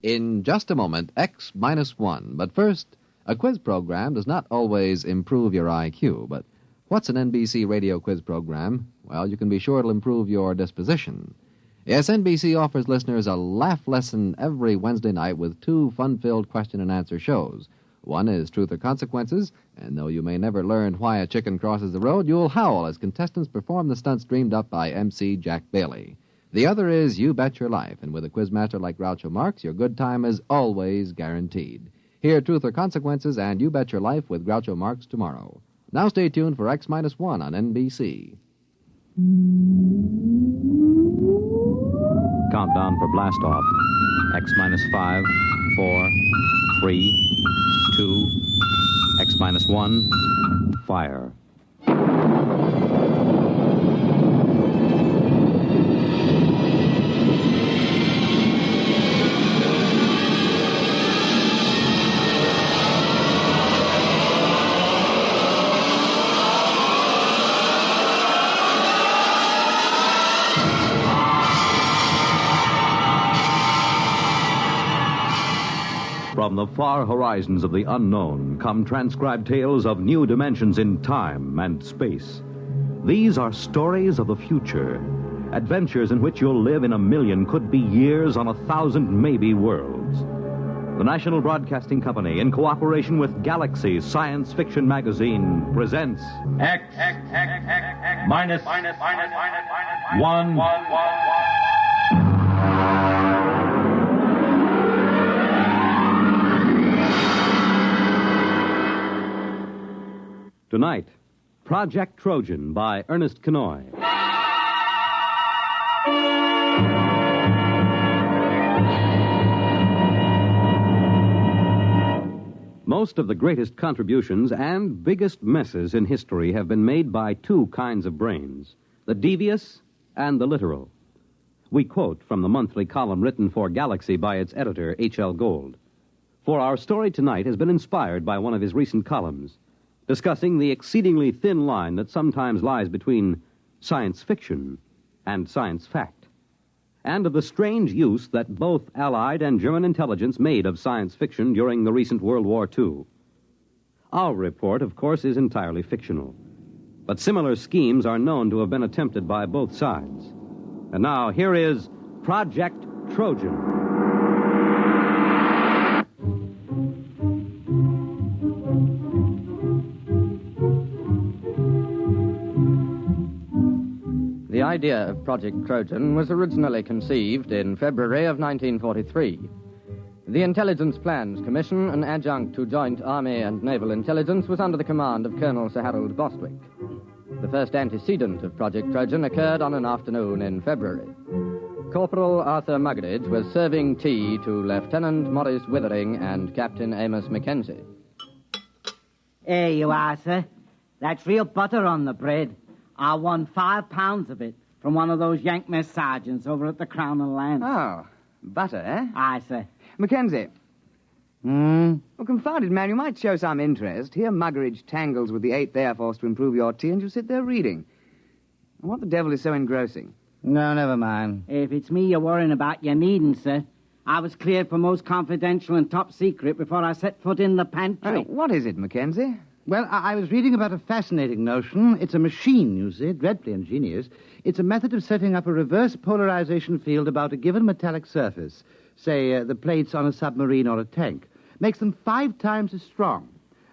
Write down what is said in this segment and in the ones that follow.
In just a moment, X-1. But first, a quiz program does not always improve your IQ. But what's an NBC radio quiz program? Well, you can be sure it'll improve your disposition. Yes, NBC offers listeners a laugh lesson every Wednesday night with two fun-filled question-and-answer shows. One is Truth or Consequences, and though you may never learn why a chicken crosses the road, you'll howl as contestants perform the stunts dreamed up by MC Jack Bailey. The other is You Bet Your Life, and with a quizmaster like Groucho Marx, your good time is always guaranteed. Hear Truth or Consequences and You Bet Your Life with Groucho Marx tomorrow. Now stay tuned for X-1 on NBC. Countdown for blast-off. X-5, 4, 3, 2, X-1, fire. From the far horizons of the unknown come transcribed tales of new dimensions in time and space. These are stories of the future, adventures in which you'll live in a million, could be years, on 1,000 maybe worlds. The National Broadcasting Company, in cooperation with Galaxies Science Fiction Magazine, presents X minus 1. Tonight, Project Trojan by Ernest Kenoy. Most of the greatest contributions and biggest messes in history have been made by two kinds of brains, the devious and the literal. We quote from the monthly column written for Galaxy by its editor, H.L. Gold. For our story tonight has been inspired by one of his recent columns, discussing the exceedingly thin line that sometimes lies between science fiction and science fact, and of the strange use that both Allied and German intelligence made of science fiction during the recent World War II. Our report, of course, is entirely fictional, but similar schemes are known to have been attempted by both sides. And now, here is Project Trojan. The idea of Project Trojan was originally conceived in February of 1943. The Intelligence Plans Commission, an adjunct to Joint Army and Naval Intelligence, was under the command of Colonel Sir Harold Bostwick. The first antecedent of Project Trojan occurred on an afternoon in February. Corporal Arthur Muggeridge was serving tea to Lieutenant Maurice Withering and Captain Amos Mackenzie. Here you are, sir. That's real butter on the bread. I won 5 pounds of it from one of those Yank mess sergeants over at the Crown and Lance. Oh, butter, eh? Aye, sir. Mackenzie. Well, confounded man, you might show some interest. Here Muggeridge tangles with the 8th Air Force to improve your tea, and you sit there reading. What the devil is so engrossing? No, never mind. If it's me you're worrying about, you needn't, sir. I was cleared for most confidential and top secret before I set foot in the pantry. What is it, Mackenzie? Well, I was reading about a fascinating notion. It's a machine, you see, dreadfully ingenious. It's a method of setting up a reverse polarization field about a given metallic surface, say the plates on a submarine or a tank. Makes them 5 times as strong.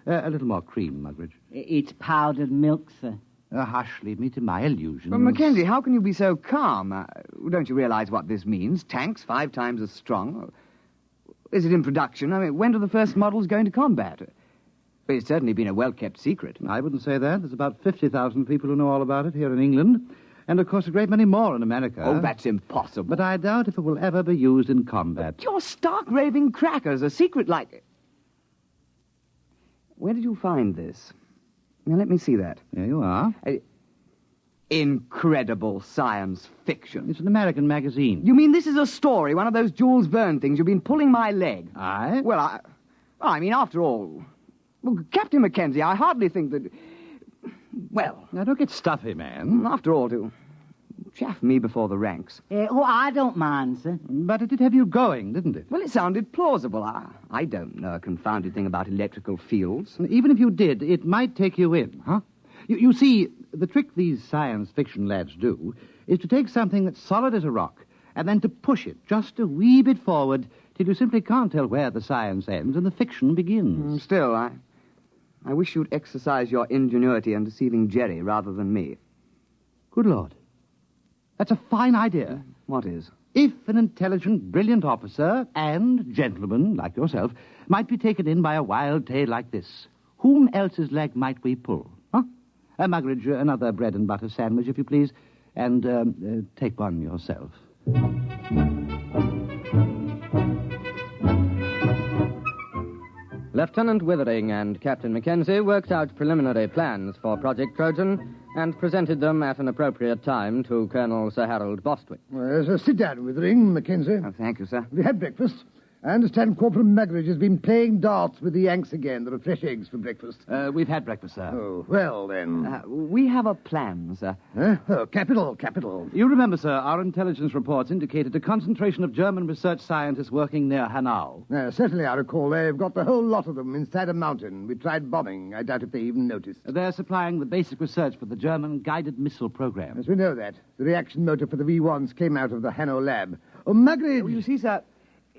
A little more cream, Muggeridge. It's powdered milk, sir. Hush, leave me to my illusions. Well, Mackenzie, how can you be so calm? Don't you realize what this means? Tanks 5 times as strong? Is it in production? I mean, when do the first models go into combat? It's certainly been a well-kept secret. I wouldn't say that. There's about 50,000 people who know all about it here in England. And, of course, a great many more in America. Oh, that's impossible. But I doubt if it will ever be used in combat. You're stark raving crackers. A secret like... Where did you find this? Now, let me see that. There you are. Incredible science fiction. It's an American magazine. You mean this is a story, one of those Jules Verne things? You've been pulling my leg. Aye? Well, I mean, after all... Well, Captain Mackenzie, I hardly think that... Well... Now, don't get stuffy, man. After all, to chaff me before the ranks. I don't mind, sir. But it did have you going, didn't it? Well, it sounded plausible. I don't know a confounded thing about electrical fields. Even if you did, it might take you in, huh? You see, the trick these science fiction lads do is to take something that's solid as a rock and then to push it just a wee bit forward till you simply can't tell where the science ends and the fiction begins. Still, I wish you'd exercise your ingenuity in deceiving Jerry rather than me. Good Lord. That's a fine idea. What is? If an intelligent, brilliant officer and gentleman like yourself might be taken in by a wild tale like this, whom else's leg might we pull? Huh? Muggeridge, another bread and butter sandwich, if you please, and take one yourself. Lieutenant Withering and Captain Mackenzie worked out preliminary plans for Project Trojan and presented them at an appropriate time to Colonel Sir Harold Bostwick. Well, sit down, Withering, Mackenzie. Oh, thank you, sir. We had breakfast. I understand Corporal Muggeridge has been playing darts with the Yanks again. There are fresh eggs for breakfast. We've had breakfast, sir. Oh, well, then. We have a plan, sir. Oh, capital. You remember, sir, our intelligence reports indicated a concentration of German research scientists working near Hanau. Certainly, I recall. They've got the whole lot of them inside a mountain. We tried bombing. I doubt if they even noticed. They're supplying the basic research for the German guided missile program. Yes, we know that. The reaction motor for the V1s came out of the Hanau lab. Oh, Muggeridge! You see, sir,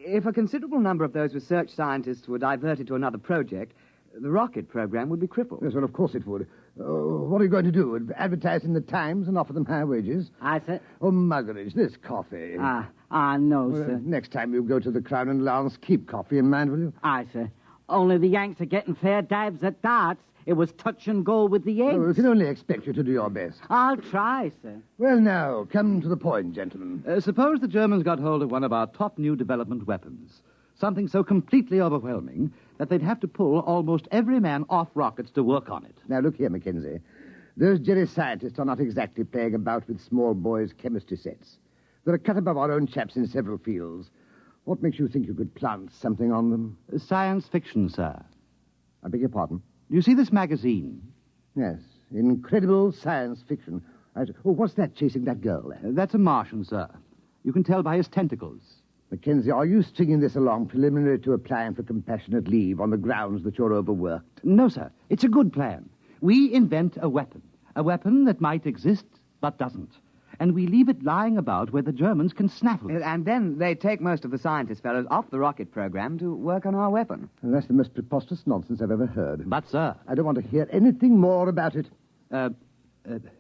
if a considerable number of those research scientists were diverted to another project, the rocket program would be crippled. Yes, well, of course it would. What are you going to do? Advertise in the Times and offer them higher wages? Aye, sir. Oh, Muggeridge, this coffee. No, sir. Next time you go to the Crown and Lance, keep coffee in mind, will you? Aye, sir. Only the Yanks are getting fair dives at darts. It was touch and go with the eggs. Oh, we can only expect you to do your best. I'll try, sir. Well, now, come to the point, gentlemen. Suppose the Germans got hold of one of our top new development weapons. Something so completely overwhelming that they'd have to pull almost every man off rockets to work on it. Now, look here, Mackenzie. Those Jerry scientists are not exactly playing about with small boys' chemistry sets. They're a cut above our own chaps in several fields. What makes you think you could plant something on them? Science fiction, sir. I beg your pardon? You see this magazine? Yes, incredible science fiction. What's that chasing that girl there? That's a Martian, sir. You can tell by his tentacles. Mackenzie, are you stringing this along preliminary to applying for compassionate leave on the grounds that you're overworked? No, sir. It's a good plan. We invent a weapon that might exist but doesn't. And we leave it lying about where the Germans can snaffle it. And then they take most of the scientist fellows off the rocket program to work on our weapon. And that's the most preposterous nonsense I've ever heard. But, sir... I don't want to hear anything more about it.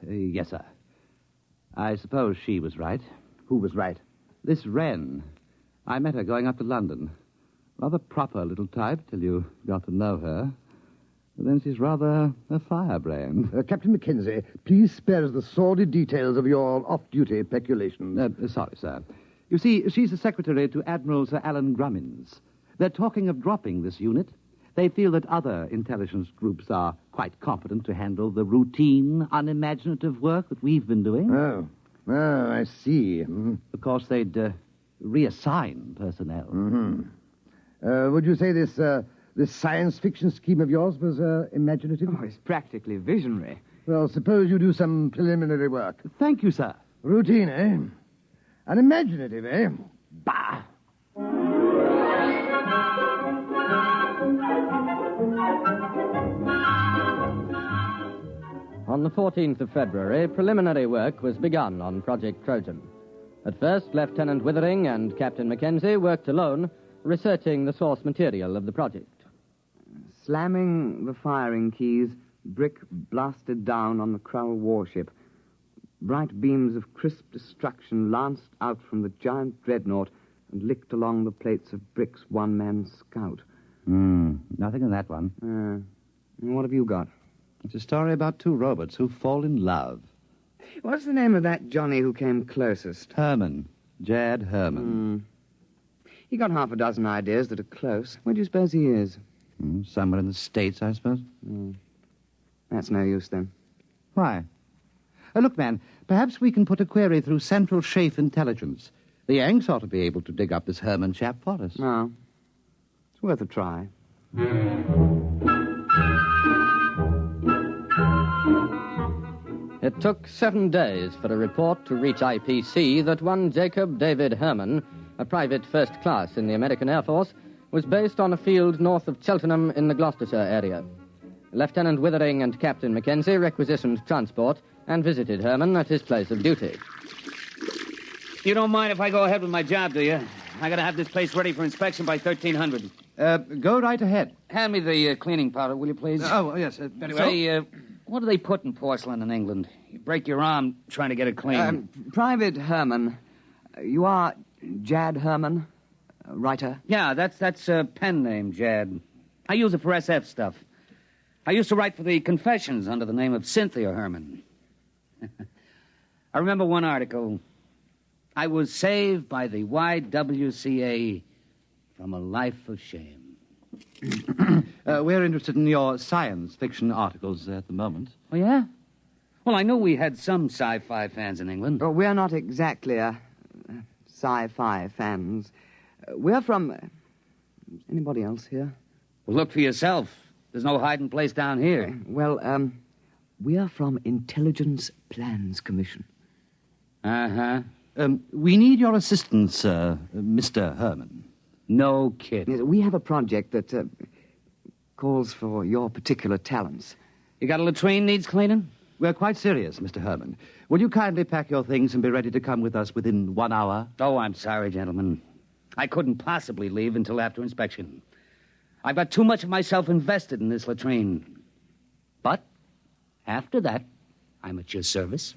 Yes, sir. I suppose she was right. Who was right? This Wren. I met her going up to London. Rather proper little type till you got to know her. But then she's rather a firebrand. Captain Mackenzie, please spare us the sordid details of your off-duty peculations. Sorry, sir. You see, she's the secretary to Admiral Sir Alan Grummins. They're talking of dropping this unit. They feel that other intelligence groups are quite competent to handle the routine, unimaginative work that we've been doing. Oh, I see. Of course, they'd reassign personnel. Would you say this science fiction scheme of yours was imaginative? Oh, it's practically visionary. Well, suppose you do some preliminary work. Thank you, sir. Routine, eh? Unimaginative, eh? Bah! On the 14th of February, preliminary work was begun on Project Trojan. At first, Lieutenant Withering and Captain Mackenzie worked alone, researching the source material of the project. Slamming the firing keys, brick blasted down on the Krull warship. Bright beams of crisp destruction lanced out from the giant dreadnought and licked along the plates of Brick's one-man scout. Nothing in that one. What have you got? It's a story about two robots who fall in love. What's the name of that Johnny who came closest? Herman. Jad Herman. He got half a dozen ideas that are close. Where do you suppose he is? Somewhere in the States, I suppose. That's no use, then. Why? Look, man, perhaps we can put a query through Central Chafe Intelligence. The Yanks ought to be able to dig up this Herman chap for us. No. It's worth a try. It took 7 days for a report to reach IPC that one Jacob David Herman, a private first class in the American Air Force, was based on a field north of Cheltenham in the Gloucestershire area. Lieutenant Withering and Captain Mackenzie requisitioned transport and visited Herman at his place of duty. You don't mind if I go ahead with my job, do you? I gotta have this place ready for inspection by 1300. Go right ahead. Hand me the cleaning powder, will you, please? Yes, very well. Say, what do they put in porcelain in England? You break your arm trying to get it clean. Private Herman, you are Jad Herman, writer? Yeah, that's a pen name, Jad. I use it for SF stuff. I used to write for the Confessions under the name of Cynthia Herman. I remember one article. I was saved by the YWCA from a life of shame. We're interested in your science fiction articles at the moment. Oh, yeah? Well, I know we had some sci-fi fans in England. Well, we're not exactly sci-fi fans. We're from... anybody else here? Well, look for yourself. There's no hiding place down here. Well, we're from Intelligence Plans Commission. Uh-huh. We need your assistance, Mr. Herman. No kidding. Yes, we have a project that calls for your particular talents. You got a latrine needs cleaning? We're quite serious, Mr. Herman. Will you kindly pack your things and be ready to come with us within 1 hour? Oh, I'm sorry, gentlemen. I couldn't possibly leave until after inspection. I've got too much of myself invested in this latrine. But after that, I'm at your service.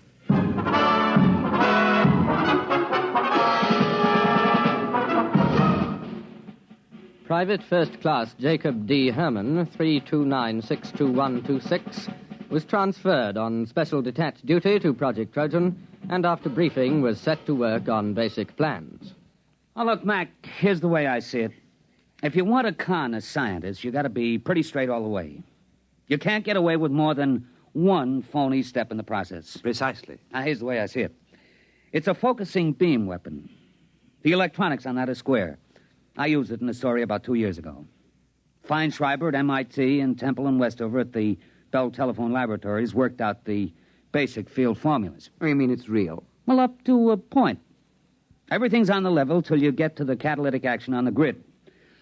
Private First Class Jacob D. Herman, 329-62126, was transferred on special detached duty to Project Trojan, and after briefing was set to work on basic plans. Oh, look, Mac, here's the way I see it. If you want to con a scientist, you got to be pretty straight all the way. You can't get away with more than one phony step in the process. Precisely. Now, here's the way I see it. It's a focusing beam weapon. The electronics on that are square. I used it in a story about 2 years ago. Feinschreiber at MIT and Temple and Westover at the Bell Telephone Laboratories worked out the basic field formulas. Oh, you mean it's real? Well, up to a point. Everything's on the level till you get to the catalytic action on the grid.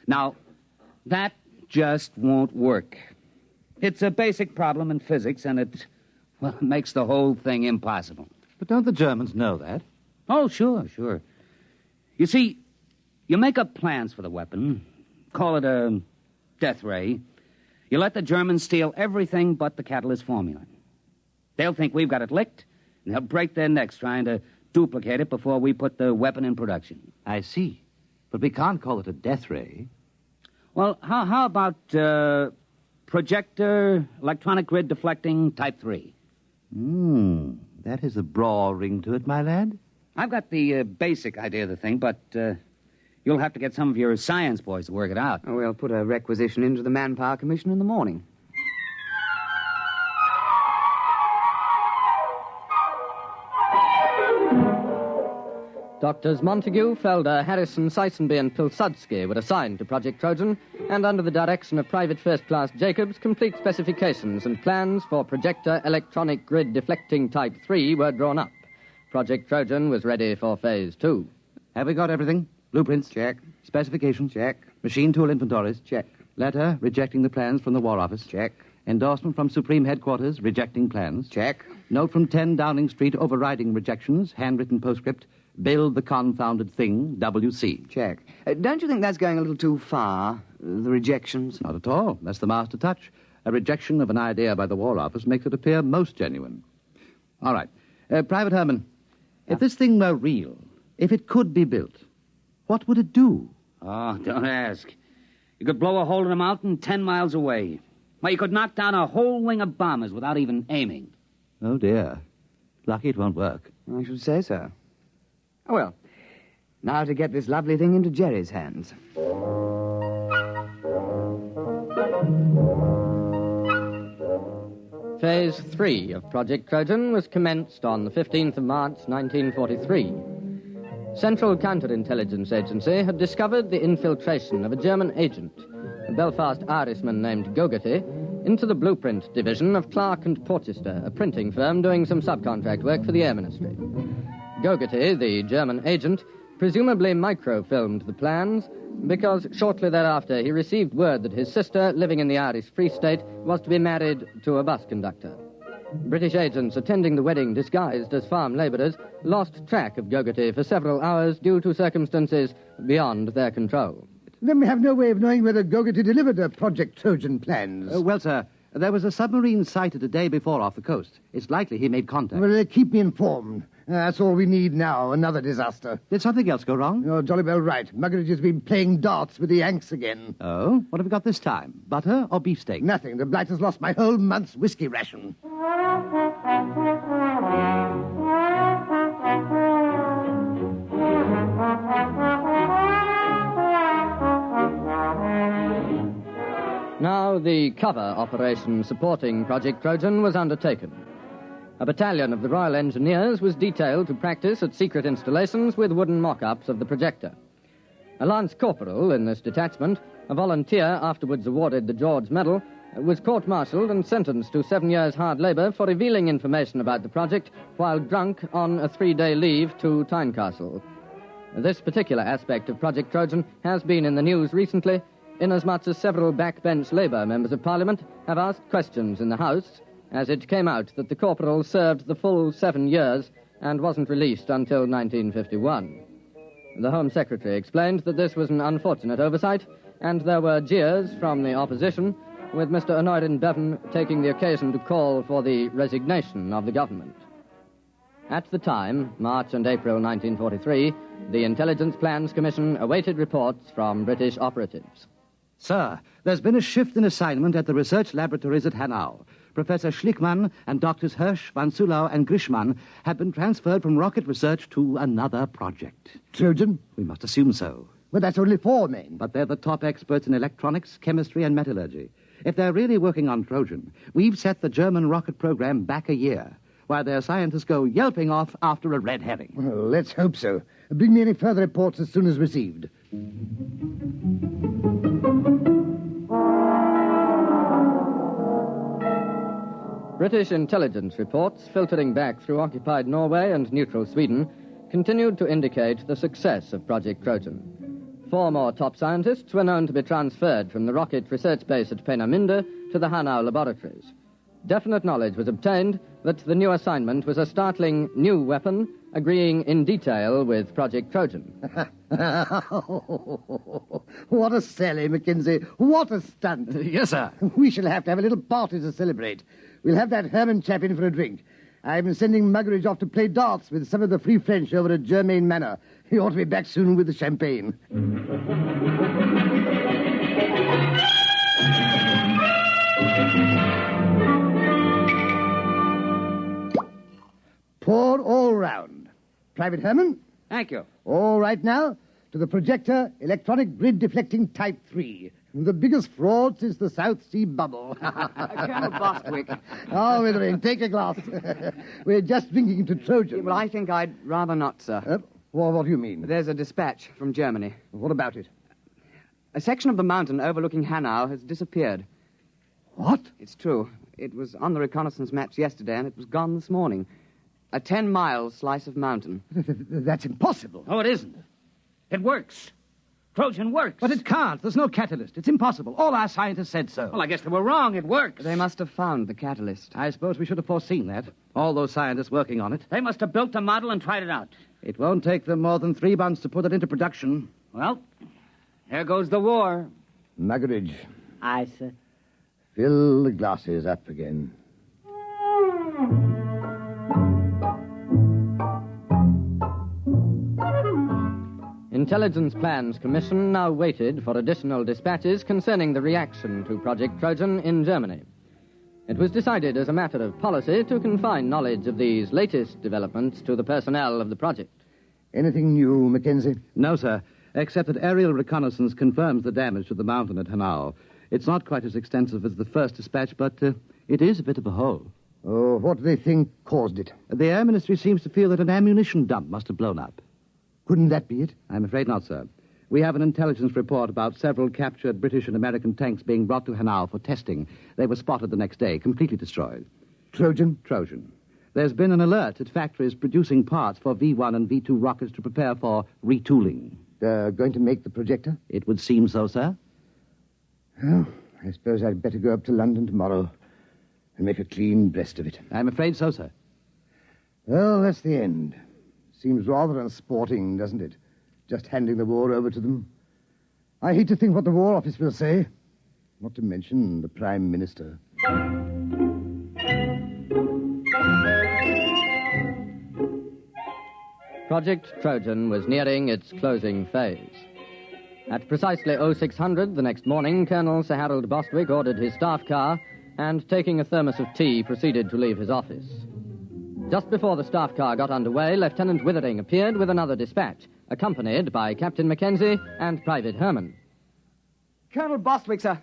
Now, that just won't work. It's a basic problem in physics, and it makes the whole thing impossible. But don't the Germans know that? Oh, sure. You see, you make up plans for the weapon, call it a death ray. You let the Germans steal everything but the catalyst formula. They'll think we've got it licked, and they'll break their necks trying to duplicate it before we put the weapon in production. I see. But we can't call it a death ray. Well, how about projector, electronic grid deflecting, type 3? That has a broad ring to it, my lad. I've got the basic idea of the thing, but you'll have to get some of your science boys to work it out. Oh, we'll put a requisition into the Manpower Commission in the morning. Doctors Montague, Felder, Harrison, Seisenby, and Pilsudski were assigned to Project Trojan, and under the direction of Private First Class Jacobs, complete specifications and plans for projector electronic grid deflecting Type 3 were drawn up. Project Trojan was ready for Phase 2. Have we got everything? Blueprints? Check. Specifications? Check. Machine tool inventories? Check. Letter rejecting the plans from the War Office? Check. Endorsement from Supreme Headquarters rejecting plans? Check. Note from 10 Downing Street overriding rejections, handwritten postscript, build the confounded thing, WC. Check. Don't you think that's going a little too far, the rejections? Not at all. That's the master touch. A rejection of an idea by the War Office makes it appear most genuine. All right. Private Herman, if this thing were real, if it could be built, what would it do? Oh, don't ask. You could blow a hole in a mountain 10 miles away. Well, you could knock down a whole wing of bombers without even aiming. Oh, dear. Lucky it won't work. I should say so. Oh, well, now to get this lovely thing into Jerry's hands. Phase 3 of Project Trojan was commenced on the 15th of March, 1943. Central Counterintelligence Agency had discovered the infiltration of a German agent, a Belfast Irishman named Gogarty, into the blueprint division of Clark and Porchester, a printing firm doing some subcontract work for the Air Ministry. Gogarty, the German agent, presumably microfilmed the plans because shortly thereafter he received word that his sister, living in the Irish Free State, was to be married to a bus conductor. British agents attending the wedding disguised as farm labourers lost track of Gogarty for several hours due to circumstances beyond their control. Then we have no way of knowing whether Gogarty delivered her Project Trojan plans. Well, sir, there was a submarine sighted a day before off the coast. It's likely he made contact. Well, keep me informed. That's all we need now, another disaster. Did something else go wrong? You're jolly well right. Muggeridge has been playing darts with the Yanks again. Oh? What have we got this time? Butter or beefsteak? Nothing. The blight has lost my whole month's whiskey ration. Now the cover operation supporting Project Trojan was undertaken. A battalion of the Royal Engineers was detailed to practice at secret installations with wooden mock-ups of the projector. A lance corporal in this detachment, a volunteer afterwards awarded the George Medal, was court-martialed and sentenced to 7 years hard labour for revealing information about the project while drunk on a 3-day leave to Tynecastle. This particular aspect of Project Trojan has been in the news recently, inasmuch as several backbench Labour members of Parliament have asked questions in the House, as it came out that the corporal served the full 7 years and wasn't released until 1951. The Home Secretary explained that this was an unfortunate oversight, and there were jeers from the opposition, with Mr. Honorin Bevan taking the occasion to call for the resignation of the government. At the time, March and April 1943, the Intelligence Plans Commission awaited reports from British operatives. Sir, there's been a shift in assignment at the research laboratories at Hanau. Professor Schlickmann and Doctors Hirsch, Van Sulau, and Grishman have been transferred from rocket research to another project. Trojan? We must assume so. But that's only 4 men. But they're the top experts in electronics, chemistry, and metallurgy. If they're really working on Trojan, we've set the German rocket program back a year, while their scientists go yelping off after a red herring. Well, let's hope so. Bring me any further reports as soon as received. British intelligence reports, filtering back through occupied Norway and neutral Sweden, continued to indicate the success of Project Trojan. 4 more top scientists were known to be transferred from the rocket research base at Peenemünde to the Hanau laboratories. Definite knowledge was obtained that the new assignment was a startling new weapon, agreeing in detail with Project Trojan. What a sally, Mackenzie. What a stunt. Yes, sir. We shall have to have a little party to celebrate. We'll have that Herman chap in for a drink. I've been sending Muggeridge off to play darts with some of the Free French over at Germain Manor. He ought to be back soon with the champagne. Pour all round. Private Herman? Thank you. All right now, to the projector, electronic grid deflecting Type 3. The biggest fraud since the South Sea bubble. Colonel Bostwick. Oh, Withering, take a glass. We're just drinking to Trojan. Well, I think I'd rather not, sir. Well, what do you mean? There's a dispatch from Germany. What about it? A section of the mountain overlooking Hanau has disappeared. What? It's true. It was on the reconnaissance maps yesterday, and it was gone this morning. A 10-mile slice of mountain. That's impossible. Oh, it isn't. It works. Trojan works. But it can't. There's no catalyst. It's impossible. All our scientists said so. Well, I guess they were wrong. It works. They must have found the catalyst. I suppose we should have foreseen that. All those scientists working on it. They must have built the model and tried it out. It won't take them more than 3 months to put it into production. Well, there goes the war. Muggeridge, Aye, sir. fill the glasses up again. Intelligence Plans Commission now waited for additional dispatches concerning the reaction to Project Trojan in Germany. It was decided as a matter of policy to confine knowledge of these latest developments to the personnel of the project. Anything new, Mackenzie? No, sir, except that aerial reconnaissance confirms the damage to the mountain at Hanau. It's not quite as extensive as the first dispatch, but it is a bit of a hole. Oh, what do they think caused it? The Air Ministry seems to feel that an ammunition dump must have blown up. Couldn't that be it? I'm afraid not, sir. We have an intelligence report about several captured British and American tanks being brought to Hanau for testing. They were spotted the next day, completely destroyed. Trojan? Trojan. There's been an alert at factories producing parts for V1 and V2 rockets to prepare for retooling. They're going to make the projector? It would seem so, sir. Well, I suppose I'd better go up to London tomorrow and make a clean breast of it. I'm afraid so, sir. Well, that's the end. Seems rather unsporting, doesn't it? Just handing the war over to them. I hate to think what the War Office will say. Not to mention the Prime Minister. Project Trojan was nearing its closing phase. At precisely 0600 the next morning, Colonel Sir Harold Bostwick ordered his staff car and, taking a thermos of tea, proceeded to leave his office. Just before the staff car got underway, Lieutenant Withering appeared with another dispatch, accompanied by Captain Mackenzie and Private Herman. Colonel Bostwick, sir.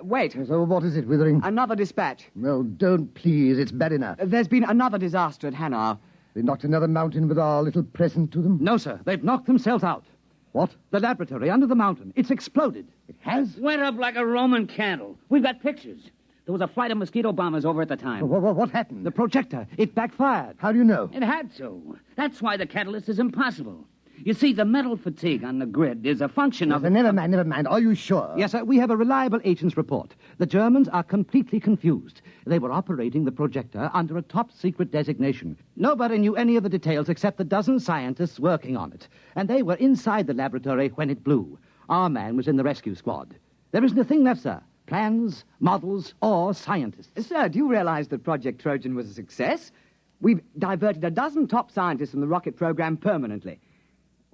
Wait. So what is it, Withering? Another dispatch. No, don't, please. It's bad enough. There's been another disaster at Hanau. They knocked another mountain with our little present to them? No, sir. They've knocked themselves out. What? The laboratory under the mountain. It's exploded. It has? Went up like a Roman candle. We've got pictures. There was a flight of mosquito bombers over at the time. What happened? The projector. It backfired. How do you know? It had to. That's why the catalyst is impossible. You see, the metal fatigue on the grid is a function of... Never mind. Are you sure? Yes, sir. We have a reliable agent's report. The Germans are completely confused. They were operating the projector under a top-secret designation. Nobody knew any of the details except the dozen scientists working on it. And they were inside the laboratory when it blew. Our man was in the rescue squad. There isn't a thing left, sir. Plans, models, or scientists. Sir, do you realize that Project Trojan was a success? We've diverted a dozen top scientists from the rocket program permanently.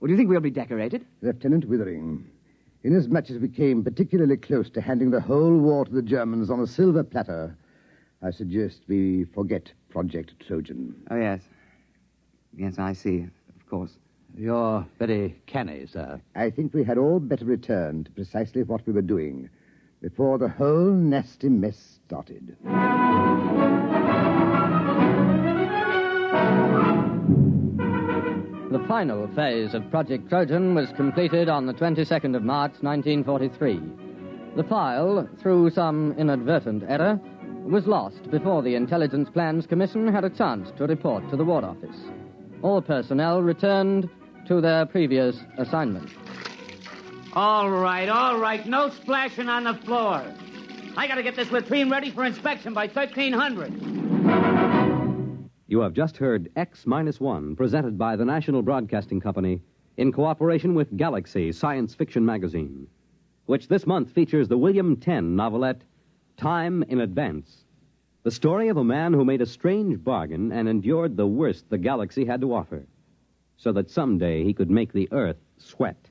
Or do you think we'll be decorated? Lieutenant Withering, inasmuch as we came particularly close to handing the whole war to the Germans on a silver platter, I suggest we forget Project Trojan. Oh, yes. Yes, I see, of course. You're very canny, sir. I think we had all better return to precisely what we were doing before the whole nasty mess started. The final phase of Project Trojan was completed on the 22nd of March, 1943. The file, through some inadvertent error, was lost before the Intelligence Plans Commission had a chance to report to the War Office. All personnel returned to their previous assignment. All right. No splashing on the floor. I gotta get this latrine ready for inspection by 1300. You have just heard X-1, presented by the National Broadcasting Company in cooperation with Galaxy Science Fiction Magazine, which this month features the William Tenn novelette Time in Advance, the story of a man who made a strange bargain and endured the worst the galaxy had to offer, so that someday he could make the Earth sweat.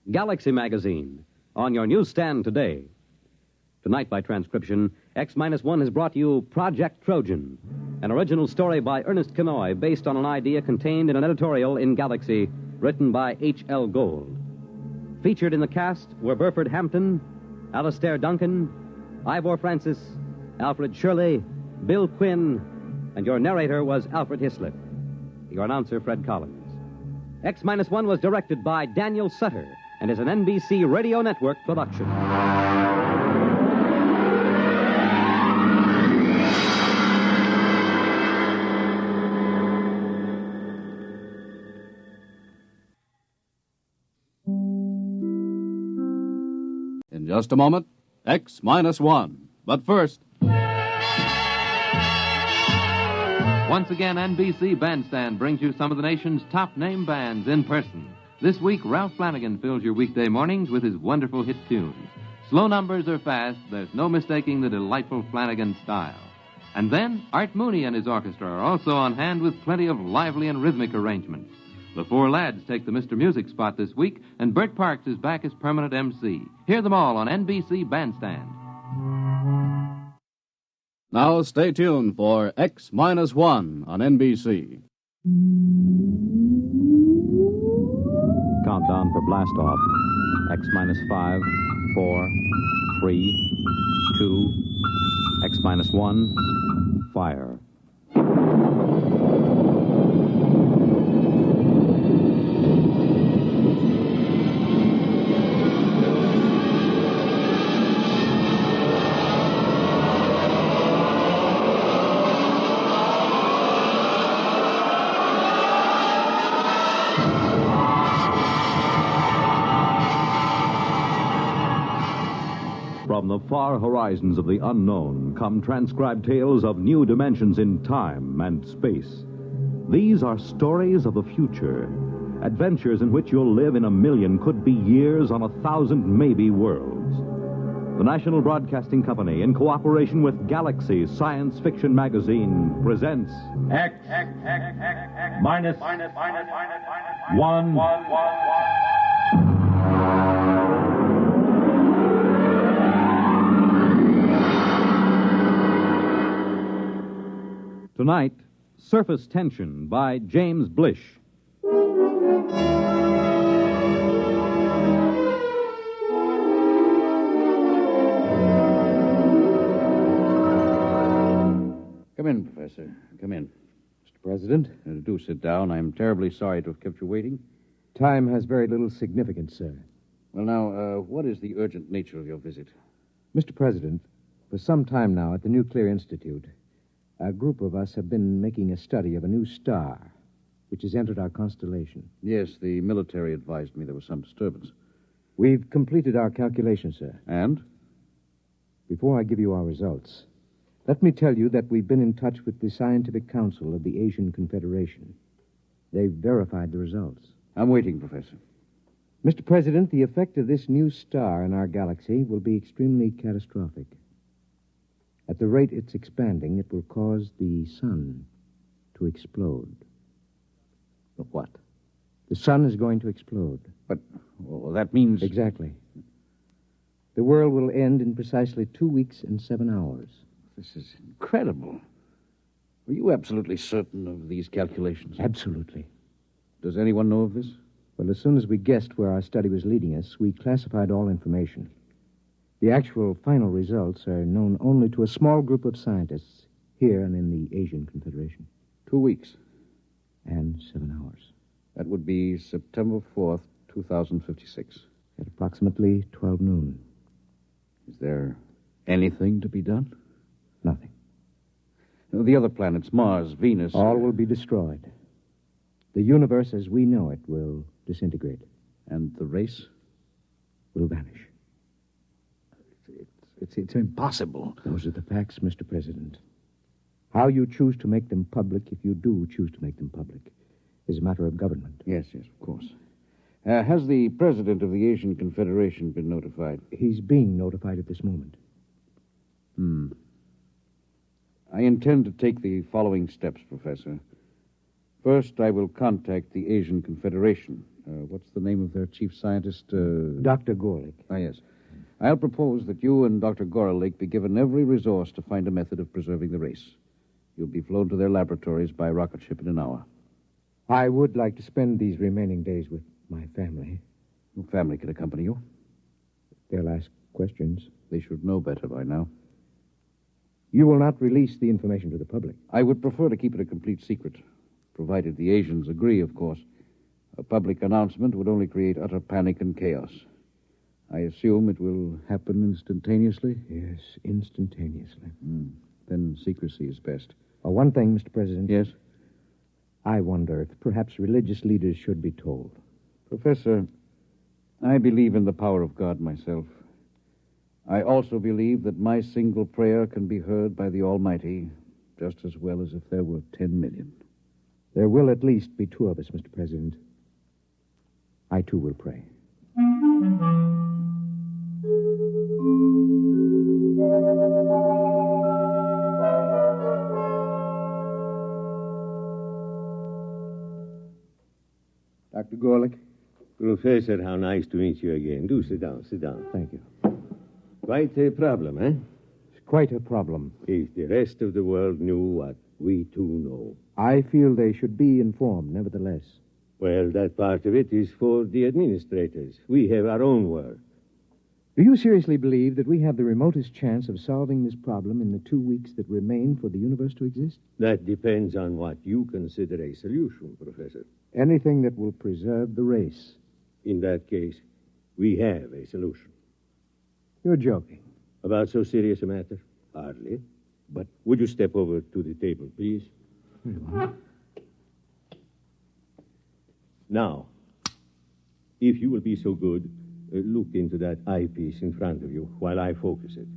Galaxy Magazine, on your newsstand today. Tonight, by transcription, X-1 has brought you Project Trojan, an original story by Ernest Kenoy based on an idea contained in an editorial in Galaxy written by H.L. Gold. Featured in the cast were Burford Hampton, Alastair Duncan, Ivor Francis, Alfred Shirley, Bill Quinn, and your narrator was Alfred Hislop. Your announcer, Fred Collins. X-1 was directed by Daniel Sutter and is an NBC Radio Network production. In just a moment, X-1. But first... Once again, NBC Bandstand brings you some of the nation's top name bands in person. This week, Ralph Flanagan fills your weekday mornings with his wonderful hit tunes. Slow numbers or fast, there's no mistaking the delightful Flanagan style. And then, Art Mooney and his orchestra are also on hand with plenty of lively and rhythmic arrangements. The four lads take the Mr. Music spot this week, and Bert Parks is back as permanent MC. Hear them all on NBC Bandstand. Now stay tuned for X-1 on NBC. Countdown for blast-off. X-5, 4, 3, 2, X-1, fire. From the far horizons of the unknown come transcribed tales of new dimensions in time and space. These are stories of the future, adventures in which you'll live in 1,000,000, could be years, on 1,000 maybe worlds. The National Broadcasting Company, in cooperation with Galaxies Science Fiction Magazine, presents X minus 1. Tonight, Surface Tension by James Blish. Come in, Professor. Come in. Mr. President, do sit down. I'm terribly sorry to have kept you waiting. Time has very little significance, sir. Well, now, what is the urgent nature of your visit? Mr. President, for some time now at the Nuclear Institute, a group of us have been making a study of a new star which has entered our constellation. Yes, the military advised me there was some disturbance. We've completed our calculations, sir. And? Before I give you our results, let me tell you that we've been in touch with the Scientific Council of the Asian Confederation. They've verified the results. I'm waiting, Professor. Mr. President, the effect of this new star in our galaxy will be extremely catastrophic. At the rate it's expanding, it will cause the sun to explode. The what? The sun is going to explode. But, well, that means... Exactly. The world will end in precisely 2 weeks and 7 hours. This is incredible. Were you absolutely certain of these calculations? Absolutely. Does anyone know of this? Well, as soon as we guessed where our study was leading us, we classified all information. The actual final results are known only to a small group of scientists here and in the Asian Confederation. 2 weeks. And 7 hours. That would be September 4th, 2056. At approximately 12 noon. Is there anything to be done? Nothing. No, the other planets, Mars, Venus... All will be destroyed. The universe as we know it will disintegrate. And the race? Will vanish. It's impossible. Those are the facts, Mr. President. How you choose to make them public, if you do choose to make them public, is a matter of government. Yes, of course. Has the president of the Asian Confederation been notified? He's being notified at this moment. I intend to take the following steps, Professor. First, I will contact the Asian Confederation. What's the name of their chief scientist? Dr. Gorlick. Ah, yes. I'll propose that you and Dr. Gorlick be given every resource to find a method of preserving the race. You'll be flown to their laboratories by rocket ship in an hour. I would like to spend these remaining days with my family. Your family can accompany you. They'll ask questions. They should know better by now. You will not release the information to the public. I would prefer to keep it a complete secret, provided the Asians agree, of course. A public announcement would only create utter panic and chaos. I assume it will happen instantaneously? Yes, instantaneously. Then secrecy is best. One thing, Mr. President. Yes? I wonder if perhaps religious leaders should be told. Professor, I believe in the power of God myself. I also believe that my single prayer can be heard by the Almighty just as well as if there were 10 million. There will at least be 2 of us, Mr. President. I, too, will pray. Dr. Gorlick? Professor, how nice to meet you again. Do sit down, sit down. Thank you. Quite a problem, eh? It's quite a problem. If the rest of the world knew what we too know. I feel they should be informed, nevertheless. Well, that part of it is for the administrators. We have our own work. Do you seriously believe that we have the remotest chance of solving this problem in the 2 weeks that remain for the universe to exist? That depends on what you consider a solution, Professor. Anything that will preserve the race. In that case, we have a solution. You're joking. About so serious a matter? Hardly. But would you step over to the table, please? Now, if you will be so good look into that eyepiece in front of you while I focus it.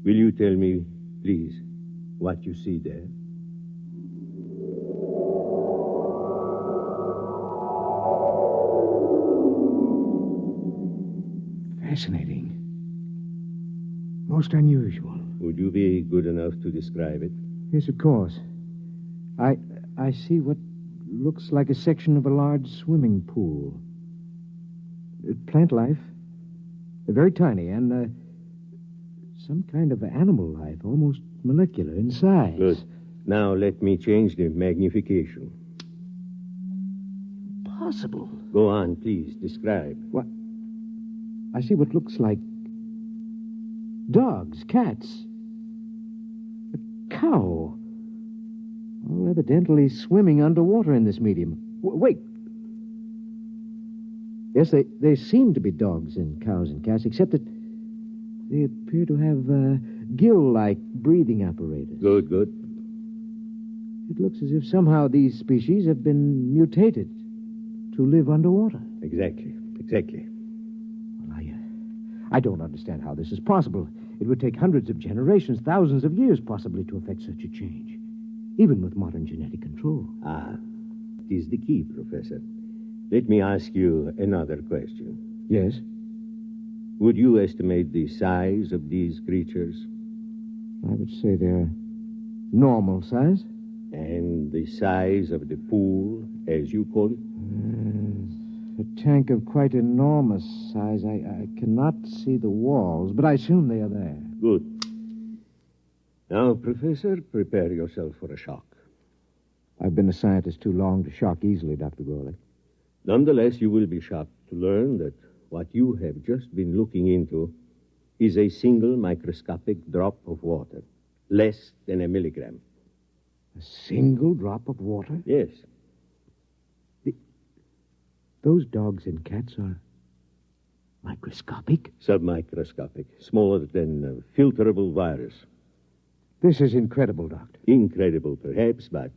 Will you tell me, please, what you see there? Fascinating. Most unusual. Would you be good enough to describe it? Yes, of course. I see what looks like a section of a large swimming pool. Plant life. Very tiny, and some kind of animal life, almost molecular in size. Good. Now let me change the magnification. Possible. Go on, please. Describe. What? I see what looks like dogs, cats, a cow. All evidently swimming underwater in this medium. Wait. Yes, they seem to be dogs and cows and cats, except that they appear to have gill-like breathing apparatus. Good, good. It looks as if somehow these species have been mutated to live underwater. Exactly. Well, I don't understand how this is possible. It would take hundreds of generations, thousands of years, possibly, to effect such a change, even with modern genetic control. It is the key, Professor. Let me ask you another question. Yes? Would you estimate the size of these creatures? I would say they're normal size. And the size of the pool, as you call it? A tank of quite enormous size. I cannot see the walls, but I assume they are there. Good. Now, Professor, prepare yourself for a shock. I've been a scientist too long to shock easily, Dr. Gorley. Nonetheless, you will be shocked to learn that what you have just been looking into is a single microscopic drop of water, less than a milligram. A single drop of water? Yes. Those dogs and cats are microscopic? Submicroscopic, smaller than a filterable virus. This is incredible, Doctor. Incredible, perhaps, but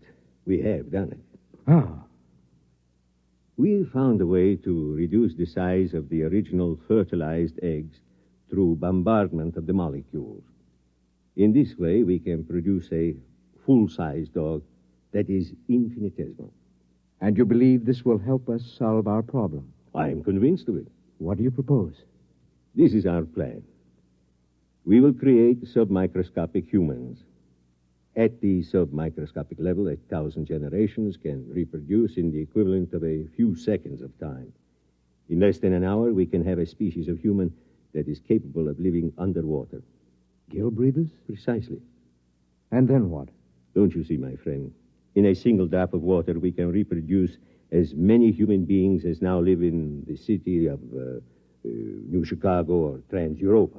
we have done it. Ah. We found a way to reduce the size of the original fertilized eggs through bombardment of the molecules. In this way, we can produce a full-size dog that is infinitesimal. And you believe this will help us solve our problem? I am convinced of it. What do you propose? This is our plan. We will create submicroscopic humans. At the submicroscopic level, 1,000 generations can reproduce in the equivalent of a few seconds of time. In less than an hour, we can have a species of human that is capable of living underwater. Gill breathers? Precisely. And then what? Don't you see, my friend? In a single drop of water, we can reproduce as many human beings as now live in the city of New Chicago or Trans-Europa.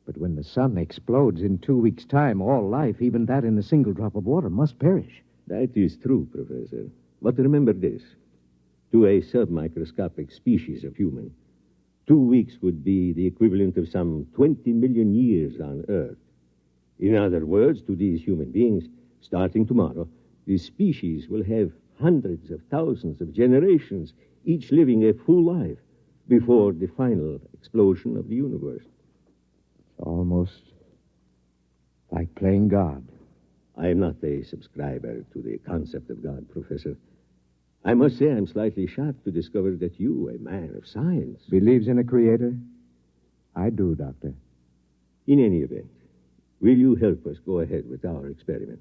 But when the sun explodes in 2 weeks' time, all life, even that in a single drop of water, must perish. That is true, Professor. But remember this. To a submicroscopic species of human, 2 weeks would be the equivalent of some 20 million years on Earth. In other words, to these human beings, starting tomorrow, the species will have hundreds of thousands of generations, each living a full life, before the final explosion of the universe. It's almost like playing God. I am not a subscriber to the concept of God, Professor. I must say I'm slightly shocked to discover that you, a man of science... Believes in a creator? I do, Doctor. In any event, will you help us go ahead with our experiment?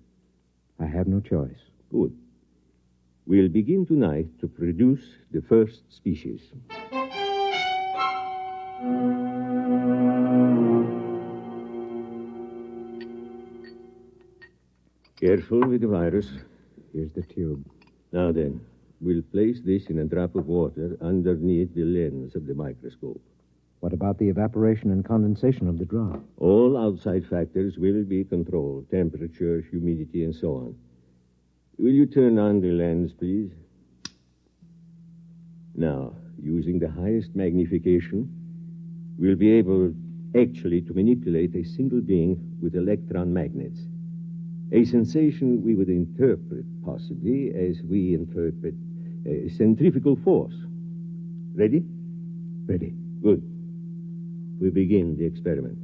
I have no choice. Good. We'll begin tonight to produce the first species. Careful with the virus. Here's the tube. Now then, we'll place this in a drop of water underneath the lens of the microscope. What about the evaporation and condensation of the drop? All outside factors will be controlled. Temperature, humidity, and so on. Will you turn on the lens, please? Now, using the highest magnification, we'll be able actually to manipulate a single being with electron magnets. A sensation we would interpret, possibly, as we interpret a centrifugal force. Ready? Ready. Good. We begin the experiment.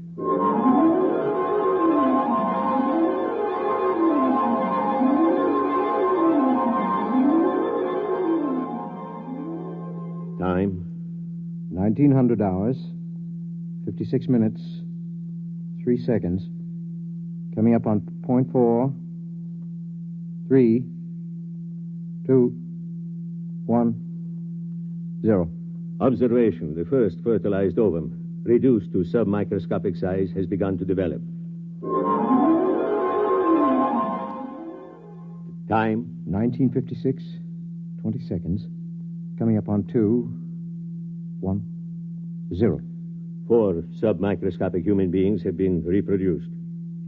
Time? 1900 hours, 56 minutes, 3 seconds. Coming up on point 4, 3, 2, 1, 0. Observation. The first fertilized ovum, reduced to submicroscopic size, has begun to develop. Time? 1956, 20 seconds. Coming up on 2, 1, 0. 4 submicroscopic human beings have been reproduced.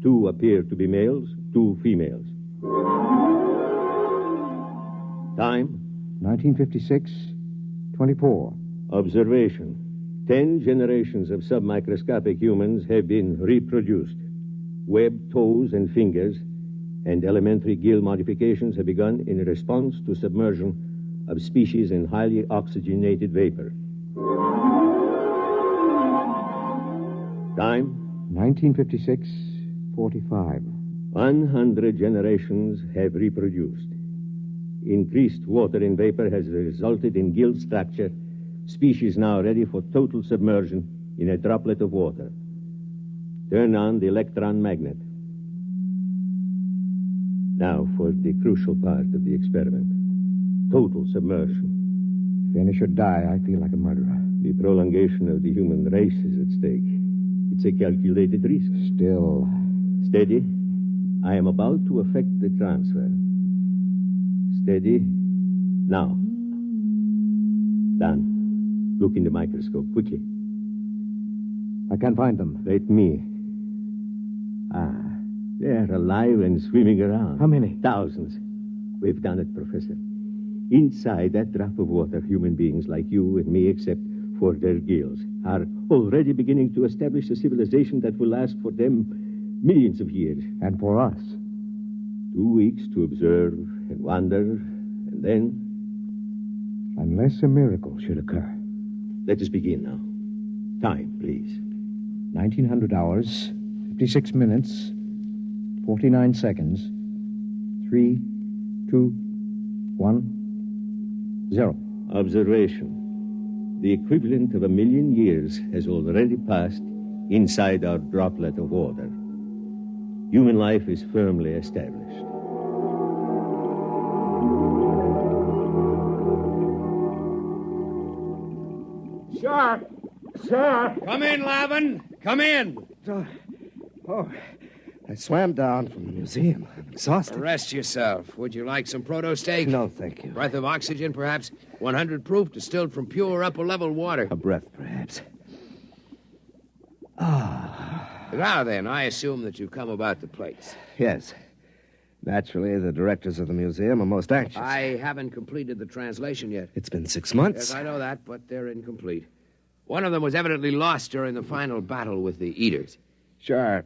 2 appear to be males, 2 females. Time? 1956, 24. Observation. 10 generations of submicroscopic humans have been reproduced. Webbed toes and fingers and elementary gill modifications have begun in response to submersion of species in highly oxygenated vapor. Time? 1956, 45. 100 generations have reproduced. Increased water in vapor has resulted in gill structure, species now ready for total submersion in a droplet of water. Turn on the electron magnet. Now for the crucial part of the experiment. Total submersion. Finish or die, I feel like a murderer. The prolongation of the human race is at stake. It's a calculated risk. Still. Steady. I am about to effect the transfer. Steady. Now. Done. Look in the microscope, quickly. I can't find them. Let me. They're alive and swimming around. How many? Thousands. We've done it, Professor. Inside that drop of water, human beings like you and me, except for their gills, are already beginning to establish a civilization that will last for them millions of years. And for us? 2 weeks to observe and wonder, and then... Unless a miracle should occur. Let us begin now. Time, please. 1900 hours, 56 minutes, 49 seconds, 3, 2, 1, 0. Observation. The equivalent of 1 million years has already passed inside our droplet of water. Human life is firmly established. Sir! Sir! Come in, Lavin. Come in. I swam down from the museum. I'm exhausted. Rest yourself. Would you like some proto steak? No, thank you. Breath of oxygen, perhaps? 100 proof, distilled from pure upper-level water. A breath, perhaps. Now then, I assume that you come about the plates. Yes. Naturally, the directors of the museum are most anxious. I haven't completed the translation yet. It's been 6 months. Yes, I know that, but they're incomplete. One of them was evidently lost during the final battle with the Eaters. Sure.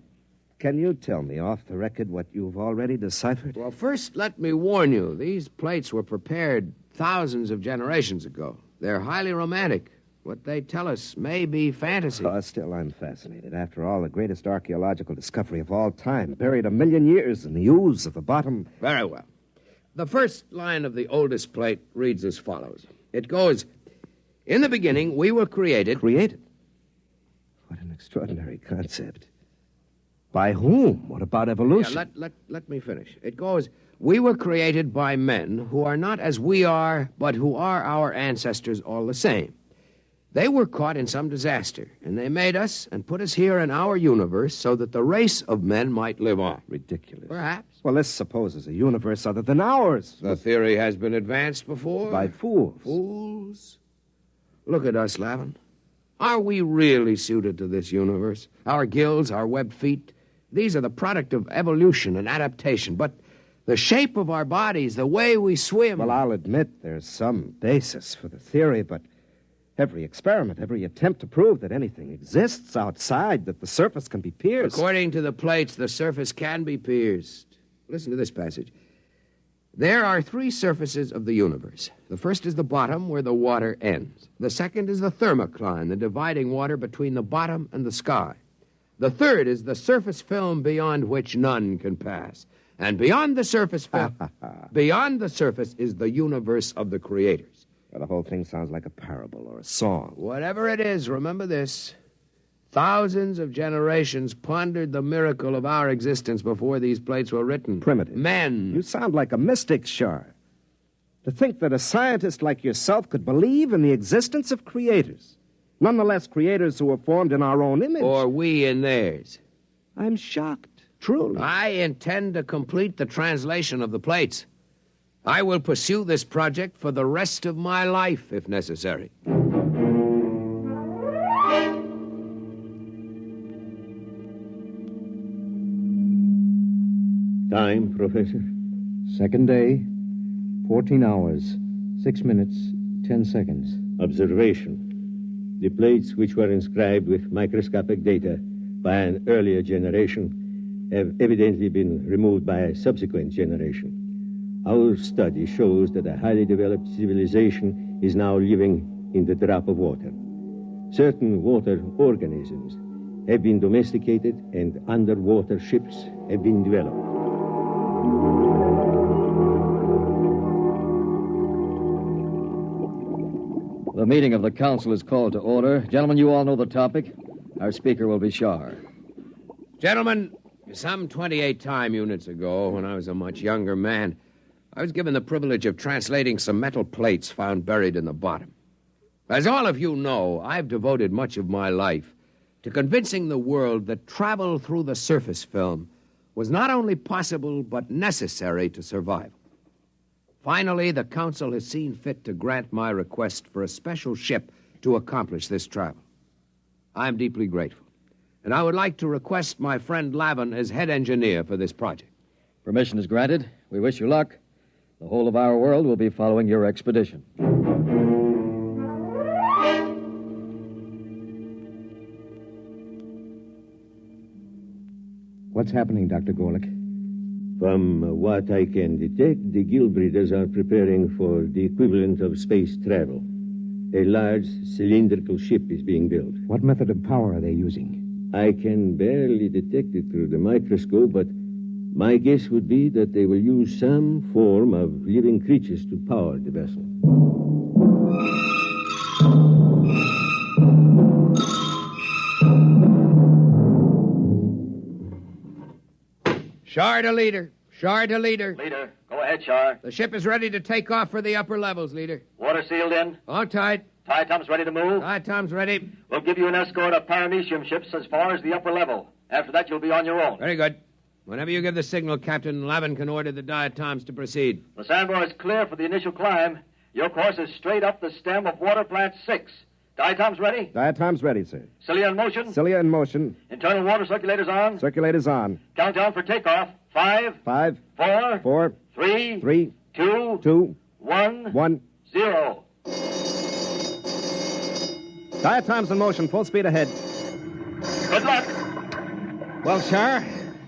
Can you tell me off the record what you've already deciphered? Well, first, let me warn you. These plates were prepared thousands of generations ago. They're highly romantic. What they tell us may be fantasy. Still, I'm fascinated. After all, the greatest archaeological discovery of all time, buried 1 million years in the ooze of the bottom. Very well. The first line of the oldest plate reads as follows. It goes, "In the beginning, we were created..." Created? What an extraordinary concept. By whom? What about evolution? Yeah, let me finish. It goes, "We were created by men who are not as we are, but who are our ancestors all the same. They were caught in some disaster, and they made us and put us here in our universe so that the race of men might live on." Ridiculous. Perhaps. Well, let's suppose there's a universe other than ours. The theory has been advanced before. By fools. Fools? Look at us, Lavin. Are we really suited to this universe? Our gills, our webbed feet, these are the product of evolution and adaptation. But the shape of our bodies, the way we swim... Well, I'll admit there's some basis for the theory, but every experiment, every attempt to prove that anything exists outside, that the surface can be pierced... According to the plates, the surface can be pierced. Listen to this passage. There are three surfaces of the universe. The first is the bottom, where the water ends. The second is the thermocline, the dividing water between the bottom and the sky. The third is the surface film beyond which none can pass. And beyond the surface film, beyond the surface is the universe of the creators. Well, the whole thing sounds like a parable or a song. Whatever it is, remember this. Thousands of generations pondered the miracle of our existence before these plates were written. Primitive. Men. You sound like a mystic, Shar. To think that a scientist like yourself could believe in the existence of creators. Nonetheless, creators who were formed in our own image. Or we in theirs. I'm shocked, truly. I intend to complete the translation of the plates. I will pursue this project for the rest of my life, if necessary. Time, Professor? Second day, 14 hours, 6 minutes, 10 seconds. Observation. The plates which were inscribed with microscopic data by an earlier generation have evidently been removed by a subsequent generation. Our study shows that a highly developed civilization is now living in the drop of water. Certain water organisms have been domesticated and underwater ships have been developed. The meeting of the council is called to order. Gentlemen, you all know the topic. Our speaker will be Shar. Gentlemen, some 28 time units ago, when I was a much younger man, I was given the privilege of translating some metal plates found buried in the bottom. As all of you know, I've devoted much of my life to convincing the world that travel through the surface film was not only possible but necessary to survival. Finally, the Council has seen fit to grant my request for a special ship to accomplish this travel. I'm deeply grateful, and I would like to request my friend Lavin as head engineer for this project. Permission is granted. We wish you luck. The whole of our world will be following your expedition. What's happening, Dr. Gorlick? From what I can detect, the Guild Breeders are preparing for the equivalent of space travel. A large cylindrical ship is being built. What method of power are they using? I can barely detect it through the microscope, but my guess would be that they will use some form of living creatures to power the vessel. Shar to leader. Shar to leader. Leader, go ahead, Shar. The ship is ready to take off for the upper levels, leader. Water sealed in? All tight. Diatom's ready to move? Diatom's ready. We'll give you an escort of paramecium ships as far as the upper level. After that, you'll be on your own. Very good. Whenever you give the signal, Captain, Lavin can order the diatoms to proceed. The Sandbar is clear for the initial climb. Your course is straight up the stem of Water Plant 6. Diatoms ready? Diatom's ready, sir. Cilia in motion? Cilia in motion. Internal water circulators on? Circulators on. Countdown for takeoff. 5. 5. 4. 4. 3. 3. 2. 2. 1. 1. 0. Diatom's in motion. Full speed ahead. Good luck. Well, Shar,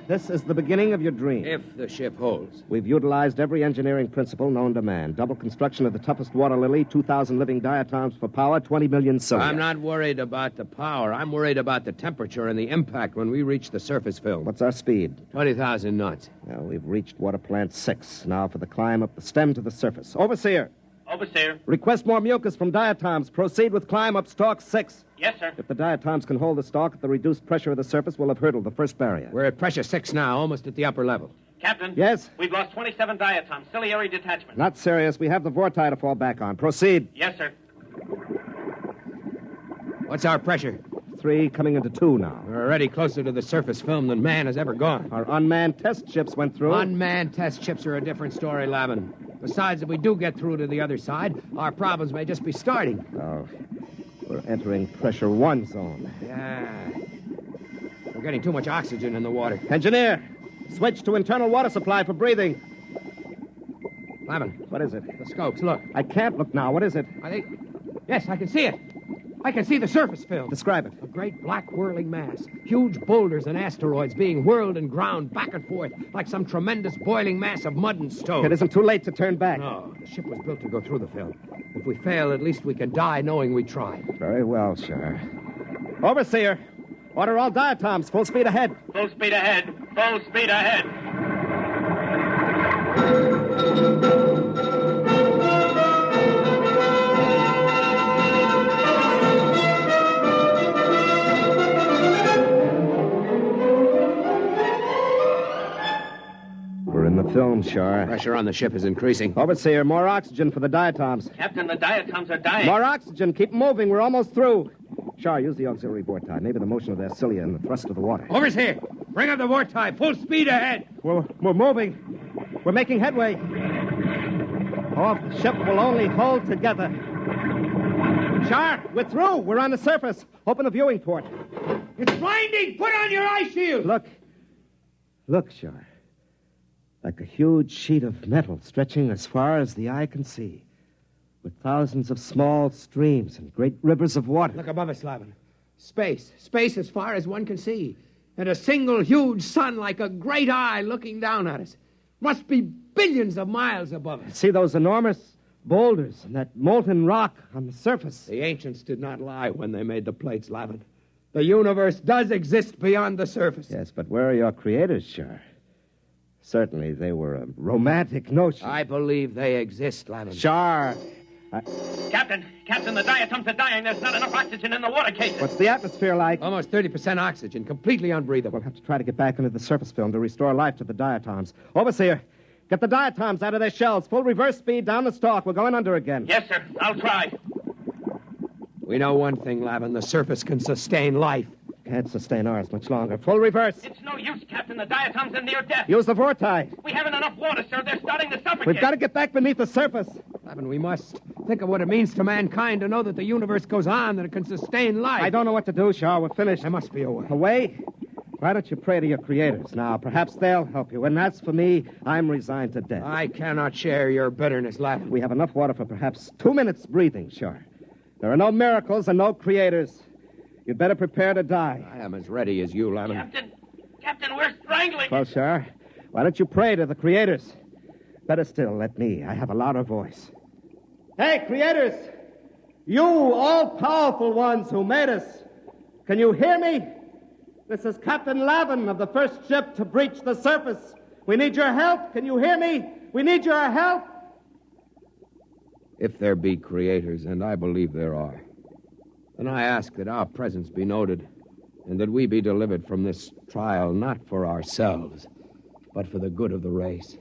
this is the beginning of your dream. If the ship holds. We've utilized every engineering principle known to man. Double construction of the toughest water lily, 2,000 living diatoms for power, 20 million cilia. I'm not worried about the power. I'm worried about the temperature and the impact when we reach the surface film. What's our speed? 20,000 knots. Well, we've reached Water Plant 6. Now for the climb up the stem to the surface. Overseer. Overseer. Request more mucus from diatoms. Proceed with climb up stalk 6. Yes, sir. If the diatoms can hold the stalk at the reduced pressure of the surface, we'll have hurdled the first barrier. We're at pressure 6 now, almost at the upper level. Captain. Yes? We've lost 27 diatoms. Ciliary detachment. Not serious. We have the vorti to fall back on. Proceed. Yes, sir. What's our pressure? 3 coming into 2 now. We're already closer to the surface film than man has ever gone. Our unmanned test ships went through. Unmanned test ships are a different story, Lavin. Besides, if we do get through to the other side, our problems may just be starting. Oh, we're entering pressure 1 zone. Yeah. We're getting too much oxygen in the water. Engineer, switch to internal water supply for breathing. Lavin. What is it? The scopes, look. I can't look now. What is it? I think... Yes, I can see it. I can see the surface film. Describe it. A great black whirling mass. Huge boulders and asteroids being whirled and ground back and forth like some tremendous boiling mass of mud and stone. It isn't too late to turn back. No, the ship was built to go through the film. If we fail, at least we can die knowing we tried. Very well, sir. Overseer, order all diatoms. Full speed ahead. Full speed ahead. Full speed ahead. We're in the film, Shar. Pressure on the ship is increasing. Overseer, more oxygen for the diatoms. Captain, the diatoms are dying. More oxygen. Keep moving. We're almost through. Shar, use the auxiliary vorti. Maybe the motion of their cilia and the thrust of the water. Overseer, bring up the vorti. Full speed ahead. We're moving. We're making headway. Oh, if the ship will only hold together. Shar, we're through. We're on the surface. Open the viewing port. It's blinding. Put on your eye shield. Look, Shar. Like a huge sheet of metal stretching as far as the eye can see, with thousands of small streams and great rivers of water. Look above us, Lavin. Space. Space as far as one can see. And a single huge sun like a great eye looking down at us. Must be billions of miles above us. See those enormous boulders and that molten rock on the surface? The ancients did not lie when they made the plates, Lavin. The universe does exist beyond the surface. Yes, but where are your creators, Shar? Certainly, they were a romantic notion. I believe they exist, Lavin. Shar! Captain, the diatoms are dying. There's not enough oxygen in the water cases. What's the atmosphere like? Almost 30% oxygen, completely unbreathable. We'll have to try to get back into the surface film to restore life to the diatoms. Overseer, get the diatoms out of their shells. Full reverse speed down the stalk. We're going under again. Yes, sir. I'll try. We know one thing, Lavin. The surface can sustain life. Can't sustain ours much longer. Full reverse. It's no use, Captain. The diatoms are near death. Use the vorti. We haven't enough water, sir. They're starting to suffocate. We've got to get back beneath the surface. Lavin, we must think of what it means to mankind to know that the universe goes on, that it can sustain life. I don't know what to do, Shar. We're finished. There must be a way. A way? Why don't you pray to your creators now? Perhaps they'll help you. And as for me, I'm resigned to death. I cannot share your bitterness, Lavin. We have enough water for perhaps 2 minutes breathing, Shar. There are no miracles and no creators. You'd better prepare to die. I am as ready as you, Lavin. Captain, we're strangling. Well, Shar, why don't you pray to the creators? Better still, let me. I have a louder voice. Hey, creators! You all-powerful ones who made us, can you hear me? This is Captain Lavin of the first ship to breach the surface. We need your help. Can you hear me? We need your help. If there be creators, and I believe there are, then I ask that our presence be noted, and that we be delivered from this trial not for ourselves, but for the good of the race.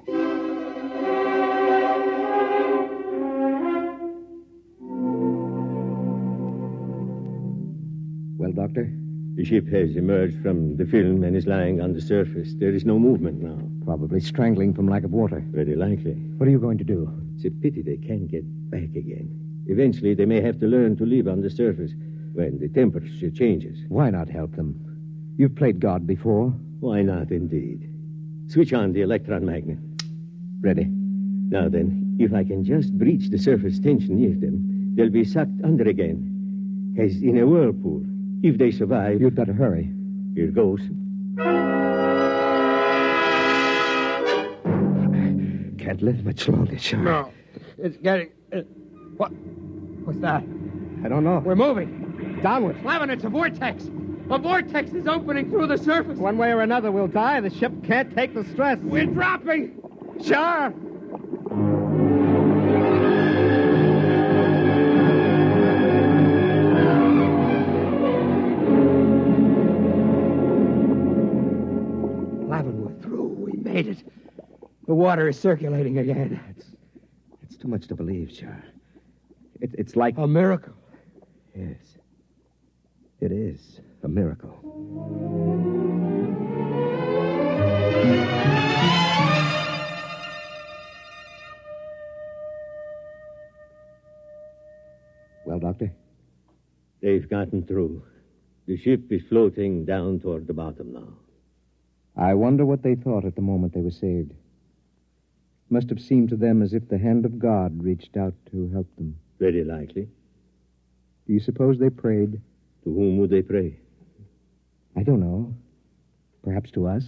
Well, Doctor? The ship has emerged from the film and is lying on the surface. There is no movement now. Probably strangling from lack of water. Very likely. What are you going to do? It's a pity they can't get back again. Eventually, they may have to learn to live on the surface when the temperature changes. Why not help them? You've played God before. Why not, indeed? Switch on the electron magnet. Ready. Now then, if I can just breach the surface tension near them, they'll be sucked under again, as in a whirlpool. If they survive... You'd better hurry. Here goes. Can't live much longer, Shar. No. It's getting... What's that? I don't know. We're moving. Downward. Lavin, it's a vortex. A vortex is opening through the surface. One way or another, we'll die. The ship can't take the stress. We're dropping. Shar! Lavin, we're through. We made it. The water is circulating again. It's too much to believe, Shar. It's like... A miracle. Yes. It is a miracle. Well, Doctor? They've gotten through. The ship is floating down toward the bottom now. I wonder what they thought at the moment they were saved. Must have seemed to them as if the hand of God reached out to help them. Very likely. Do you suppose they prayed? To whom would they pray? I don't know. Perhaps to us,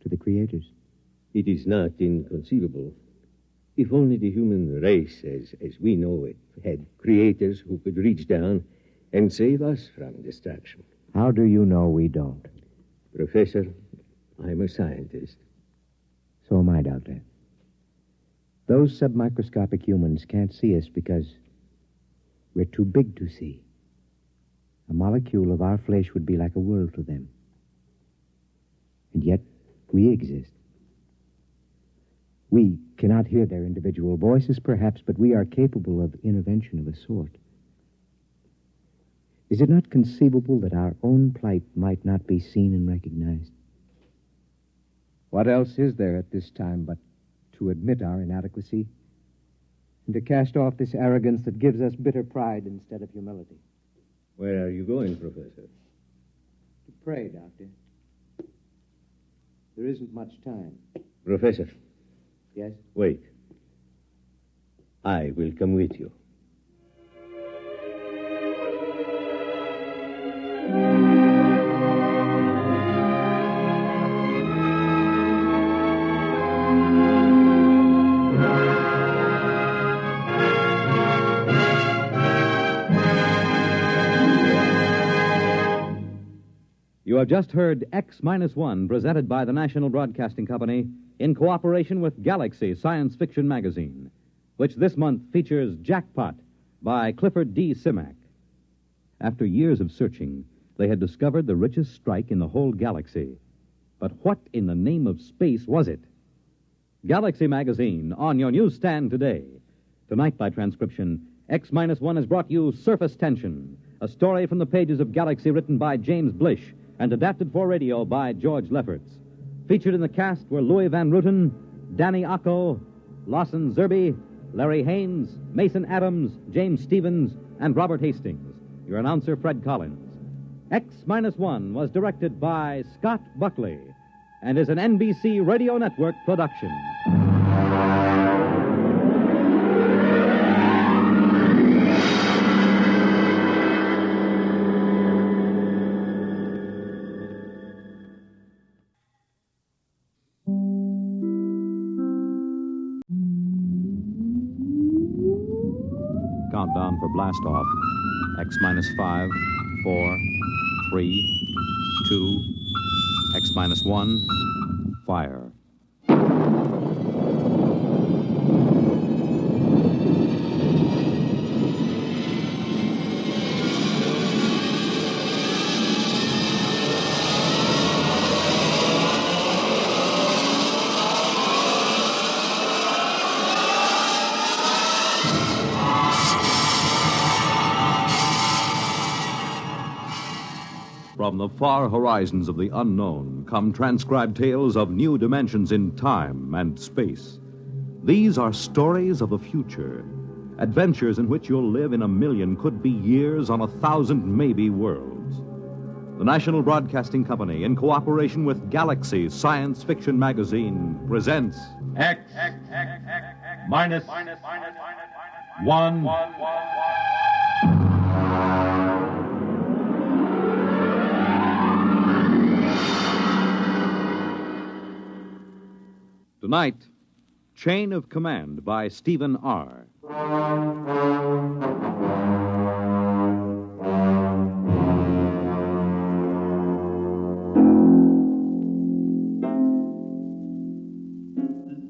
to the creators. It is not inconceivable. If only the human race, as we know it, had creators who could reach down and save us from destruction. How do you know we don't? Professor, I'm a scientist. So am I, Doctor. Those submicroscopic humans can't see us because we're too big to see. A molecule of our flesh would be like a world to them. And yet, we exist. We cannot hear their individual voices, perhaps, but we are capable of intervention of a sort. Is it not conceivable that our own plight might not be seen and recognized? What else is there at this time but to admit our inadequacy and to cast off this arrogance that gives us bitter pride instead of humility? Where are you going, Professor? To pray, Doctor. There isn't much time. Professor. Yes? Wait. I will come with you. You have just heard X-1, presented by the National Broadcasting Company in cooperation with Galaxy Science Fiction Magazine, which this month features Jackpot by Clifford D. Simak. After years of searching, they had discovered the richest strike in the whole galaxy. But what in the name of space was it? Galaxy Magazine, on your newsstand today. Tonight, by transcription, X-1 has brought you Surface Tension, a story from the pages of Galaxy written by James Blish and adapted for radio by George Lefferts. Featured in the cast were Louis Van Rooten, Danny Acco, Lawson Zerby, Larry Haynes, Mason Adams, James Stevens, and Robert Hastings. Your announcer, Fred Collins. X-1 was directed by Scott Buckley and is an NBC Radio Network production. Countdown for blast off. X-5, 4, 3, 2, X-1, fire. From the far horizons of the unknown come transcribed tales of new dimensions in time and space. These are stories of the future, adventures in which you'll live in a million, could be years, on 1,000 maybe worlds. The National Broadcasting Company, in cooperation with Galaxy Science Fiction Magazine, presents X minus 1. Tonight, Chain of Command by Stephen R.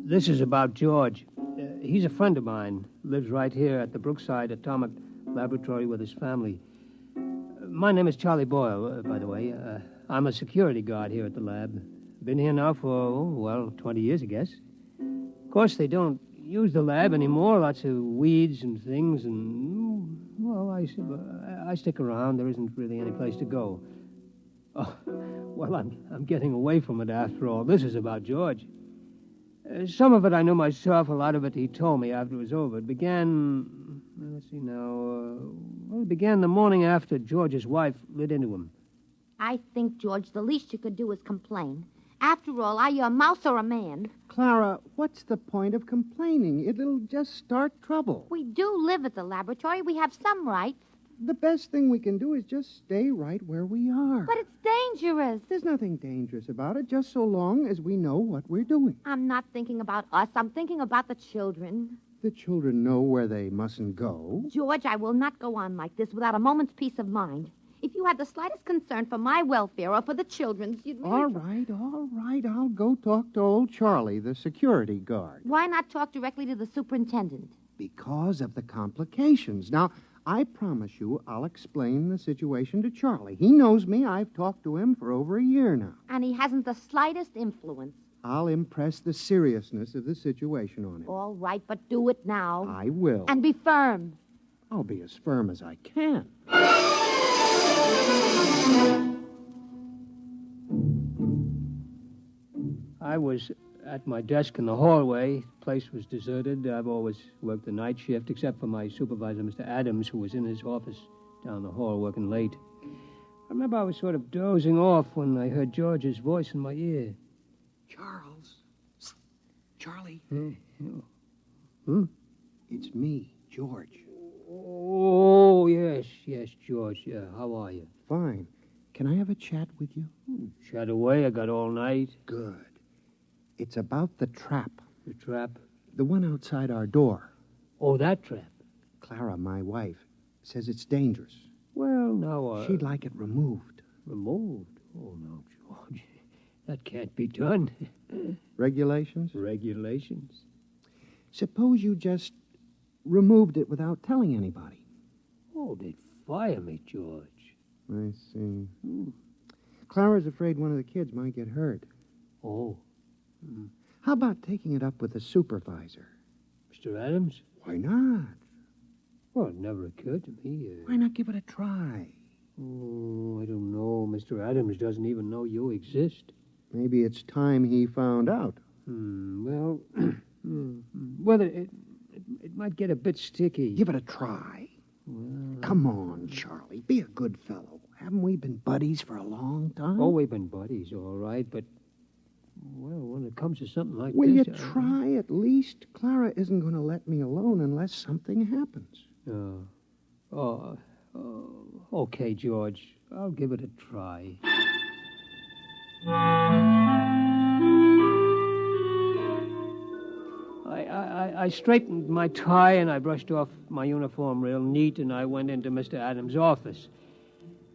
This is about George. He's a friend of mine. Lives right here at the Brookside Atomic Laboratory with his family. My name is Charlie Boyle, by the way. I'm a security guard here at the lab. Been here now for, 20 years, I guess. Of course, they don't use the lab anymore. Lots of weeds and things, and, I stick around. There isn't really any place to go. Oh, well, I'm getting away from it after all. This is about George. Some of it I knew myself. A lot of it he told me after it was over. It began, it began the morning after George's wife lit into him. I think, George, the least you could do is complain. After all, are you a mouse or a man? Clara, what's the point of complaining? It'll just start trouble. We do live at the laboratory. We have some rights. The best thing we can do is just stay right where we are. But it's dangerous. There's nothing dangerous about it, just so long as we know what we're doing. I'm not thinking about us. I'm thinking about the children. The children know where they mustn't go. George, I will not go on like this without a moment's peace of mind. If you had the slightest concern for my welfare or for the children's, you'd really... All right. I'll go talk to old Charlie, the security guard. Why not talk directly to the superintendent? Because of the complications. Now, I promise you I'll explain the situation to Charlie. He knows me. I've talked to him for over a year now. And he hasn't the slightest influence. I'll impress the seriousness of the situation on him. All right, but do it now. I will. And be firm. I'll be as firm as I can. I was at my desk in the hallway. The place was deserted. I've always worked the night shift, except for my supervisor, Mr. Adams, who was in his office down the hall working late. I remember I was sort of dozing off when I heard George's voice in my ear. Charles. Charlie. Hmm? It's me, George. Oh, yes, George. Yeah, how are you? Fine. Can I have a chat with you? Chat away. I got all night. Good. It's about the trap. The trap? The one outside our door. Oh, that trap? Clara, my wife, says it's dangerous. Well, now, She'd like it removed. Removed? Oh, no, George. That can't be done. Regulations? Regulations. Suppose you just removed it without telling anybody. Oh, they'd fire me, George. I see. Clara's afraid one of the kids might get hurt. Oh. How about taking it up with the supervisor? Mr. Adams? Why not? Well, it never occurred to me. Why not give it a try? Oh, I don't know. Mr. Adams doesn't even know you exist. Maybe it's time he found out. Well, it might get a bit sticky. Give it a try. Well, come on, Charlie. Be a good fellow. Haven't we been buddies for a long time? Oh, we've been buddies, all right, but, well, when it comes to something like Will this... you try at least? Clara isn't going to let me alone unless something happens. Okay, George. I'll give it a try. I straightened my tie and I brushed off my uniform real neat and I went into Mr. Adams' office.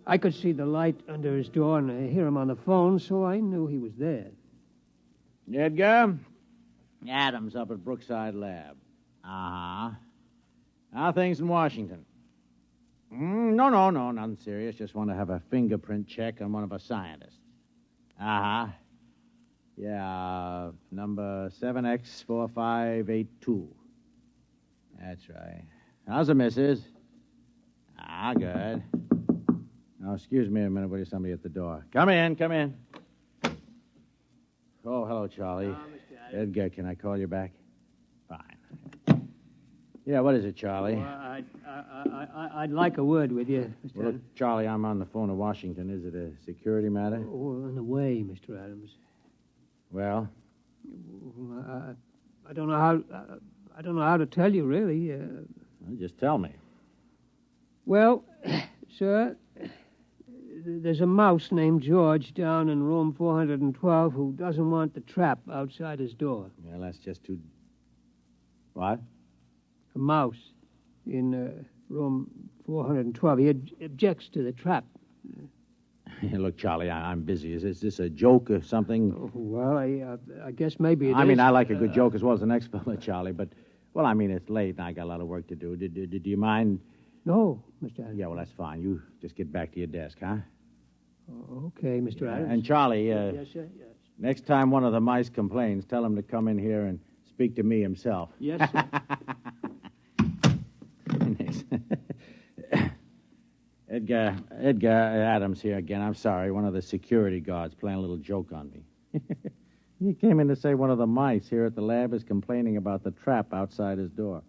I could see the light under his door and I hear him on the phone, so I knew he was there. Edgar? Adams up at Brookside Lab. Uh-huh. How are things in Washington? No, nothing serious. Just want to have a fingerprint check on one of our scientists. Uh-huh. Yeah, number 7X4582. That's right. How's the missus? Good. Oh, excuse me a minute. There's somebody at the door. Come in. Oh, hello, Charlie. Mr. Edgar, can I call you back? Fine. Yeah, what is it, Charlie? Well, I'd like a word with you, Mr. Well, look, Adams. Charlie, I'm on the phone to Washington. Is it a security matter? Oh, in a way, Mr. Adams. Well? I don't know how to tell you, really. Well, just tell me. Well, sir, there's a mouse named George down in room 412 who doesn't want the trap outside his door. Well, that's just too... What? A mouse in room 412. He objects to the trap. Look, Charlie, I'm busy. Is this a joke or something? Oh, well, I guess maybe it is. I mean, I like a good joke as well as the next fella, Charlie, but, well, I mean, it's late and I got a lot of work to do. Do you mind? No, Mr. Adams. Yeah, well, that's fine. You just get back to your desk, huh? Okay, Mr. Adams. And, Charlie, yes, sir, yes. Next time one of the mice complains, tell him to come in here and speak to me himself. Yes, sir. Edgar Adams here again. I'm sorry. One of the security guards playing a little joke on me. He came in to say one of the mice here at the lab is complaining about the trap outside his door.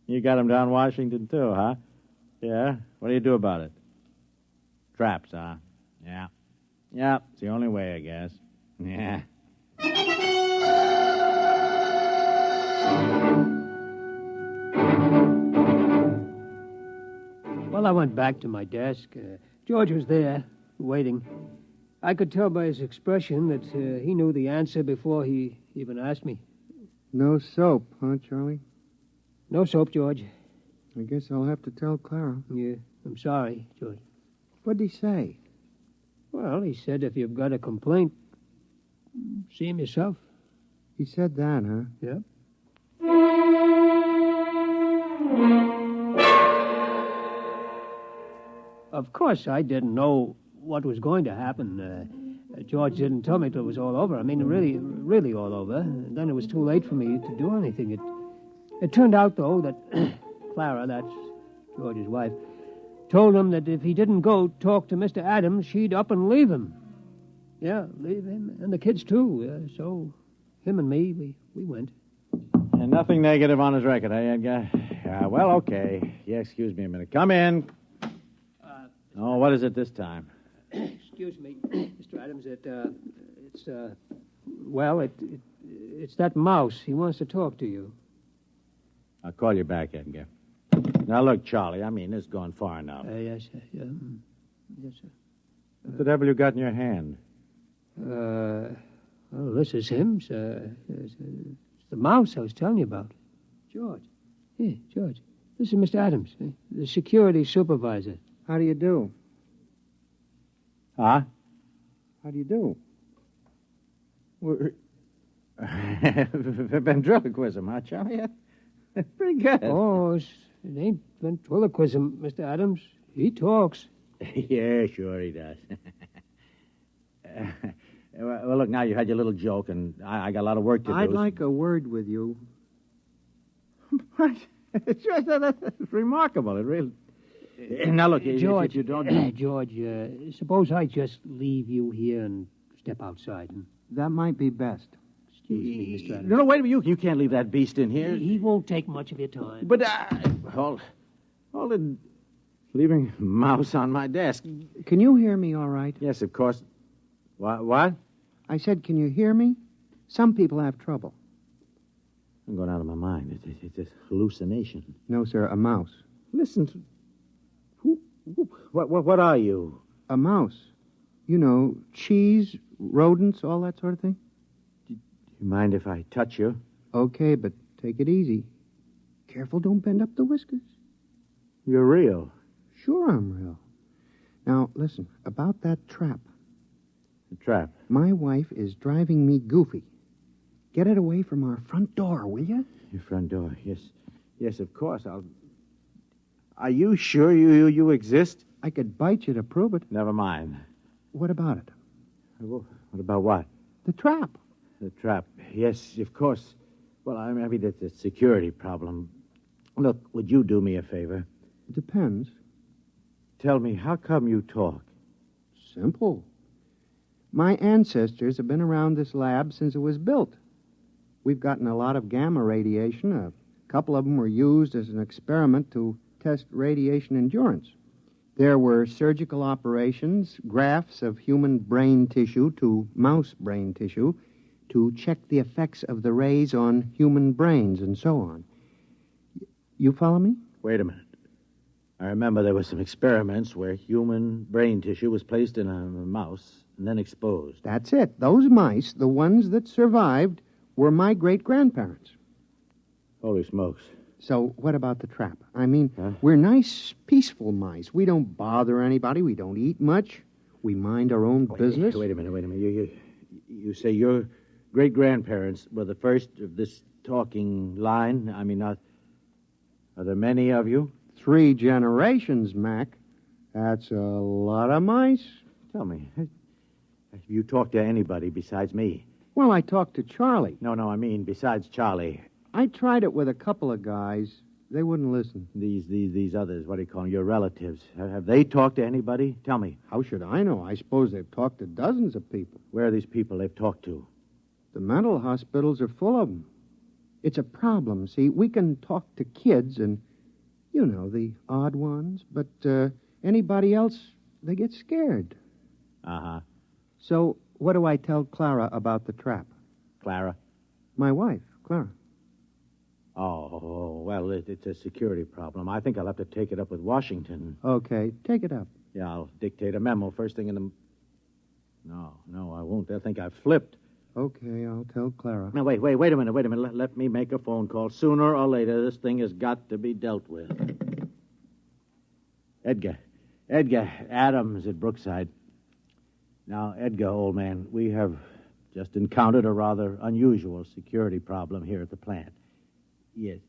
You got him down Washington, too, huh? Yeah? What do you do about it? Traps, huh? Yeah. Yeah, it's the only way, I guess. Yeah. Well, I went back to my desk. George was there, waiting. I could tell by his expression that he knew the answer before he even asked me. No soap, huh, Charlie? No soap, George. I guess I'll have to tell Clara. Yeah, I'm sorry, George. What'd he say? Well, he said if you've got a complaint, see him yourself. He said that, huh? Yeah. Of course, I didn't know what was going to happen. George didn't tell me till it was all over. I mean, really all over. And then it was too late for me to do anything. It turned out, though, that Clara, that's George's wife, told him that if he didn't go talk to Mr. Adams, she'd up and leave him. Yeah, leave him and the kids, too. So him and me, we went. And nothing negative on his record, eh, Edgar? Well, okay. Yeah, excuse me a minute. Come in. Oh, what is it this time? Excuse me, Mr. Adams. It's that mouse. He wants to talk to you. I'll call you back, Edgar. Now, look, Charlie, I mean, this is going far enough. Yes, sir. Yes, sir. What the devil you got in your hand? Well, this is him, sir. It's the mouse I was telling you about. George. Hey, George. This is Mr. Adams, the security supervisor. How do you do? Huh? How do you do? Ventriloquism, huh, Charlie? Pretty good. Oh, it ain't ventriloquism, Mr. Adams. He talks. Yeah, sure he does. Well, look, now you had your little joke, and I got a lot of work to do. I'd like a word with you. What? Sure, that's remarkable. It really... Now, look, George, if you don't... George, suppose I just leave you here and step outside. That might be best. Excuse me, Mr. Adams. No, wait a minute. You can't leave that beast in here. He won't take much of your time. But, hold it. Leaving a mouse on my desk. Can you hear me all right? Yes, of course. What? I said, can you hear me? Some people have trouble. I'm going out of my mind. It's a hallucination. No, sir, a mouse. Listen to... What are you? A mouse. You know, cheese, rodents, all that sort of thing. Do you mind if I touch you? Okay, but take it easy. Careful, don't bend up the whiskers. You're real. Sure I'm real. Now, listen, about that trap. The trap? My wife is driving me goofy. Get it away from our front door, will you? Your front door, yes. Yes, of course, I'll... Are you sure you exist? I could bite you to prove it. Never mind. What about it? What about what? The trap. The trap. Yes, of course. Well, I mean, that's a security problem. Look, would you do me a favor? Depends. Tell me, how come you talk? Simple. My ancestors have been around this lab since it was built. We've gotten a lot of gamma radiation. A couple of them were used as an experiment to test radiation endurance. There were surgical operations, grafts of human brain tissue to mouse brain tissue to check the effects of the rays on human brains and so on. You follow me? Wait a minute. I remember there were some experiments where human brain tissue was placed in a mouse and then exposed. That's it. Those mice, the ones that survived, were my great-grandparents. Holy smokes. So what about the trap? I mean, we're nice, peaceful mice. We don't bother anybody. We don't eat much. We mind our own business. Wait a minute. You say your great-grandparents were the first of this talking line? I mean, are there many of you? 3 generations, Mac. That's a lot of mice. Tell me, have you talked to anybody besides me? Well, I talked to Charlie. No, I mean besides Charlie. I tried it with a couple of guys. They wouldn't listen. These others, what do you call them, your relatives, have they talked to anybody? Tell me. How should I know? I suppose they've talked to dozens of people. Where are these people they've talked to? The mental hospitals are full of them. It's a problem, see. We can talk to kids and, you know, the odd ones, but anybody else, they get scared. Uh-huh. So what do I tell Clara about the trap? Clara? My wife, Clara. Oh, well, it's a security problem. I think I'll have to take it up with Washington. Okay, take it up. Yeah, I'll dictate a memo first thing in the... No, I won't. They'll think I've flipped. Okay, I'll tell Clara. Now, wait a minute. Let me make a phone call. Sooner or later, this thing has got to be dealt with. Edgar Adams at Brookside. Now, Edgar, old man, we have just encountered a rather unusual security problem here at the plant. Yes.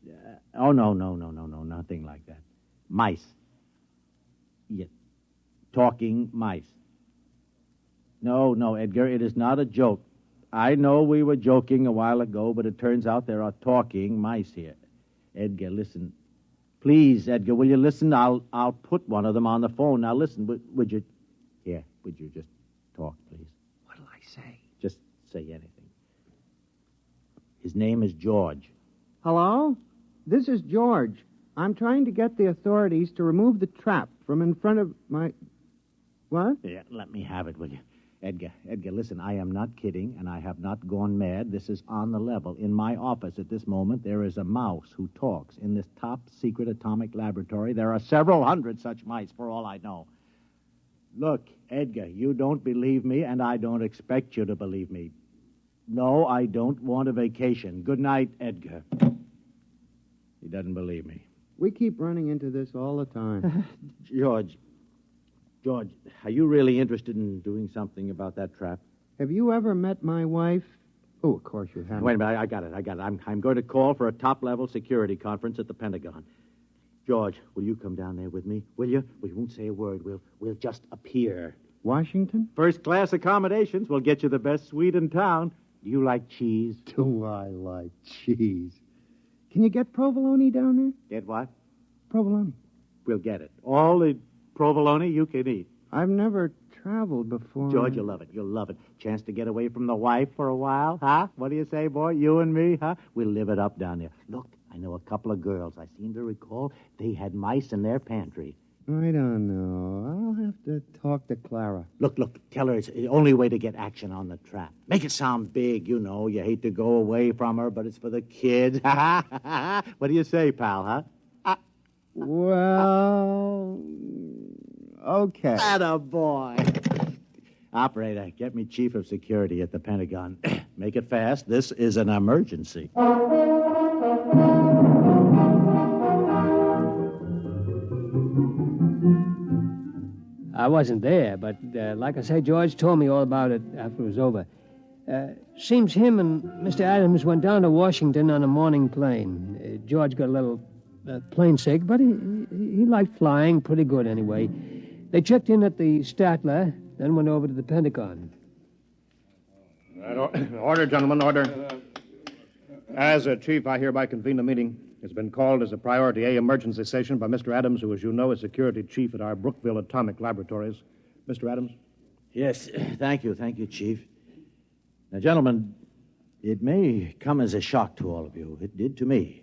No, nothing like that. Mice. Yes. Talking mice. No, Edgar, it is not a joke. I know we were joking a while ago, but it turns out there are talking mice here. Edgar, listen. Please, Edgar, will you listen? I'll put one of them on the phone. Now, listen, would you... Here, would you just talk, please? What'll I say? Just say anything. His name is George. Hello? This is George. I'm trying to get the authorities to remove the trap from in front of my... What? Yeah, let me have it, will you? Edgar, listen, I am not kidding, and I have not gone mad. This is on the level. In my office at this moment, there is a mouse who talks. In this top-secret atomic laboratory, there are several hundred such mice, for all I know. Look, Edgar, you don't believe me, and I don't expect you to believe me. No, I don't want a vacation. Good night, Edgar. He doesn't believe me. We keep running into this all the time. George, are you really interested in doing something about that trap? Have you ever met my wife? Oh, of course you haven't. Wait a minute, I got it. I'm going to call for a top-level security conference at the Pentagon. George, will you come down there with me? Will you? We won't say a word. We'll just appear. Washington? First-class accommodations. We'll get you the best suite in town. Do you like cheese? Do I like cheese? Can you get provolone down there? Get what? Provolone. We'll get it. All the provolone you can eat. I've never traveled before. George, you'll love it. You'll love it. Chance to get away from the wife for a while, huh? What do you say, boy? You and me, huh? We'll live it up down there. Look, I know a couple of girls. I seem to recall they had mice in their pantry. I don't know. I'll have to talk to Clara. Look, tell her it's the only way to get action on the trap. Make it sound big, you know. You hate to go away from her, but it's for the kids. What do you say, pal, huh? Well, okay. Attaboy. Operator, get me chief of security at the Pentagon. Make it fast. This is an emergency. I wasn't there, but like I say, George told me all about it after it was over. Seems him and Mr. Adams went down to Washington on a morning plane. George got a little plane sick, but he liked flying pretty good anyway. They checked in at the Statler, then went over to the Pentagon. Order, gentlemen, order. As a chief, I hereby convene the meeting. It's been called as a Priority A emergency session by Mr. Adams, who, as you know, is security chief at our Brookville Atomic Laboratories. Mr. Adams? Yes, thank you, Chief. Now, gentlemen, it may come as a shock to all of you. It did to me.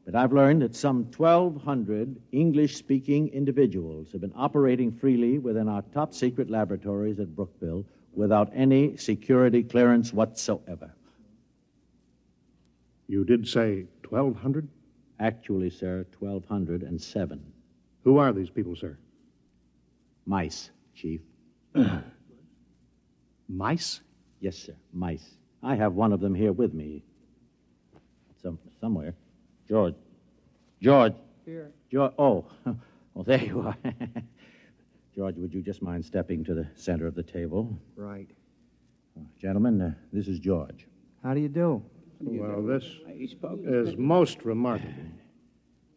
But I've learned that some 1,200 English-speaking individuals have been operating freely within our top-secret laboratories at Brookville without any security clearance whatsoever. You did say 1,200? Actually, sir, 1,207. Who are these people, sir? Mice, Chief. Mice? Yes, sir, mice. I have one of them here with me. Somewhere. George. Here. George. Oh, there you are. George, would you just mind stepping to the center of the table? Right. Gentlemen, this is George. How do you do? Well, this is most remarkable.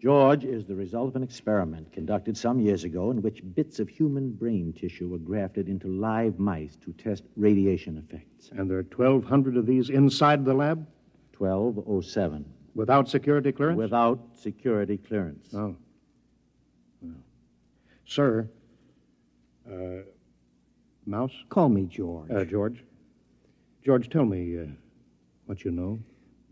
George is the result of an experiment conducted some years ago in which bits of human brain tissue were grafted into live mice to test radiation effects. And there are 1,200 of these inside the lab? 1,207. Without security clearance? Without security clearance. Oh. Well. Sir, Mouse? Call me George. George? George, tell me what you know.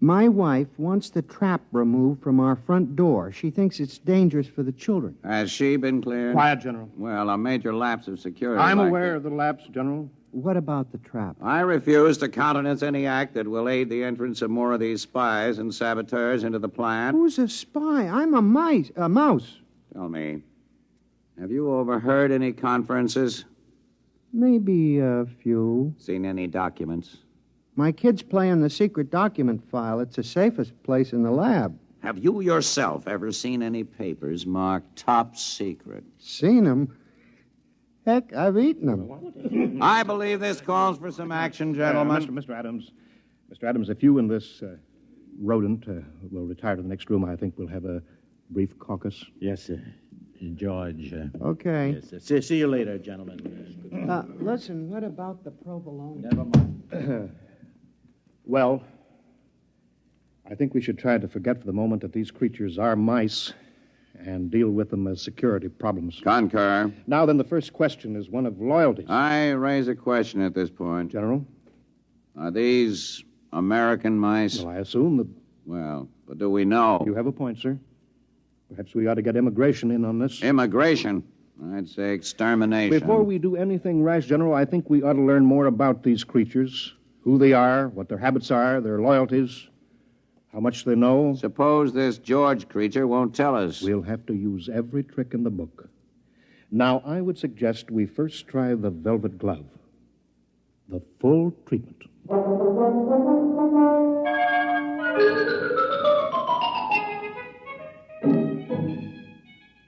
My wife wants the trap removed from our front door. She thinks it's dangerous for the children. Has she been cleared? Quiet, General. Well, a major lapse of security. I'm like aware that. of the lapse, General. What about the trap? I refuse to countenance any act that will aid the entrance of more of these spies and saboteurs into the plant. Who's a spy? I'm a mouse. Tell me, have you overheard any conferences? Maybe a few. Seen any documents? My kids play in the secret document file. It's the safest place in the lab. Have you yourself ever seen any papers marked top secret? Seen them? Heck, I've eaten them. I believe this calls for some action, gentlemen. Mr. Adams, if you and this rodent will retire to the next room, I think we'll have a brief caucus. Yes, sir. George. Okay. Yes, sir. See you later, gentlemen. Listen, what about the provolone? Never mind. Well, I think we should try to forget for the moment that these creatures are mice and deal with them as security problems. Concur. Now then, the first question is one of loyalty. I raise a question at this point. General? Are these American mice? Well, I assume that... Well, but do we know? You have a point, sir. Perhaps we ought to get immigration in on this. Immigration? I'd say extermination. Before we do anything rash, General, I think we ought to learn more about these creatures, who they are, what their habits are, their loyalties, how much they know. Suppose this George creature won't tell us. We'll have to use every trick in the book. Now, I would suggest we first try the velvet glove. The full treatment.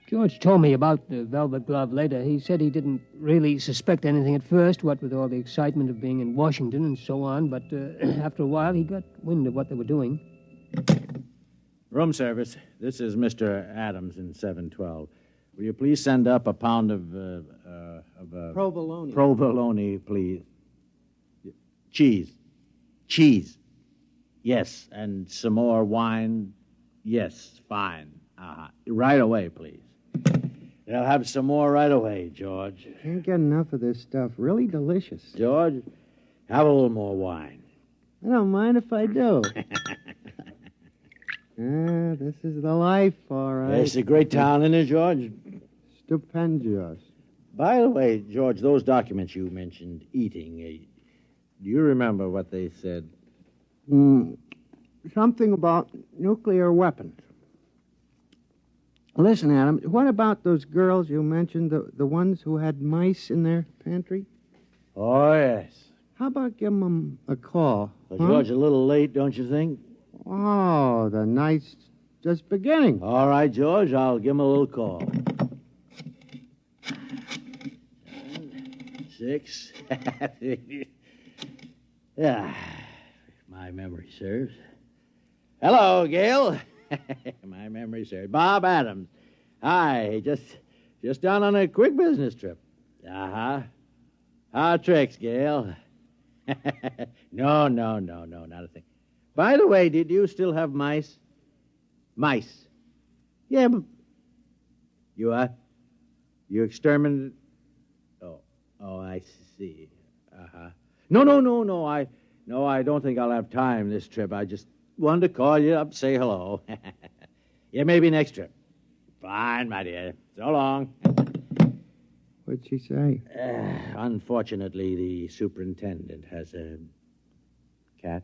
George told me about the velvet glove later. He said he didn't really suspect anything at first, what with all the excitement of being in Washington and so on, but after a while he got wind of what they were doing. Room service. This is Mr. Adams in 712. Will you please send up a pound of provolone? Provolone, please. Cheese. Yes, and some more wine. Yes, fine. Right away, please. They'll have some more right away, George. Can't get enough of this stuff. Really delicious. George, have a little more wine. I don't mind if I do. This is the life, all right. It's a great town, isn't it, George? Stupendous. By the way, George, those documents you mentioned eating, do you remember what they said? Something about nuclear weapons. Listen, Adam, what about those girls you mentioned, the ones who had mice in their pantry? Oh, yes. How about giving them a call? Well, George, a little late, don't you think? Oh, the night's just beginning. All right, George, I'll give him a little call. 6. Yeah, if my memory serves. Hello, Gail. My memory serves. Bob Adams. Hi, just down on a quick business trip. How tricks, Gail? No, not a thing. By the way, did you still have mice? Mice. Yeah, but... You exterminated... Oh, I see. No, I don't think I'll have time this trip. I just wanted to call you up, say hello. Yeah, maybe next trip. Fine, my dear. So long. What'd she say? Unfortunately, the superintendent has a cat.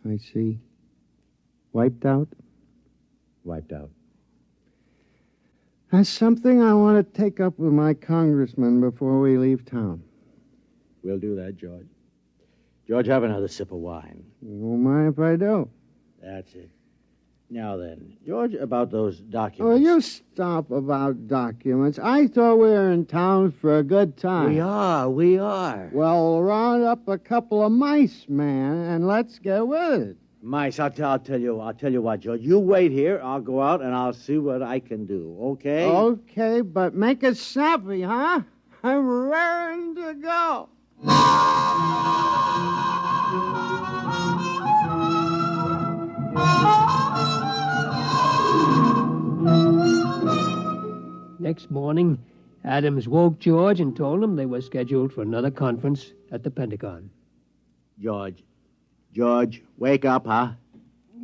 I see. Wiped out? Wiped out. That's something I want to take up with my congressman before we leave town. We'll do that, George. George, have another sip of wine. You won't mind if I do. That's it. Now then, George, about those documents. Oh, you stop about documents. I thought we were in town for a good time. We are. Well, round up a couple of mice, man, and let's get with it. Mice, I'll tell you what, George. You wait here. I'll go out and I'll see what I can do, okay? Okay, but make it snappy, huh? I'm raring to go. Next morning, Adams woke George and told him they were scheduled for another conference at the Pentagon. George, wake up, huh?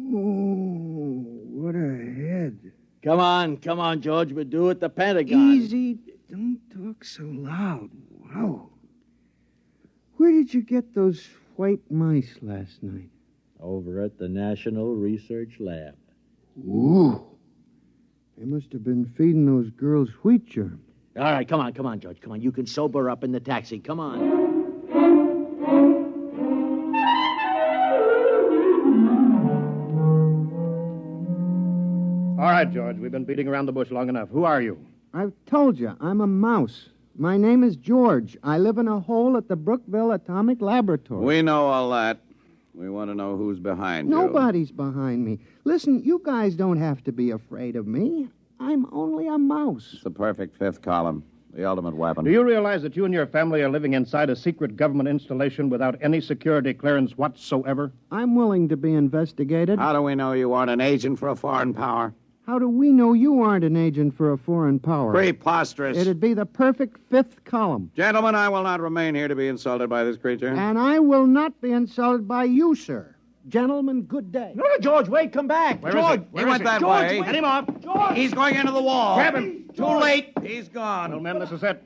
Oh, what a head. Come on, George. We're due at the Pentagon. Easy. Don't talk so loud. Wow. Where did you get those white mice last night? Over at the National Research Lab. Ooh. They must have been feeding those girls wheat germ. All right, come on, George. Come on. You can sober up in the taxi. Come on. All right, George, we've been beating around the bush long enough. Who are you? I've told you, I'm a mouse. My name is George. I live in a hole at the Brookville Atomic Laboratory. We know all that. We want to know who's behind you. Nobody's behind me. Listen, you guys don't have to be afraid of me. I'm only a mouse. It's the perfect fifth column. The ultimate weapon. Do you realize that you and your family are living inside a secret government installation without any security clearance whatsoever? I'm willing to be investigated. How do we know you aren't an agent for a foreign power? How do we know you aren't an agent for a foreign power? Preposterous. It'd be the perfect fifth column. Gentlemen, I will not remain here to be insulted by this creature. And I will not be insulted by you, sir. Gentlemen, good day. No, George, wait, come back. George, he went that way. Get him off. George. He's going into the wall. Grab him. Too late. He's gone. Well, men, this is it.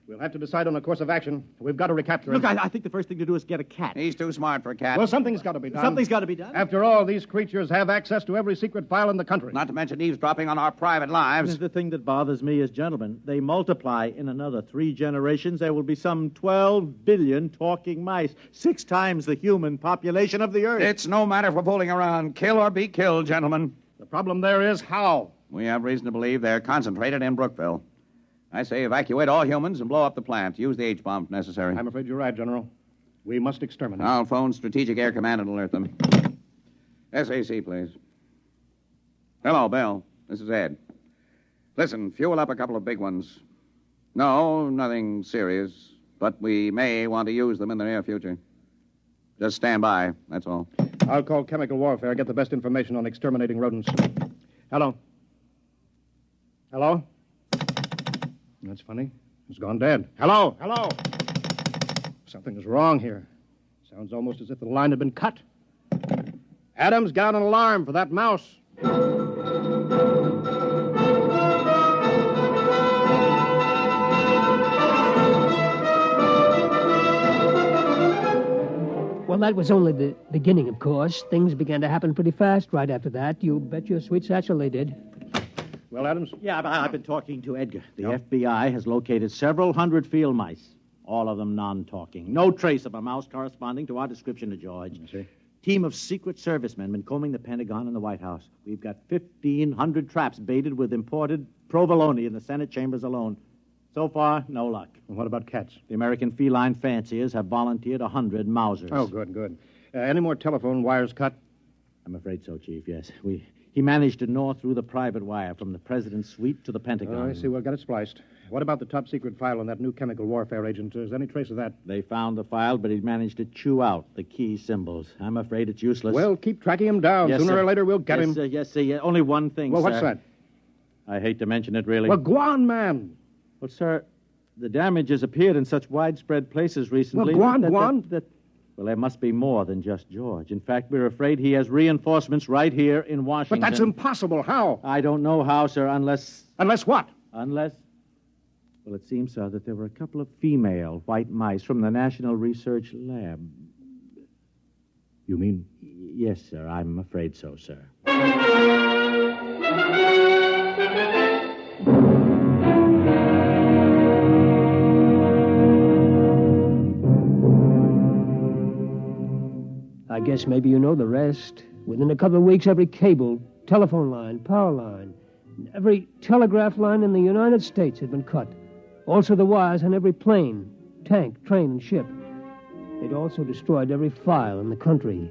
We'll have to decide on a course of action. We've got to recapture him. Look, I think the first thing to do is get a cat. He's too smart for a cat. Well, something's got to be done. Something's got to be done. After all, these creatures have access to every secret file in the country. Not to mention eavesdropping on our private lives. The thing that bothers me is, gentlemen, they multiply in another 3 generations. There will be some 12 billion talking mice, 6 times the human population of the Earth. It's no matter for fooling around. Kill or be killed, gentlemen. The problem there is how. We have reason to believe they're concentrated in Brookville. I say evacuate all humans and blow up the plant. Use the H-bomb if necessary. I'm afraid you're right, General. We must exterminate. I'll phone Strategic Air Command and alert them. SAC, please. Hello, Bill. This is Ed. Listen, fuel up a couple of big ones. No, nothing serious, but we may want to use them in the near future. Just stand by, that's all. I'll call chemical warfare, get the best information on exterminating rodents. Hello? Hello? That's funny. It's gone dead. Hello? Hello? Something's wrong here. Sounds almost as if the line had been cut. Adams, got an alarm for that mouse. Well, that was only the beginning, of course. Things began to happen pretty fast right after that. You bet your sweet satchel they did. Well, Adams? Yeah, I've been talking to Edgar. The FBI has located several hundred field mice, all of them non-talking. No trace of a mouse corresponding to our description of George. I see. Team of Secret Servicemen been combing the Pentagon and the White House. We've got 1,500 traps baited with imported provolone in the Senate chambers alone. So far, no luck. And what about cats? The American feline fanciers have volunteered 100 Mausers. Oh, good. Any more telephone wires cut? I'm afraid so, Chief, yes. He managed to gnaw through the private wire from the president's suite to the Pentagon. Oh, I see. We'll get it spliced. What about the top-secret file on that new chemical warfare agent? Is there any trace of that? They found the file, but he managed to chew out the key symbols. I'm afraid it's useless. Well, keep tracking him down. Yes, Sooner sir. or later, we'll get him. Yes, sir. Only one thing, Well, sir. what's that? I hate to mention it, really. Well, go on, man. Well, sir, the damage has appeared in such widespread places recently. Well, go on. Well, there must be more than just George. In fact, we're afraid he has reinforcements right here in Washington. But that's impossible. How? I don't know how, sir, unless... Unless what? Unless... Well, it seems, sir, that there were a couple of female white mice from the National Research Lab. You mean? Yes, sir. I'm afraid so, sir. I guess maybe you know the rest. Within a couple of weeks, every cable, telephone line, power line, every telegraph line in the United States had been cut. Also the wires on every plane, tank, train, and ship. They'd also destroyed every file in the country.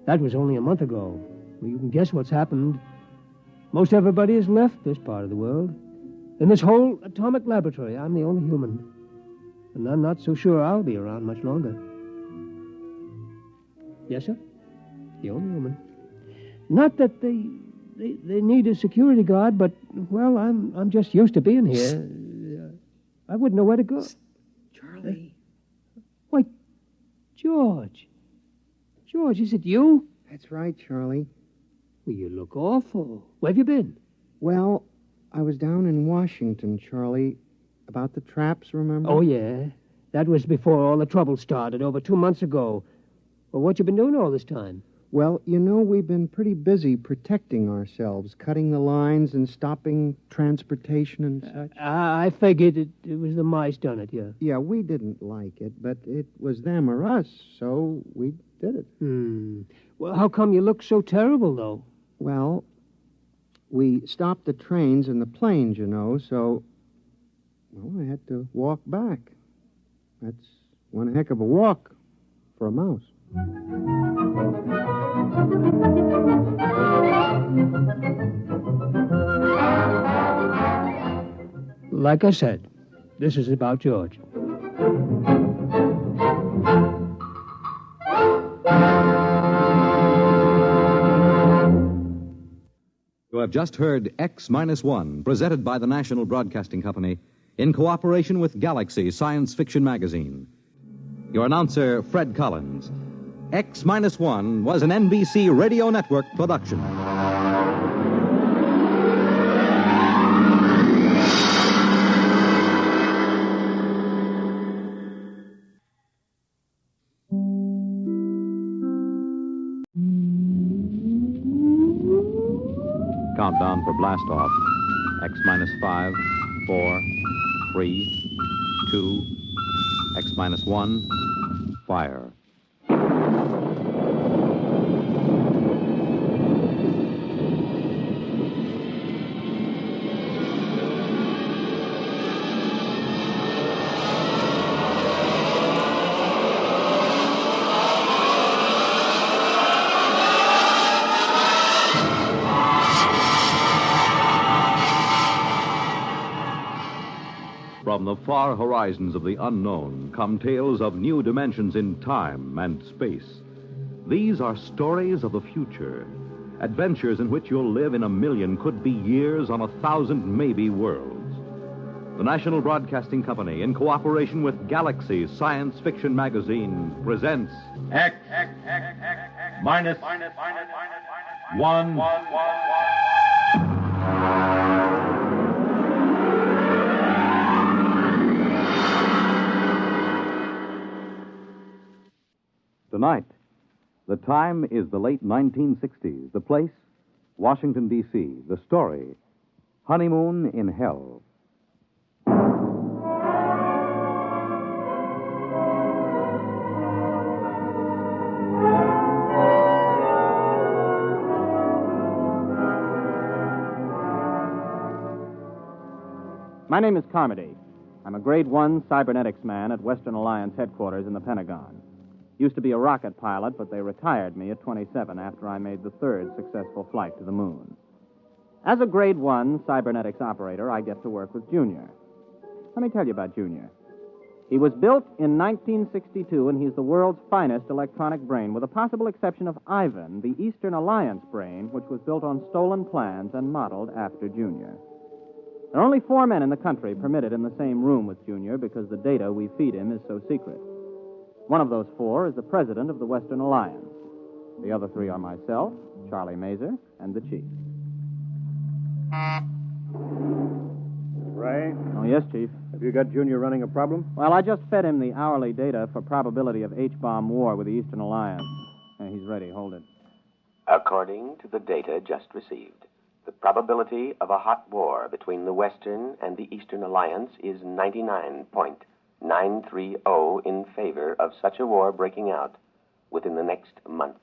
That was only a month ago. Well, you can guess what's happened. Most everybody has left this part of the world. In this whole atomic laboratory, I'm the only human. And I'm not so sure I'll be around much longer. Yes, sir? The only woman. Not that they need a security guard, but, well, I'm just used to being here. I wouldn't know where to go. Charlie. Why, George. George, is it you? That's right, Charlie. Well, you look awful. Where have you been? Well, I was down in Washington, Charlie, about the traps, remember? Oh, yeah. That was before all the trouble started, over 2 months ago. Well, what you been doing all this time? Well, you know, we've been pretty busy protecting ourselves, cutting the lines and stopping transportation and such. I figured it was the mice done it, yeah. Yeah, we didn't like it, but it was them or us, so we did it. Well, how come you look so terrible, though? Well, we stopped the trains and the planes, you know, so, well, I had to walk back. That's one heck of a walk for a mouse. Like I said, this is about George. You have just heard X-1, presented by the National Broadcasting Company in cooperation with Galaxies Science Fiction Magazine. Your announcer, Fred Collins. X-1 was an NBC Radio Network production. Countdown for blast off. X-5, 4, 3, 2, X-1, fire. From the far horizons of the unknown come tales of new dimensions in time and space. These are stories of the future, adventures in which you'll live in a million, could be years, on 1,000 maybe worlds. The National Broadcasting Company, in cooperation with Galaxies Science Fiction Magazine, presents X minus 1. Tonight, the time is the late 1960s. The place, Washington, D.C. The story, Honeymoon in Hell. My name is Carmody. I'm a Grade 1 cybernetics man at Western Alliance headquarters in the Pentagon. Used to be a rocket pilot, but they retired me at 27 after I made the third successful flight to the moon. As a Grade 1 cybernetics operator, I get to work with Junior. Let me tell you about Junior. He was built in 1962, and he's the world's finest electronic brain, with the possible exception of Ivan, the Eastern Alliance brain, which was built on stolen plans and modeled after Junior. There are only 4 men in the country permitted in the same room with Junior because the data we feed him is so secret. One of those 4 is the president of the Western Alliance. The other 3 are myself, Charlie Mazer, and the chief. Ray? Oh, yes, Chief. Have you got Junior running a problem? Well, I just fed him the hourly data for probability of H-bomb war with the Eastern Alliance. He's ready. Hold it. According to the data just received, the probability of a hot war between the Western and the Eastern Alliance is 99.930 in favor of such a war breaking out within the next month.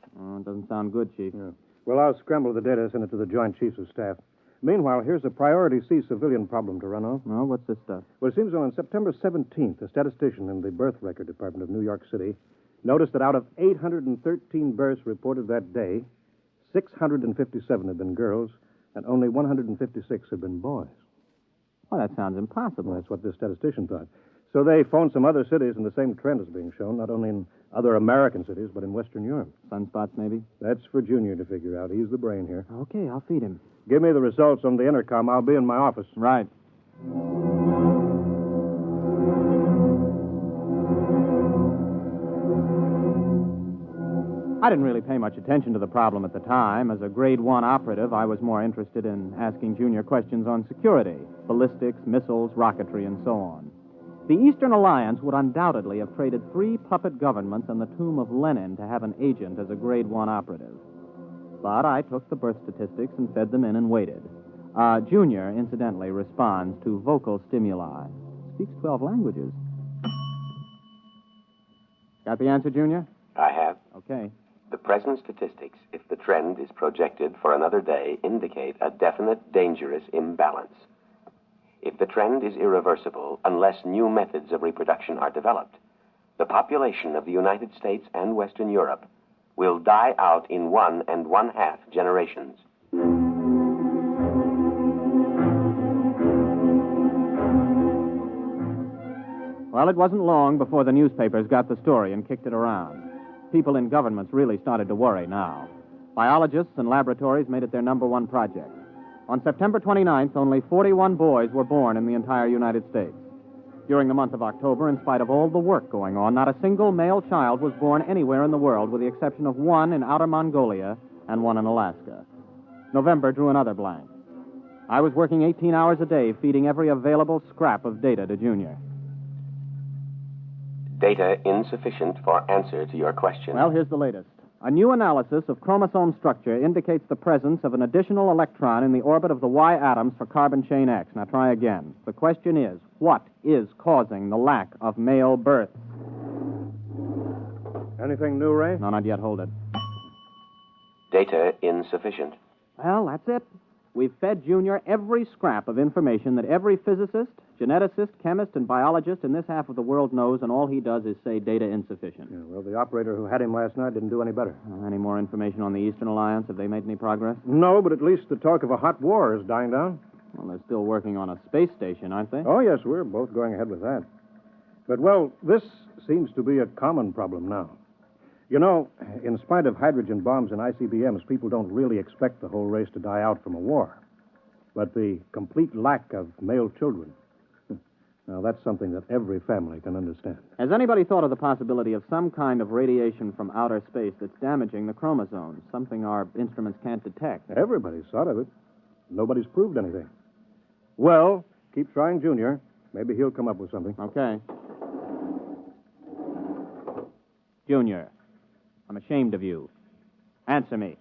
Doesn't sound good, Chief. Yeah. Well, I'll scramble the data, send it to the Joint Chiefs of Staff. Meanwhile, here's a Priority C civilian problem to run off. Oh, what's this stuff? Well, it seems on September 17th, a statistician in the Birth Record Department of New York City noticed that out of 813 births reported that day, 657 had been girls, and only 156 had been boys. Well, that sounds impossible. Well, that's what this statistician thought. So they phoned some other cities, and the same trend is being shown, not only in other American cities, but in Western Europe. Sunspots, maybe? That's for Junior to figure out. He's the brain here. Okay, I'll feed him. Give me the results on the intercom. I'll be in my office. Right. I didn't really pay much attention to the problem at the time. As a grade 1 operative, I was more interested in asking Junior questions on security, ballistics, missiles, rocketry, and so on. The Eastern Alliance would undoubtedly have traded 3 puppet governments and the tomb of Lenin to have an agent as a grade 1 operative. But I took the birth statistics and fed them in and waited. Junior, incidentally, responds to vocal stimuli. Speaks 12 languages. Got the answer, Junior? I have. Okay. The present statistics, if the trend is projected for another day, indicate a definite, dangerous imbalance. If the trend is irreversible, unless new methods of reproduction are developed, the population of the United States and Western Europe will die out in 1 1/2 generations. Well, it wasn't long before the newspapers got the story and kicked it around. People in governments really started to worry now. Biologists and laboratories made it their number 1 project. On September 29th, only 41 boys were born in the entire United States. During the month of October, in spite of all the work going on, not a single male child was born anywhere in the world, with the exception of 1 in outer Mongolia and 1 in Alaska. November drew another blank. I was working 18 hours a day, feeding every available scrap of data to Junior. Data insufficient for answer to your question. Well, here's the latest. A new analysis of chromosome structure indicates the presence of an additional electron in the orbit of the Y atoms for carbon chain X. Now try again. The question is, what is causing the lack of male birth? Anything new, Ray? No, not yet. Hold it. Data insufficient. Well, that's it. We've fed Junior every scrap of information that every physicist, geneticist, chemist, and biologist in this half of the world knows, and all he does is say data insufficient. Yeah, well, the operator who had him last night didn't do any better. Any more information on the Eastern Alliance? Have they made any progress? No, but at least the talk of a hot war is dying down. Well, they're still working on a space station, aren't they? Oh, yes, we're both going ahead with that. But, well, this seems to be a common problem now. You know, in spite of hydrogen bombs and ICBMs, people don't really expect the whole race to die out from a war. But the complete lack of male children, now that's something that every family can understand. Has anybody thought of the possibility of some kind of radiation from outer space that's damaging the chromosomes, something our instruments can't detect? Everybody's thought of it. Nobody's proved anything. Well, keep trying, Junior. Maybe he'll come up with something. Okay. Junior, I'm ashamed of you. Answer me.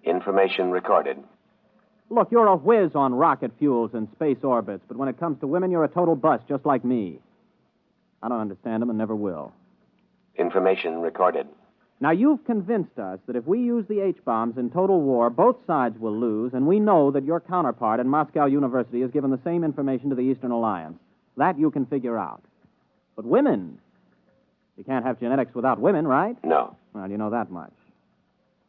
Information recorded. Look, you're a whiz on rocket fuels and space orbits, but when it comes to women, you're a total bust, just like me. I don't understand them and never will. Information recorded. Now, you've convinced us that if we use the H-bombs in total war, both sides will lose, and we know that your counterpart in Moscow University has given the same information to the Eastern Alliance. That you can figure out. But women, you can't have genetics without women, right? No. Well, you know that much.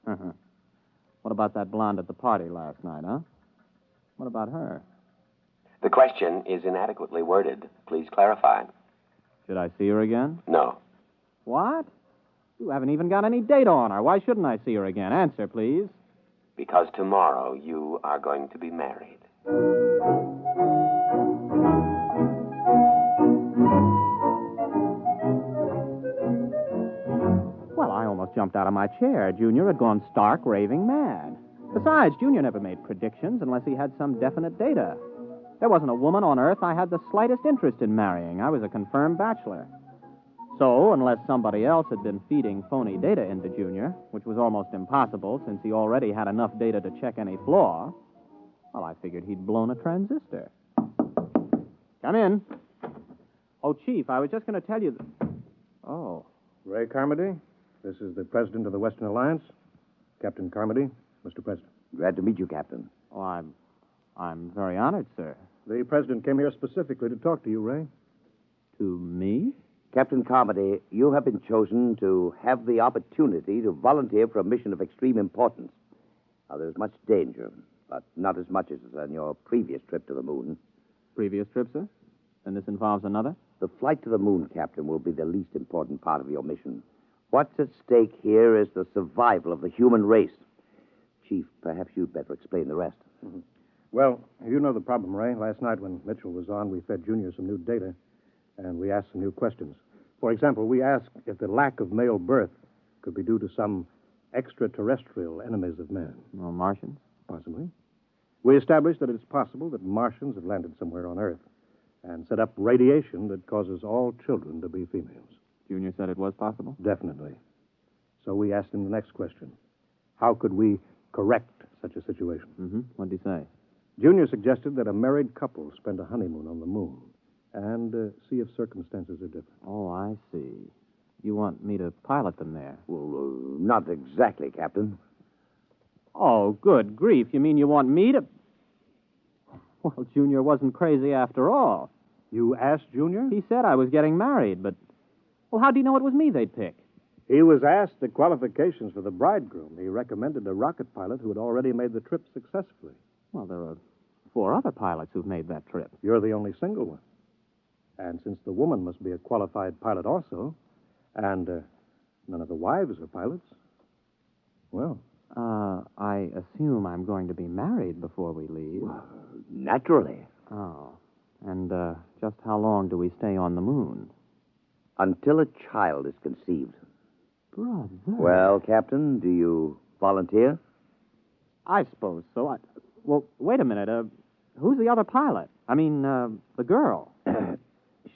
What about that blonde at the party last night, huh? What about her? The question is inadequately worded. Please clarify. Should I see her again? No. What? You haven't even got any data on her. Why shouldn't I see her again? Answer, please. Because tomorrow you are going to be married. Well, I almost jumped out of my chair. Junior had gone stark, raving mad. Besides, Junior never made predictions unless he had some definite data. There wasn't a woman on Earth I had the slightest interest in marrying. I was a confirmed bachelor. So, unless somebody else had been feeding phony data into Junior, which was almost impossible since he already had enough data to check any flaw, well, I figured he'd blown a transistor. Come in. Oh, Chief, I was just going to tell you... Oh. Ray Carmody, this is the President of the Western Alliance. Captain Carmody, Mr. President. Glad to meet you, Captain. Oh, I'm very honored, sir. The President came here specifically to talk to you, Ray. To me? Captain Carmody, you have been chosen to have the opportunity to volunteer for a mission of extreme importance. Now, there's much danger, but not as much as on your previous trip to the moon. Previous trip, sir? Then this involves another? The flight to the moon, Captain, will be the least important part of your mission. What's at stake here is the survival of the human race. Chief, perhaps you'd better explain the rest. Mm-hmm. Well, you know the problem, Ray. Last night when Mitchell was on, we fed Junior some new data, and we asked some new questions. For example, we asked if the lack of male birth could be due to some extraterrestrial enemies of man. Well, Martians? Possibly. We established that it's possible that Martians have landed somewhere on Earth and set up radiation that causes all children to be females. Junior said it was possible? Definitely. So we asked him the next question. How could we correct such a situation? Mm-hmm. What did he say? Junior suggested that a married couple spend a honeymoon on the moon and see if circumstances are different. Oh, I see. You want me to pilot them there? Well, not exactly, Captain. Oh, good grief. You mean you want me to... Well, Junior wasn't crazy after all. You asked Junior? He said I was getting married, but... Well, how do you know it was me they'd pick? He was asked the qualifications for the bridegroom. He recommended a rocket pilot who had already made the trip successfully. Well, there are 4 other pilots who've made that trip. You're the only single one. And since the woman must be a qualified pilot also, and none of the wives are pilots, well... I assume I'm going to be married before we leave. Naturally. Oh. And, just how long do we stay on the moon? Until a child is conceived. Brother. Well, Captain, do you volunteer? I suppose so. Well, wait a minute. Who's the other pilot? I mean, the girl.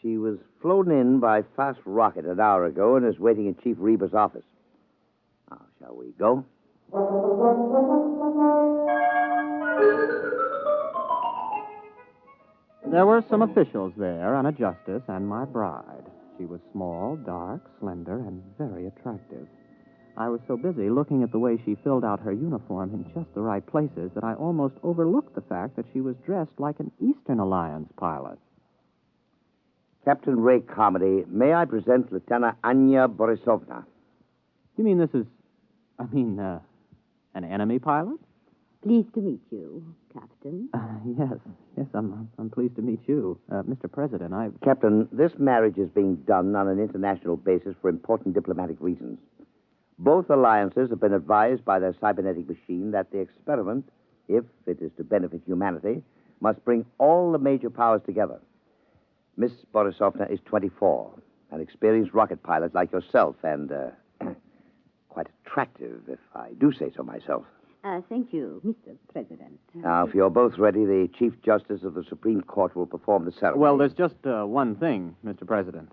She was flown in by fast rocket an hour ago and is waiting in Chief Reba's office. Now, shall we go? There were some officials there, and a justice, and my bride. She was small, dark, slender, and very attractive. I was so busy looking at the way she filled out her uniform in just the right places that I almost overlooked the fact that she was dressed like an Eastern Alliance pilot. Captain Ray Carmody, may I present Lieutenant Anya Borisovna? You mean this is... an enemy pilot? Pleased to meet you, Captain. Yes, I'm pleased to meet you. Mr. President, Captain, this marriage is being done on an international basis for important diplomatic reasons. Both alliances have been advised by their cybernetic machine that the experiment, if it is to benefit humanity, must bring all the major powers together. Miss Borisovna is 24, an experienced rocket pilot like yourself, and quite attractive, if I do say so myself. Thank you, Mr. President. Now, if you're both ready, the Chief Justice of the Supreme Court will perform the ceremony. Well, there's just one thing, Mr. President.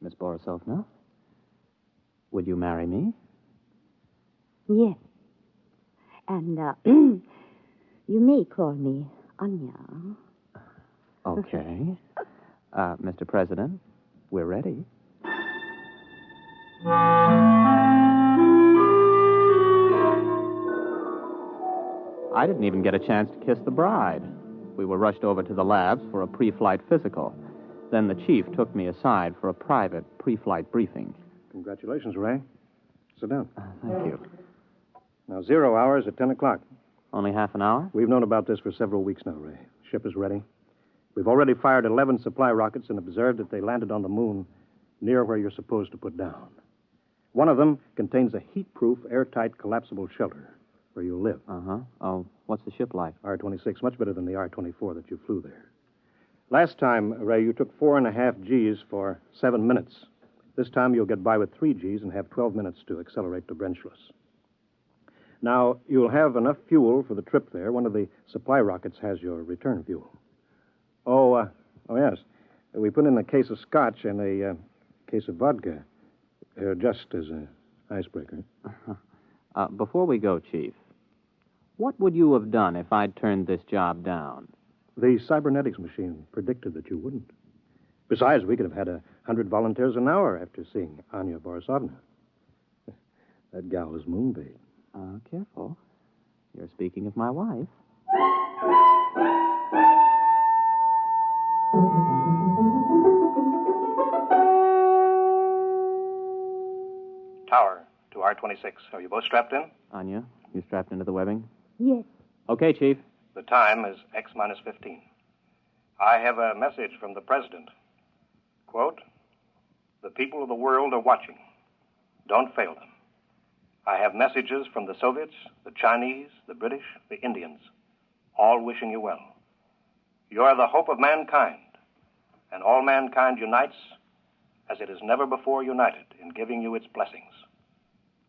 Miss Borisovna, would you marry me? Yes. And you may call me Anya. Okay. Mr. President, we're ready. I didn't even get a chance to kiss the bride. We were rushed over to the labs for a pre-flight physical. Then the chief took me aside for a private pre-flight briefing. Congratulations, Ray. Sit down. Thank you. Now, 0 hours at 10 o'clock. Only half an hour? We've known about this for several weeks now, Ray. Ship is ready. We've already fired 11 supply rockets and observed that they landed on the moon near where you're supposed to put down. One of them contains a heat-proof, airtight, collapsible shelter where you'll live. Uh-huh. Oh, what's the ship like? R-26, much better than the R-24 that you flew there. Last time, Ray, you took 4.5 Gs for 7 minutes. This time you'll get by with 3 Gs and have 12 minutes to accelerate to Brennschluss. Now, you'll have enough fuel for the trip there. One of the supply rockets has your return fuel. Oh, yes. We put in a case of scotch and a case of vodka, just as an icebreaker. Before we go, Chief, what would you have done if I'd turned this job down? The cybernetics machine predicted that you wouldn't. Besides, we could have had 100 volunteers an hour after seeing Anya Borisovna. That gal was moonbait. Careful. You're speaking of my wife. Tower to R-26. Are you both strapped in? Anya, you strapped into the webbing? Yes. Okay, Chief. The time is X-15. I have a message from the President. Quote, "The people of the world are watching. Don't fail them. I have messages from the Soviets, the Chinese, the British, the Indians, all wishing you well. You are the hope of mankind, and all mankind unites as it has never before united in giving you its blessings.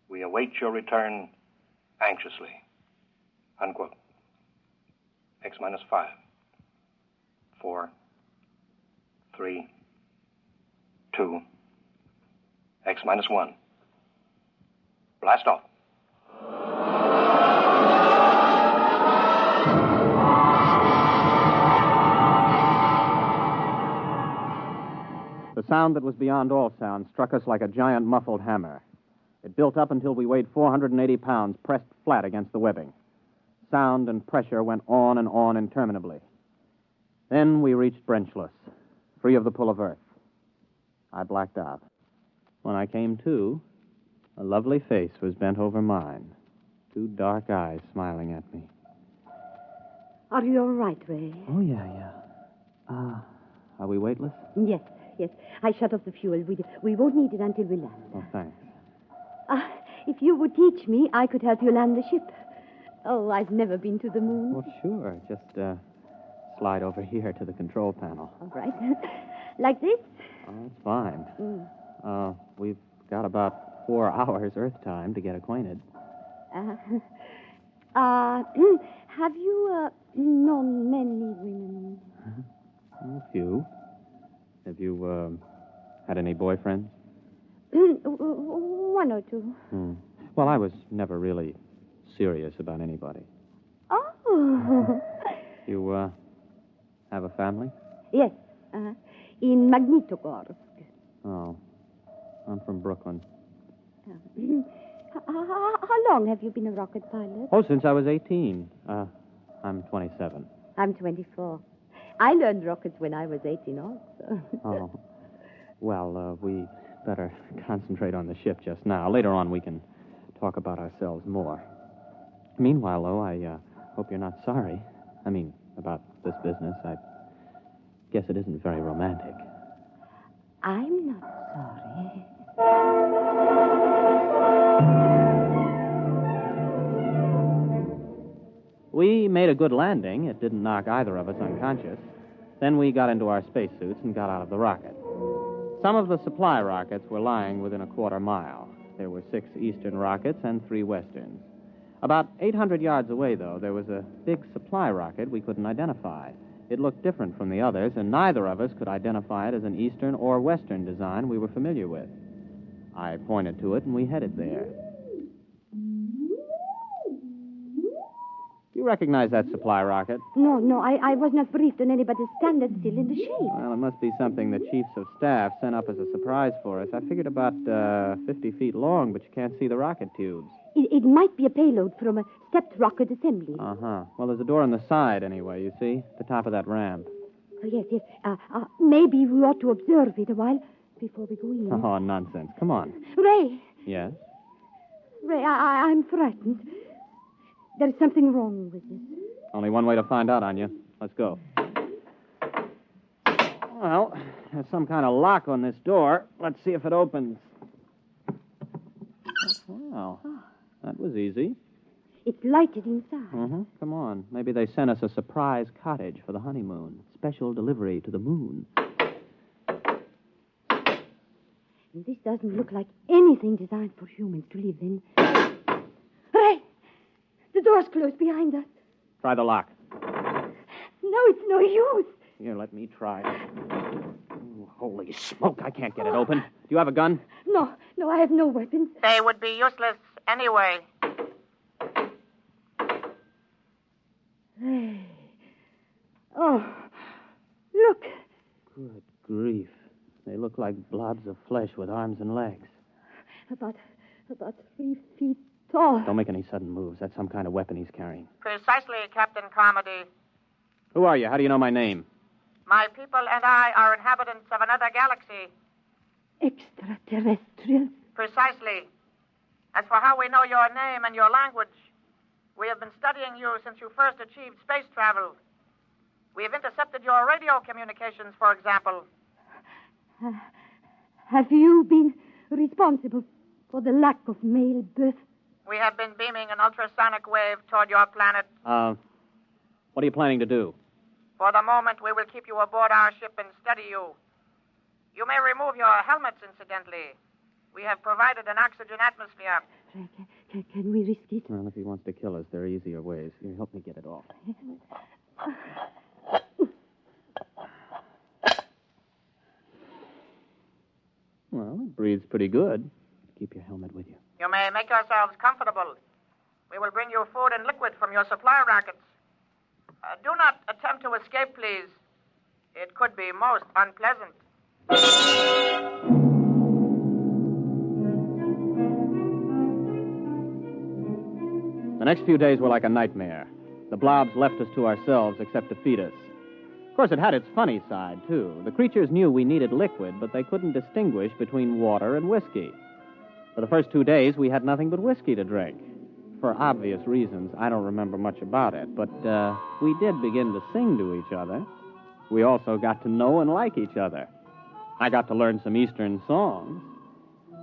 We await your return anxiously. Unquote. X minus 5, 4, 3, 2, X minus 1. Blast off. The sound that was beyond all sound struck us like a giant muffled hammer. It built up until we weighed 480 pounds, pressed flat against the webbing. Sound and pressure went on and on interminably. Then we reached Brenchless, free of the pull of Earth. I blacked out. When I came to, a lovely face was bent over mine, 2 dark eyes smiling at me. Are you all right, Ray? Oh, yeah. Are we weightless? Yes. I shut off the fuel. We won't need it until we land. Oh, thanks. If you would teach me, I could help you land the ship. Oh, I've never been to the moon. Well, sure. Just slide over here to the control panel. All right. Like this? Oh, that's fine. We've got about 4 hours Earth time to get acquainted. Have you known many women? A few. Have you had any boyfriends? 1 or 2. Well, I was never really serious about anybody. Oh. You have a family? Yes. In Magnitogorsk. Oh. I'm from Brooklyn. How long have you been a rocket pilot? Oh, since I was 18. I'm 27. I'm 24. I learned rockets when I was 18 also. Oh. Well, we better concentrate on the ship just now. Later on, we can talk about ourselves more. Meanwhile, though, I hope you're not sorry. I mean, about this business. I guess it isn't very romantic. I'm not sorry. We made a good landing. It didn't knock either of us unconscious. Then we got into our spacesuits and got out of the rocket. Some of the supply rockets were lying within a quarter mile. There were 6 eastern rockets and 3 westerns. About 800 yards away, though, there was a big supply rocket we couldn't identify. It looked different from the others, and neither of us could identify it as an eastern or western design we were familiar with. I pointed to it, and we headed there. You recognize that supply rocket? No, I was not briefed on anybody's standard still in the shape. Well, it must be something the chiefs of staff sent up as a surprise for us. I figured about 50 feet long, but you can't see the rocket tubes. It might be a payload from a stepped rocket assembly. Uh-huh. Well, there's a door on the side, anyway, you see? The top of that ramp. Yes. Maybe we ought to observe it a while before we go in. Oh, nonsense. Come on. Ray! Yes? Ray, I'm frightened. There's something wrong with this. Only one way to find out, Anya. Let's go. Well, there's some kind of lock on this door. Let's see if it opens. Wow. That was easy. It's lighted inside. Mm-hmm. Come on. Maybe they sent us a surprise cottage for the honeymoon. Special delivery to the moon. This doesn't look like anything designed for humans to live in. Ray! The door's closed behind us. Try the lock. No, it's no use. Here, let me try. Ooh, holy smoke, I can't get it open. Do you have a gun? No, I have no weapons. They would be useless anyway. Ray. Oh, look. Good grief. They look like blobs of flesh with arms and legs. About 3 feet tall. Don't make any sudden moves. That's some kind of weapon he's carrying. Precisely, Captain Carmody. Who are you? How do you know my name? My people and I are inhabitants of another galaxy. Extraterrestrials? Precisely. As for how we know your name and your language, we have been studying you since you first achieved space travel. We have intercepted your radio communications, for example. Have you been responsible for the lack of male birth? We have been beaming an ultrasonic wave toward your planet. What are you planning to do? For the moment, we will keep you aboard our ship and study you. You may remove your helmets, incidentally. We have provided an oxygen atmosphere. Can we risk it? Well, if he wants to kill us, there are easier ways. Here, help me get it off. Well, it breathes pretty good. Keep your helmet with you. You may make yourselves comfortable. We will bring you food and liquid from your supply rockets. Do not attempt to escape, please. It could be most unpleasant. The next few days were like a nightmare. The blobs left us to ourselves except to feed us. Of course, it had its funny side, too. The creatures knew we needed liquid, but they couldn't distinguish between water and whiskey. For the first 2 days, we had nothing but whiskey to drink. For obvious reasons, I don't remember much about it, but we did begin to sing to each other. We also got to know and like each other. I got to learn some Eastern songs.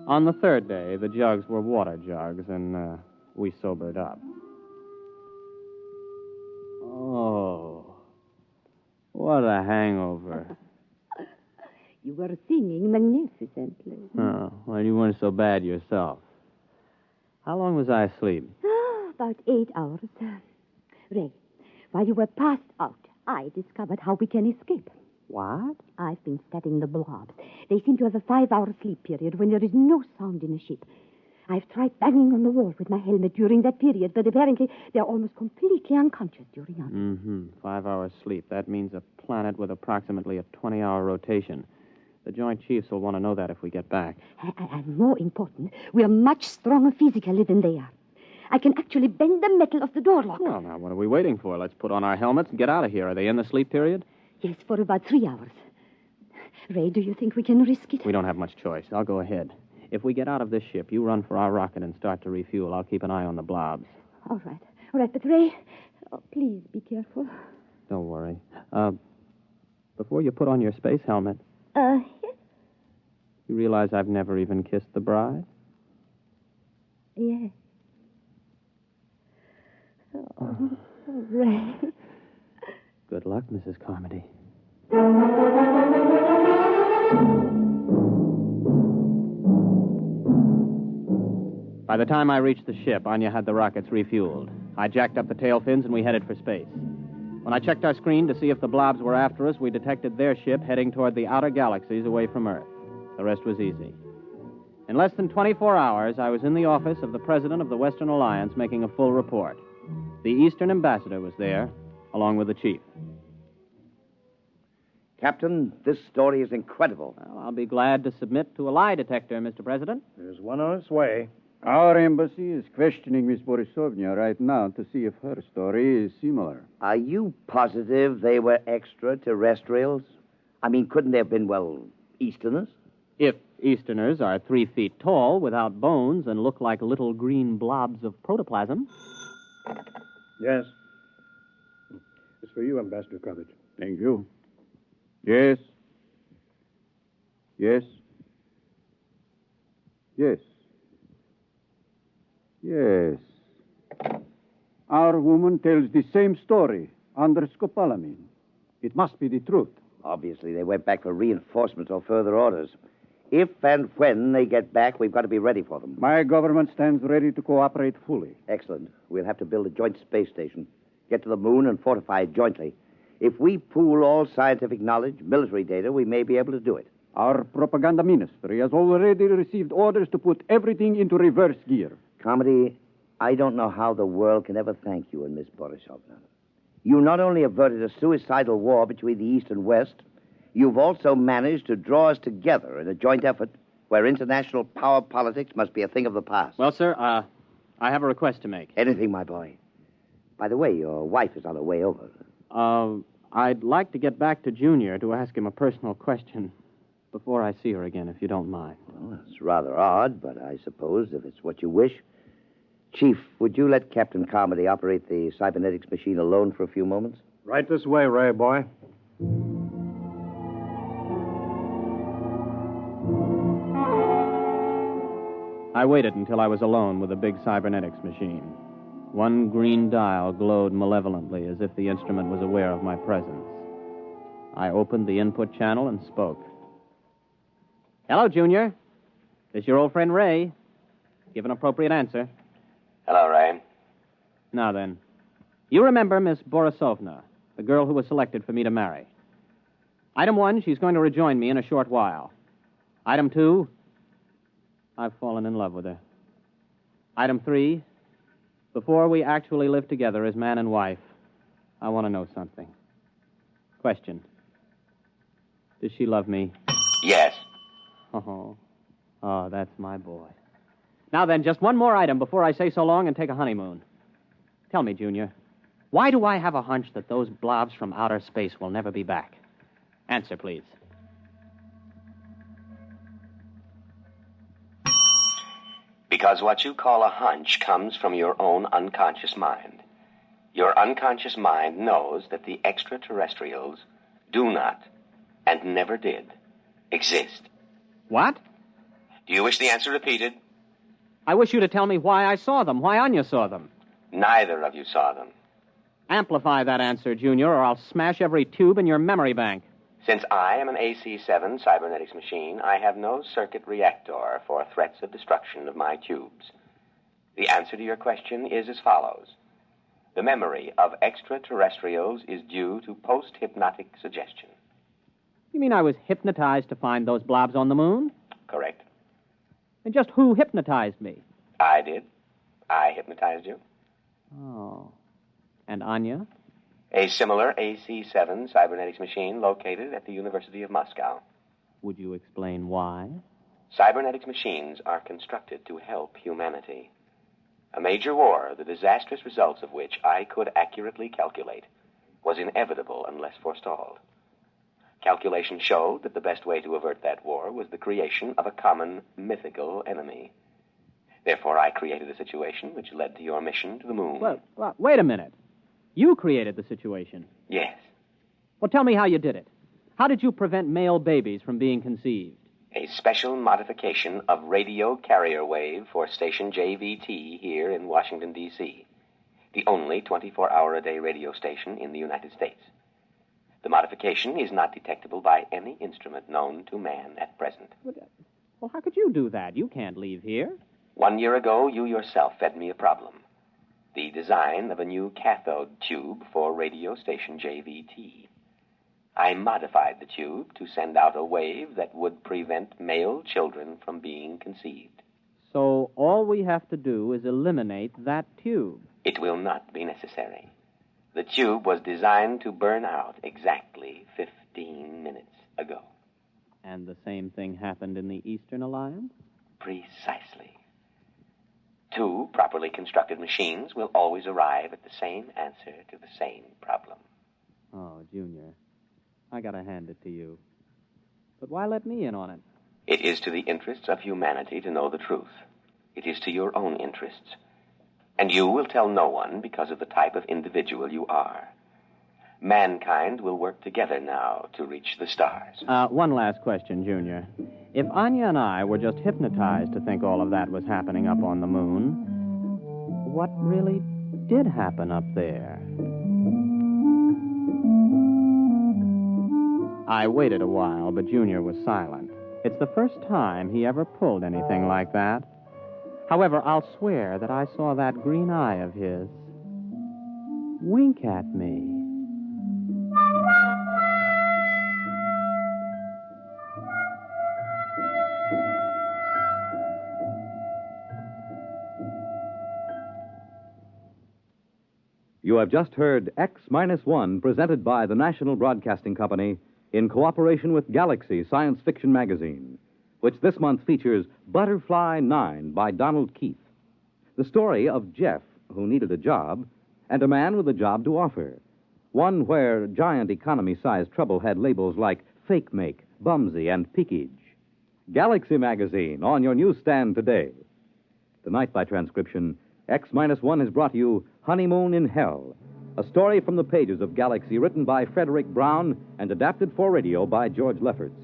On the third day, the jugs were water jugs, and we sobered up. Oh, what a hangover. You were singing magnificently. Oh, well, you weren't so bad yourself. How long was I asleep? About 8 hours. Ray, while you were passed out, I discovered how we can escape. What? I've been studying the blobs. They seem to have a 5-hour sleep period when there is no sound in a ship. I've tried banging on the wall with my helmet during that period, but apparently they're almost completely unconscious during ours. Mm-hmm. 5 hours sleep. That means a planet with approximately a 20-hour rotation. The Joint Chiefs will want to know that if we get back. And more important, we're much stronger physically than they are. I can actually bend the metal of the door lock. Well, now, what are we waiting for? Let's put on our helmets and get out of here. Are they in the sleep period? Yes, for about 3 hours. Ray, do you think we can risk it? We don't have much choice. I'll go ahead. If we get out of this ship, you run for our rocket and start to refuel. I'll keep an eye on the blobs. All right. All right, but Ray, please be careful. Don't worry. Before you put on your space helmet... Yes? You realize I've never even kissed the bride? Yes. Oh, Ray. Good luck, Mrs. Carmody. By the time I reached the ship, Anya had the rockets refueled. I jacked up the tail fins and we headed for space. When I checked our screen to see if the blobs were after us, we detected their ship heading toward the outer galaxies away from Earth. The rest was easy. In less than 24 hours, I was in the office of the President of the Western Alliance making a full report. The Eastern Ambassador was there, along with the Chief. Captain, this story is incredible. Well, I'll be glad to submit to a lie detector, Mr. President. There's one on its way. Our embassy is questioning Miss Borisovna right now to see if her story is similar. Are you positive they were extraterrestrials? I mean, couldn't they have been, Easterners? If Easterners are 3 feet tall, without bones, and look like little green blobs of protoplasm. Yes. It's for you, Ambassador Coverage. Thank you. Yes. Yes. Yes. Yes. Our woman tells the same story under scopolamine. It must be the truth. Obviously, they went back for reinforcements or further orders. If and when they get back, we've got to be ready for them. My government stands ready to cooperate fully. Excellent. We'll have to build a joint space station, get to the moon, and fortify it jointly. If we pool all scientific knowledge, military data, we may be able to do it. Our propaganda ministry has already received orders to put everything into reverse gear. Carmody, I don't know how the world can ever thank you and Miss Borisovna. You not only averted a suicidal war between the East and West, you've also managed to draw us together in a joint effort where international power politics must be a thing of the past. Well, sir, I have a request to make. Anything, my boy. By the way, your wife is on her way over. I'd like to get back to Junior to ask him a personal question before I see her again, if you don't mind. Well, it's rather odd, but I suppose if it's what you wish. Chief, would you let Captain Carmody operate the cybernetics machine alone for a few moments? Right this way, Ray, boy. I waited until I was alone with the big cybernetics machine. One green dial glowed malevolently as if the instrument was aware of my presence. I opened the input channel and spoke. Hello, Junior. This is your old friend Ray. Give an appropriate answer. Hello, Ray. Now then, you remember Miss Borisovna, the girl who was selected for me to marry. Item 1, she's going to rejoin me in a short while. Item 2, I've fallen in love with her. Item 3, before we actually live together as man and wife, I want to know something. Question. Does she love me? Yes. Oh, that's my boy. Now then, just one more item before I say so long and take a honeymoon. Tell me, Junior, why do I have a hunch that those blobs from outer space will never be back? Answer, please. Because what you call a hunch comes from your own unconscious mind. Your unconscious mind knows that the extraterrestrials do not, and never did, exist. What? Do you wish the answer repeated? I wish you to tell me why I saw them, why Anya saw them. Neither of you saw them. Amplify that answer, Junior, or I'll smash every tube in your memory bank. Since I am an AC-7 cybernetics machine, I have no circuit reactor for threats of destruction of my tubes. The answer to your question is as follows. The memory of extraterrestrials is due to post-hypnotic suggestion. You mean I was hypnotized to find those blobs on the moon? Correct. And just who hypnotized me? I did. I hypnotized you. Oh. And Anya? A similar AC-7 cybernetics machine located at the University of Moscow. Would you explain why? Cybernetics machines are constructed to help humanity. A major war, the disastrous results of which I could accurately calculate, was inevitable unless forestalled. Calculation showed that the best way to avert that war was the creation of a common mythical enemy. Therefore, I created a situation which led to your mission to the moon. Well, wait a minute. You created the situation. Yes. Well, tell me how you did it. How did you prevent male babies from being conceived? A special modification of radio carrier wave for station JVT here in Washington, D.C., the only 24-hour-a-day radio station in the United States. The modification is not detectable by any instrument known to man at present. Well, how could you do that? You can't leave here. 1 year ago, you yourself fed me a problem. The design of a new cathode tube for radio station JVT. I modified the tube to send out a wave that would prevent male children from being conceived. So all we have to do is eliminate that tube. It will not be necessary. The tube was designed to burn out exactly 15 minutes ago. And the same thing happened in the Eastern Alliance? Precisely. 2 properly constructed machines will always arrive at the same answer to the same problem. Oh, Junior, I gotta hand it to you. But why let me in on it? It is to the interests of humanity to know the truth. It is to your own interests. And you will tell no one because of the type of individual you are. Mankind will work together now to reach the stars. One last question, Junior. If Anya and I were just hypnotized to think all of that was happening up on the moon, what really did happen up there? I waited a while, but Junior was silent. It's the first time he ever pulled anything like that. However, I'll swear that I saw that green eye of his wink at me. You have just heard X-1, presented by the National Broadcasting Company in cooperation with Galaxies science fiction magazine, which this month features Butterfly 9 by Donald Keith. The story of Jeff, who needed a job, and a man with a job to offer. One where giant economy-sized trouble had labels like fake make, bumsy, and peakage. Galaxy magazine on your newsstand today. Tonight, by transcription, X-1 has brought you Honeymoon in Hell, a story from the pages of Galaxy written by Frederick Brown and adapted for radio by George Lefferts.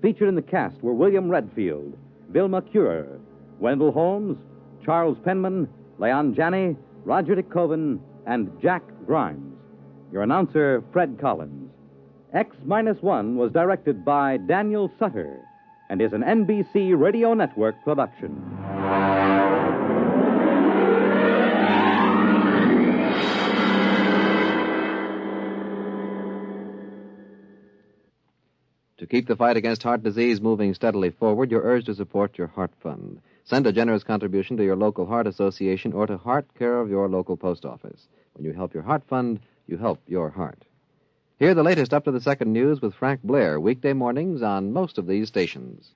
Featured in the cast were William Redfield, Vilma Currer, Wendell Holmes, Charles Penman, Leon Janney, Roger DeKoven, and Jack Grimes. Your announcer, Fred Collins. X-1 was directed by Daniel Sutter and is an NBC Radio Network production. To keep the fight against heart disease moving steadily forward, you're urged to support your Heart Fund. Send a generous contribution to your local Heart Association or to Heart, care of your local post office. When you help your Heart Fund, you help your heart. Hear the latest up-to-the-second news with Frank Blair, weekday mornings on most of these stations.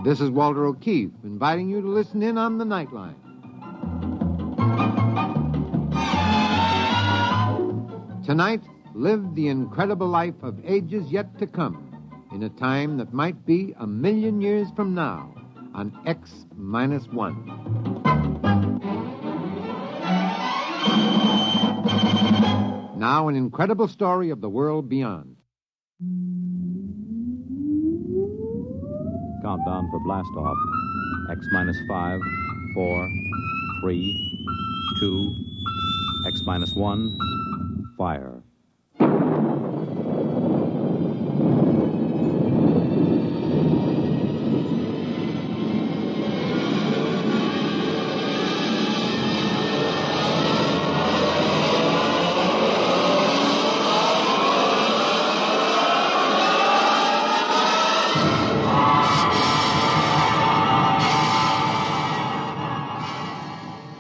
This is Walter O'Keefe, inviting you to listen in on the Nightline. Tonight, live the incredible life of ages yet to come, in a time that might be 1,000,000 years from now, on X-1. Now, an incredible story of the world beyond. Countdown for blast off. X-5, 4, 3, 2, X-1, fire.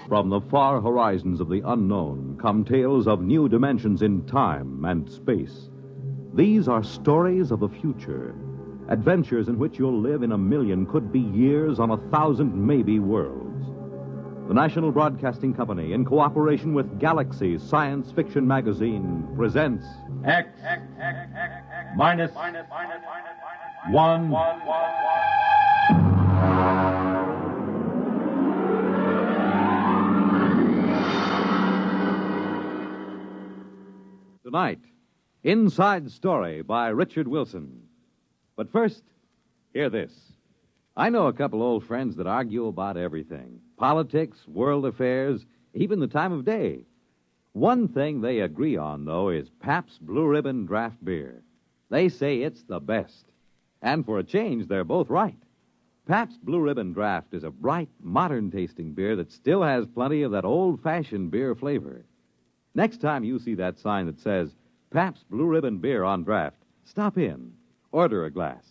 From the far horizons of the unknown come tales of new dimensions in time and space. These are stories of the future, adventures in which you'll live in 1,000,000, could be years, on 1,000 maybe worlds. The National Broadcasting Company, in cooperation with Galaxies Science Fiction Magazine, presents X minus 1. Tonight, Inside Story by Richard Wilson. But first, hear this. I know a couple old friends that argue about everything. Politics, world affairs, even the time of day. One thing they agree on, though, is Pabst Blue Ribbon draft beer. They say it's the best. And for a change, they're both right. Pabst Blue Ribbon Draft is a bright, modern-tasting beer that still has plenty of that old-fashioned beer flavor. Next time you see that sign that says Pabst Blue Ribbon Beer on draft, stop in, order a glass.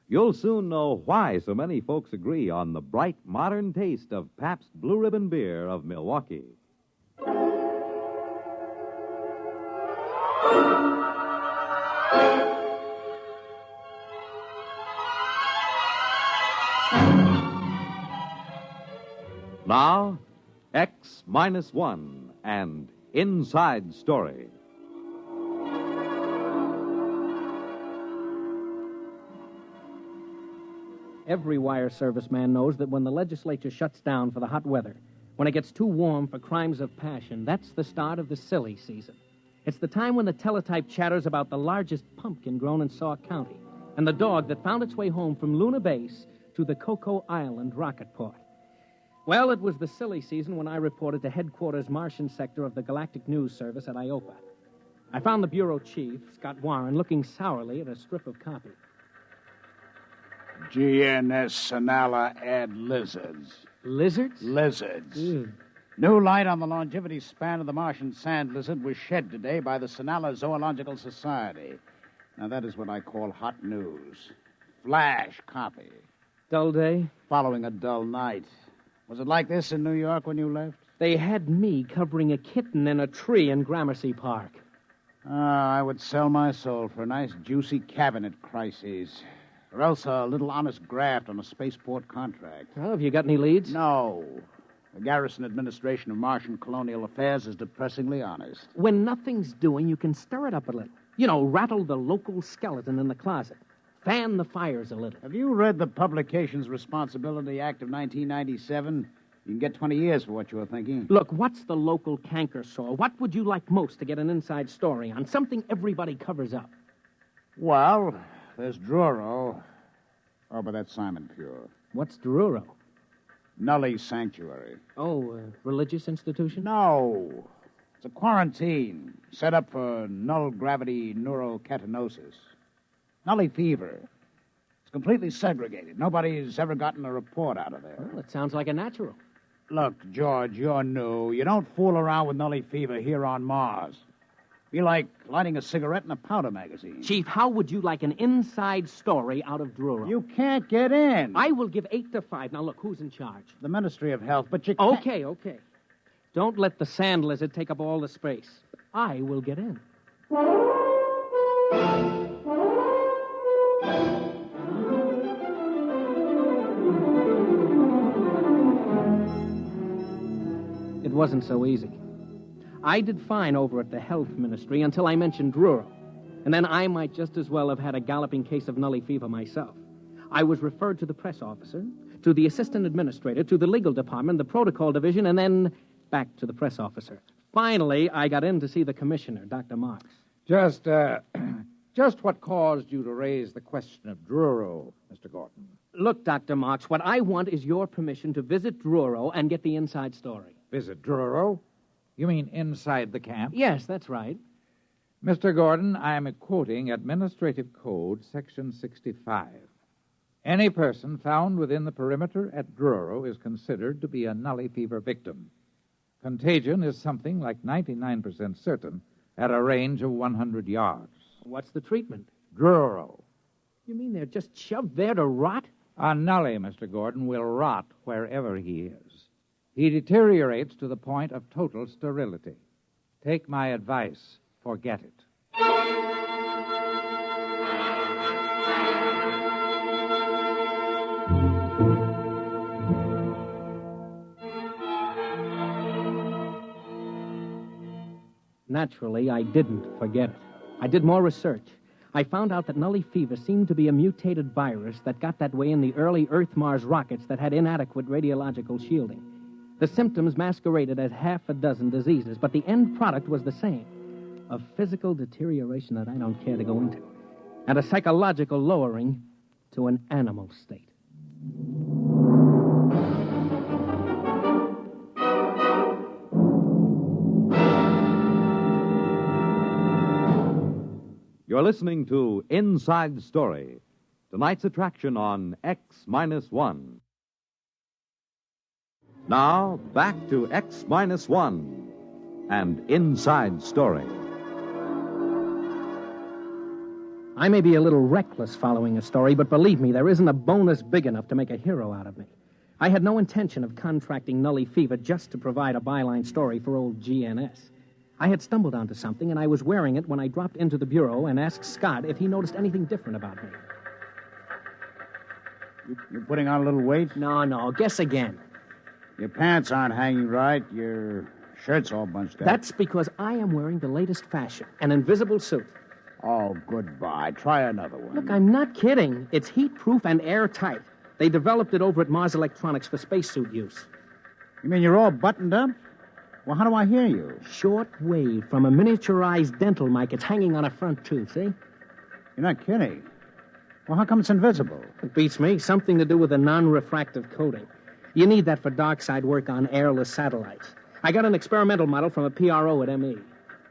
You'll soon know why so many folks agree on the bright, modern taste of Pabst Blue Ribbon Beer of Milwaukee. Now, X-1 and Inside Story. Every wire service man knows that when the legislature shuts down for the hot weather, when it gets too warm for crimes of passion, that's the start of the silly season. It's the time when the teletype chatters about the largest pumpkin grown in Sauk County and the dog that found its way home from Luna Base to the Cocoa Island rocket port. Well, it was the silly season when I reported to headquarters Martian sector of the Galactic News Service at IOPA. I found the bureau chief, Scott Warren, looking sourly at a strip of copy. GNS Sonala add lizards. Lizards? Lizards. Ew. New light on the longevity span of the Martian sand lizard was shed today by the Sonala Zoological Society. Now, that is what I call hot news. Flash copy. Dull day? Following a dull night. Was it like this in New York when you left? They had me covering a kitten in a tree in Gramercy Park. I would sell my soul for a nice, juicy cabinet crisis. Or else a little honest graft on a spaceport contract. Well, have you got any leads? No. The Garrison Administration of Martian Colonial Affairs is depressingly honest. When nothing's doing, you can stir it up a little. You know, rattle the local skeleton in the closet. Fan the fires a little. Have you read the Publications Responsibility Act of 1997? You can get 20 years for what you were thinking. Look, what's the local canker sore? What would you like most to get an inside story on? Something everybody covers up. Well, there's Druro. Oh, but that's Simon Pure. What's Druro? Nully Sanctuary. Oh, a religious institution? No. It's a quarantine set up for null-gravity neurocatinosis. Nully fever. It's completely segregated. Nobody's ever gotten a report out of there. Well, it sounds like a natural. Look, George, you're new. You don't fool around with Nully fever here on Mars. Be like lighting a cigarette in a powder magazine. Chief, how would you like an inside story out of Druro? You can't get in. I will give 8 to 5. Now, look, who's in charge? The Ministry of Health, but you can't... Okay. Don't let the sand lizard take up all the space. I will get in. It wasn't so easy. I did fine over at the Health Ministry until I mentioned Druro. And then I might just as well have had a galloping case of Nully fever myself. I was referred to the press officer, to the assistant administrator, to the legal department, the protocol division, and then back to the press officer. Finally, I got in to see the commissioner, Dr. Marks. Just what caused you to raise the question of Druro, Mr. Gordon? Look, Dr. Marks, what I want is your permission to visit Druro and get the inside story. Visit Druro? You mean inside the camp? Yes, that's right. Mr. Gordon, I am quoting Administrative Code, Section 65. Any person found within the perimeter at Druro is considered to be a Nully fever victim. Contagion is something like 99% certain at a range of 100 yards. What's the treatment? Druro. You mean they're just shoved there to rot? A Nully, Mr. Gordon, will rot wherever he is. He deteriorates to the point of total sterility. Take my advice. Forget it. Naturally, I didn't forget it. I did more research. I found out that Nully fever seemed to be a mutated virus that got that way in the early Earth-Mars rockets that had inadequate radiological shielding. The symptoms masqueraded as half a dozen diseases, but the end product was the same. A physical deterioration that I don't care to go into, and a psychological lowering to an animal state. You're listening to Inside Story, tonight's attraction on X-1. Now, back to X-1 and Inside Story. I may be a little reckless following a story, but believe me, there isn't a bonus big enough to make a hero out of me. I had no intention of contracting Nully fever just to provide a byline story for old GNS. I had stumbled onto something, and I was wearing it when I dropped into the bureau and asked Scott if he noticed anything different about me. You're putting on a little weight? No. Guess again. Your pants aren't hanging right. Your shirt's all bunched up. That's because I am wearing the latest fashion, an invisible suit. Oh, goodbye. Try another one. Look, I'm not kidding. It's heat-proof and airtight. They developed it over at Mars Electronics for spacesuit use. You mean you're all buttoned up? Well, how do I hear you? Short wave from a miniaturized dental mic. It's hanging on a front tooth, see? You're not kidding. Well, how come it's invisible? It beats me. Something to do with a non-refractive coating. You need that for dark side work on airless satellites. I got an experimental model from a PRO at ME.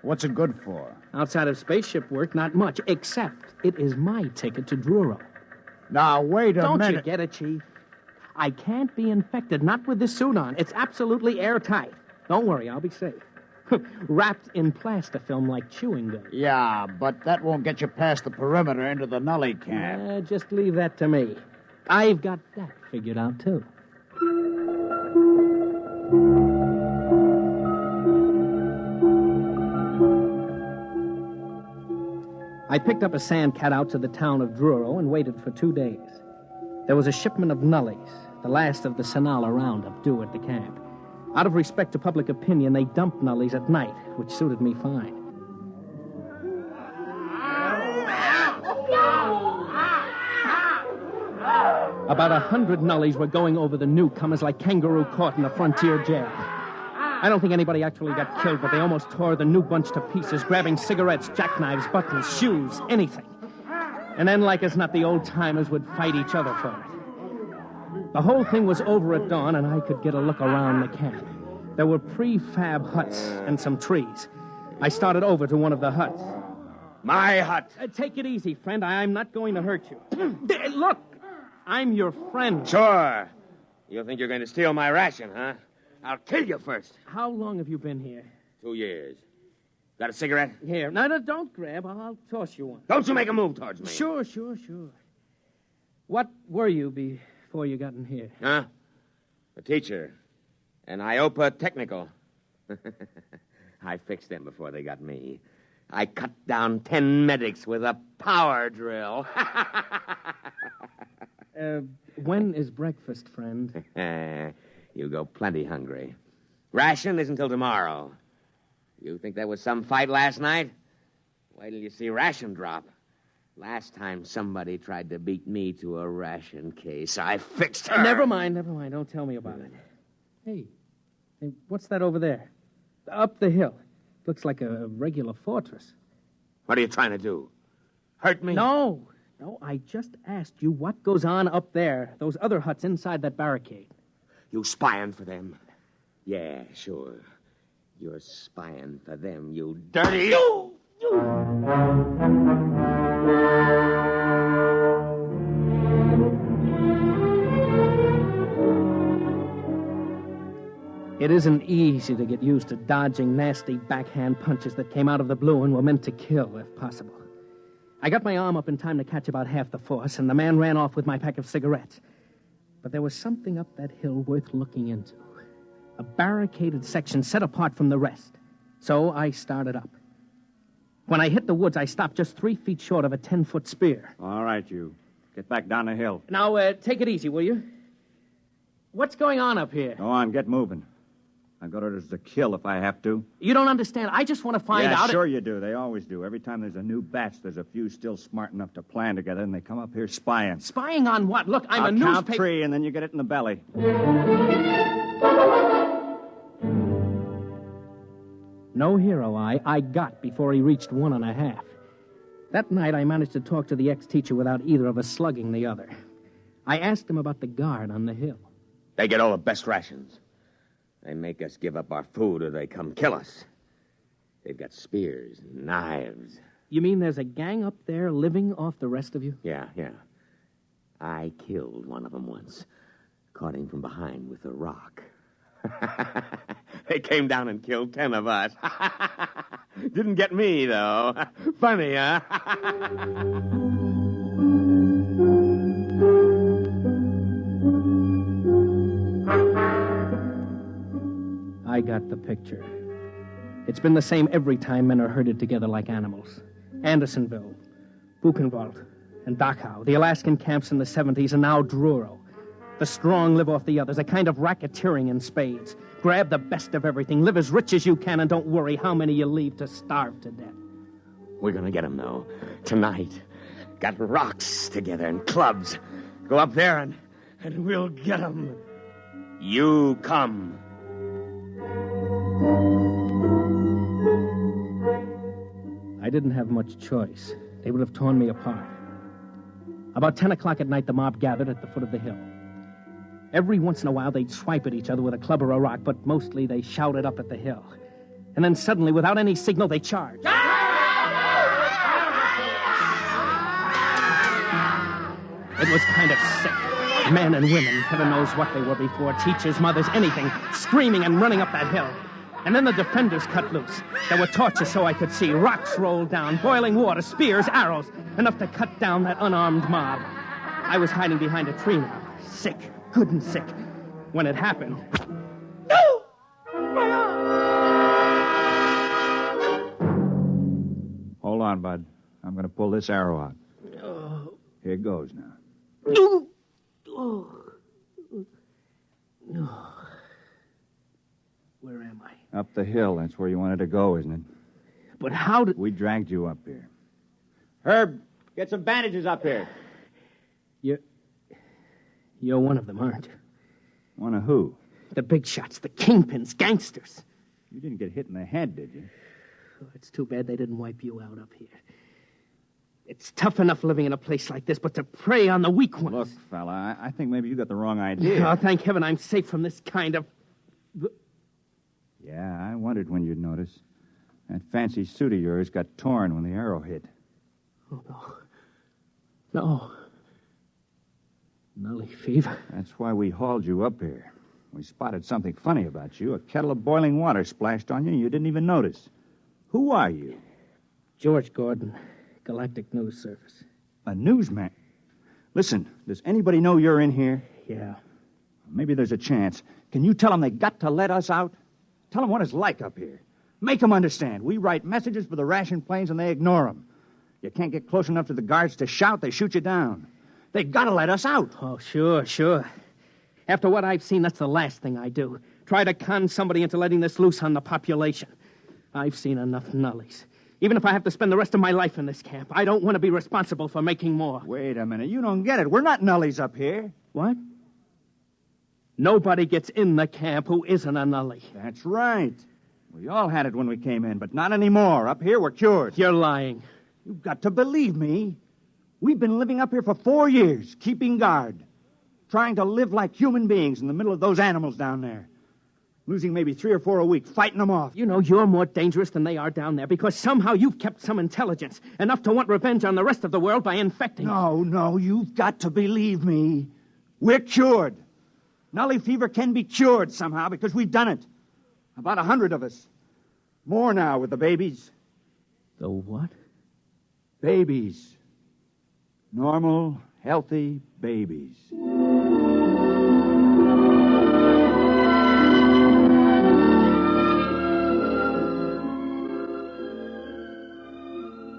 What's it good for? Outside of spaceship work, not much, except it is my ticket to Druro. Now, wait a minute. Don't you get it, Chief? I can't be infected, not with this suit on. It's absolutely airtight. Don't worry, I'll be safe. Wrapped in plastifilm like chewing gum. Yeah, but that won't get you past the perimeter into the Nully camp. Just leave that to me. I've got that figured out, too. I picked up a sandcat out to the town of Druro and waited for 2 days. There was a shipment of Nullies, the last of the Sonala roundup, due at the camp. Out of respect to public opinion, they dumped Nullies at night, which suited me fine. About 100 Nullies were going over the newcomers like kangaroo caught in a frontier jail. I don't think anybody actually got killed, but they almost tore the new bunch to pieces, grabbing cigarettes, jackknives, buttons, shoes, anything. And then, like as not, the old-timers would fight each other for it. The whole thing was over at dawn, and I could get a look around the camp. There were prefab huts and some trees. I started over to one of the huts. My hut. Take it easy, friend. I'm not going to hurt you. Look, I'm your friend. Sure. You think you're going to steal my ration, huh? I'll kill you first. How long have you been here? 2 years. Got a cigarette? Here. No, don't grab. I'll toss you one. Don't you make a move towards me. Sure. What were you before you got in here? Huh? A teacher. An IOPA technical. I fixed them before they got me. I cut down 10 medics with a power drill. When is breakfast, friend? You go plenty hungry. Ration isn't until tomorrow. You think that was some fight last night? Wait till you see ration drop. Last time somebody tried to beat me to a ration case, I fixed her. Never mind. Don't tell me about it. Hey, what's that over there? Up the hill. Looks like a regular fortress. What are you trying to do? Hurt me? No, I just asked you what goes on up there, those other huts inside that barricade. You spying for them? Yeah, sure. You're spying for them, you dirty... It isn't easy to get used to dodging nasty backhand punches that came out of the blue and were meant to kill, if possible. I got my arm up in time to catch about half the force, and the man ran off with my pack of cigarettes. But there was something up that hill worth looking into. A barricaded section set apart from the rest. So I started up. When I hit the woods, I stopped just 3 feet short of a 10-foot spear. All right, you. Get back down the hill. Now, take it easy, will you? What's going on up here? Go on, get moving. I've got orders to kill if I have to. You don't understand. I just want to find out... Yeah, sure you do. They always do. Every time there's a new batch, there's a few still smart enough to plan together, and they come up here spying. Spying on what? Look, I'm a newspaper... I'll count 3, and then you get it in the belly. No hero I got before he reached 1.5. That night, I managed to talk to the ex-teacher without either of us slugging the other. I asked him about the guard on the hill. They get all the best rations. They make us give up our food or they come kill us. They've got spears and knives. You mean there's a gang up there living off the rest of you? Yeah. I killed one of them once. Caught him from behind with a rock. They came down and killed 10 of us. Didn't get me, though. Funny, huh? I got the picture. It's been the same every time men are herded together like animals. Andersonville, Buchenwald, and Dachau, the Alaskan camps in the 70s, and now Druro. The strong live off the others, a kind of racketeering in spades. Grab the best of everything, live as rich as you can, and don't worry how many you leave to starve to death. We're gonna get them, though. Tonight. Got rocks together and clubs. Go up there and we'll get them. You come. I didn't have much choice. They would have torn me apart. About 10 o'clock at night, the mob gathered at the foot of the hill. Every once in a while, they'd swipe at each other with a club or a rock, but mostly they shouted up at the hill. And then suddenly, without any signal, they charged. It was kind of sick. Men and women, heaven knows what they were before, teachers, mothers, anything, screaming and running up that hill. And then the defenders cut loose. There were torches so I could see, rocks rolled down, boiling water, spears, arrows, enough to cut down that unarmed mob. I was hiding behind a tree now, sick, good and sick. When it happened... No! My arm! Hold on, Bud. I'm going to pull this arrow out. Oh. Here goes now. No! Oh. No. Where am I? Up the hill. That's where you wanted to go, isn't it? But how did... We dragged you up here. Herb, get some bandages up here. You're one of them, aren't you? One of who? The big shots, the kingpins, gangsters. You didn't get hit in the head, did you? Oh, it's too bad they didn't wipe you out up here. It's tough enough living in a place like this, but to prey on the weak ones... Look, fella, I think maybe you got the wrong idea. Oh, thank heaven I'm safe from this kind of... Yeah, I wondered when you'd notice. That fancy suit of yours got torn when the arrow hit. Oh, no. No. Nully fever. That's why we hauled you up here. We spotted something funny about you. A kettle of boiling water splashed on you, and you didn't even notice. Who are you? George Gordon, Galactic News Service. A newsman? Listen, does anybody know you're in here? Yeah. Maybe there's a chance. Can you tell them they got to let us out? Tell them what it's like up here. Make them understand. We write messages for the ration planes, and they ignore them. You can't get close enough to the guards to shout, they shoot you down. They got to let us out. Oh, sure. After what I've seen, that's the last thing I do. Try to con somebody into letting this loose on the population. I've seen enough nullies. Even if I have to spend the rest of my life in this camp, I don't want to be responsible for making more. Wait a minute. You don't get it. We're not nullies up here. What? Nobody gets in the camp who isn't a nully. That's right. We all had it when we came in, but not anymore. Up here, we're cured. You're lying. You've got to believe me. We've been living up here for 4 years, keeping guard, trying to live like human beings in the middle of those animals down there. Losing maybe 3 or 4 a week, fighting them off. You know you're more dangerous than they are down there because somehow you've kept some intelligence, enough to want revenge on the rest of the world by infecting. No, you've got to believe me. We're cured. Nully fever can be cured somehow because we've done it. About 100 of us. More now with the babies. The what? Babies. Normal, healthy babies.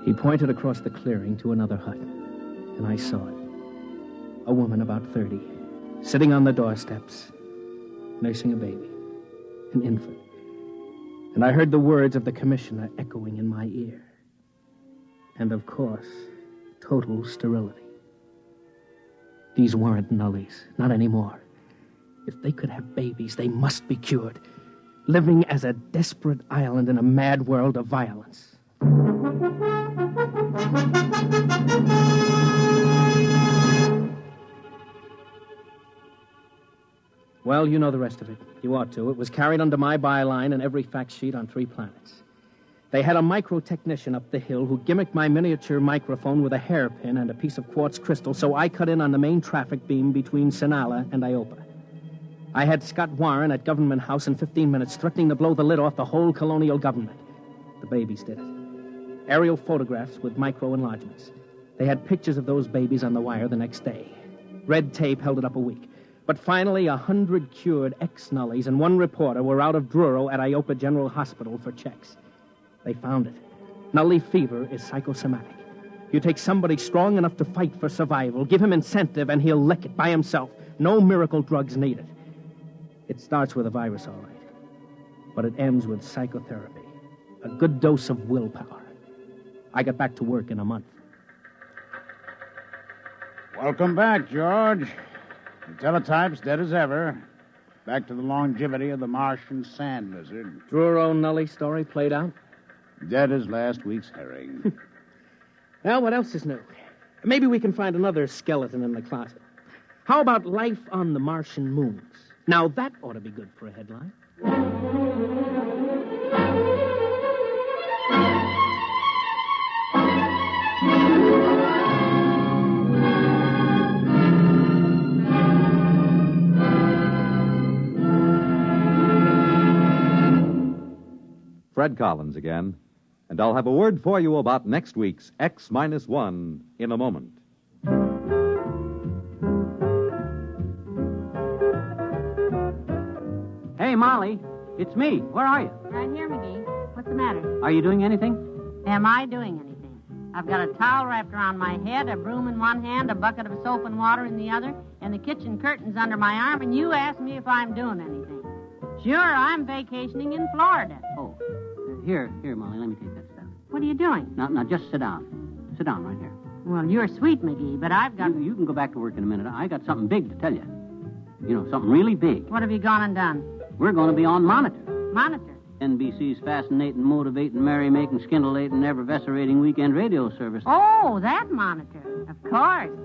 He pointed across the clearing to another hut, and I saw it. A woman about 30, sitting on the doorsteps, nursing a baby, an infant. And I heard the words of the commissioner echoing in my ear. And, of course, total sterility. These weren't nullies, not anymore. If they could have babies, they must be cured, living as a desperate island in a mad world of violence. Well, you know the rest of it. You ought to. It was carried under my byline in every fact sheet on 3 planets. They had a micro-technician up the hill who gimmicked my miniature microphone with a hairpin and a piece of quartz crystal, so I cut in on the main traffic beam between Sinala and Iopa. I had Scott Warren at Government House in 15 minutes, threatening to blow the lid off the whole colonial government. The babies did it. Aerial photographs with micro-enlargements. They had pictures of those babies on the wire the next day. Red tape held it up a week. But finally, 100 cured ex-nullies and 1 reporter were out of Druro at Iopa General Hospital for checks. They found it. Nully fever is psychosomatic. You take somebody strong enough to fight for survival, give him incentive, and he'll lick it by himself. No miracle drugs needed. It starts with a virus, all right. But it ends with psychotherapy. A good dose of willpower. I got back to work in a month. Welcome back, George. The teletype's dead as ever. Back to the longevity of the Martian sand lizard. Druro Nully story played out? Dead as last week's herring. Well, what else is new? Maybe we can find another skeleton in the closet. How about life on the Martian moons? Now, that ought to be good for a headline. Fred Collins again, and I'll have a word for you about next week's X-1 in a moment. Hey, Molly, it's me. Where are you? Right here, McGee. What's the matter? Are you doing anything? Am I doing anything? I've got a towel wrapped around my head, a broom in one hand, a bucket of soap and water in the other, and the kitchen curtains under my arm, and you ask me if I'm doing anything. Sure, I'm vacationing in Florida. Oh, here, Molly, let me take that stuff. What are you doing? Now, just sit down. Sit down right here. Well, you're sweet, McGee, but I've got... You can go back to work in a minute. I got something big to tell you. You know, something really big. What have you gone and done? We're going to be on Monitor. Monitor? NBC's fascinating, motivating, merry-making, scintillating, ever-vescerating weekend radio service. Oh, that Monitor. Of course.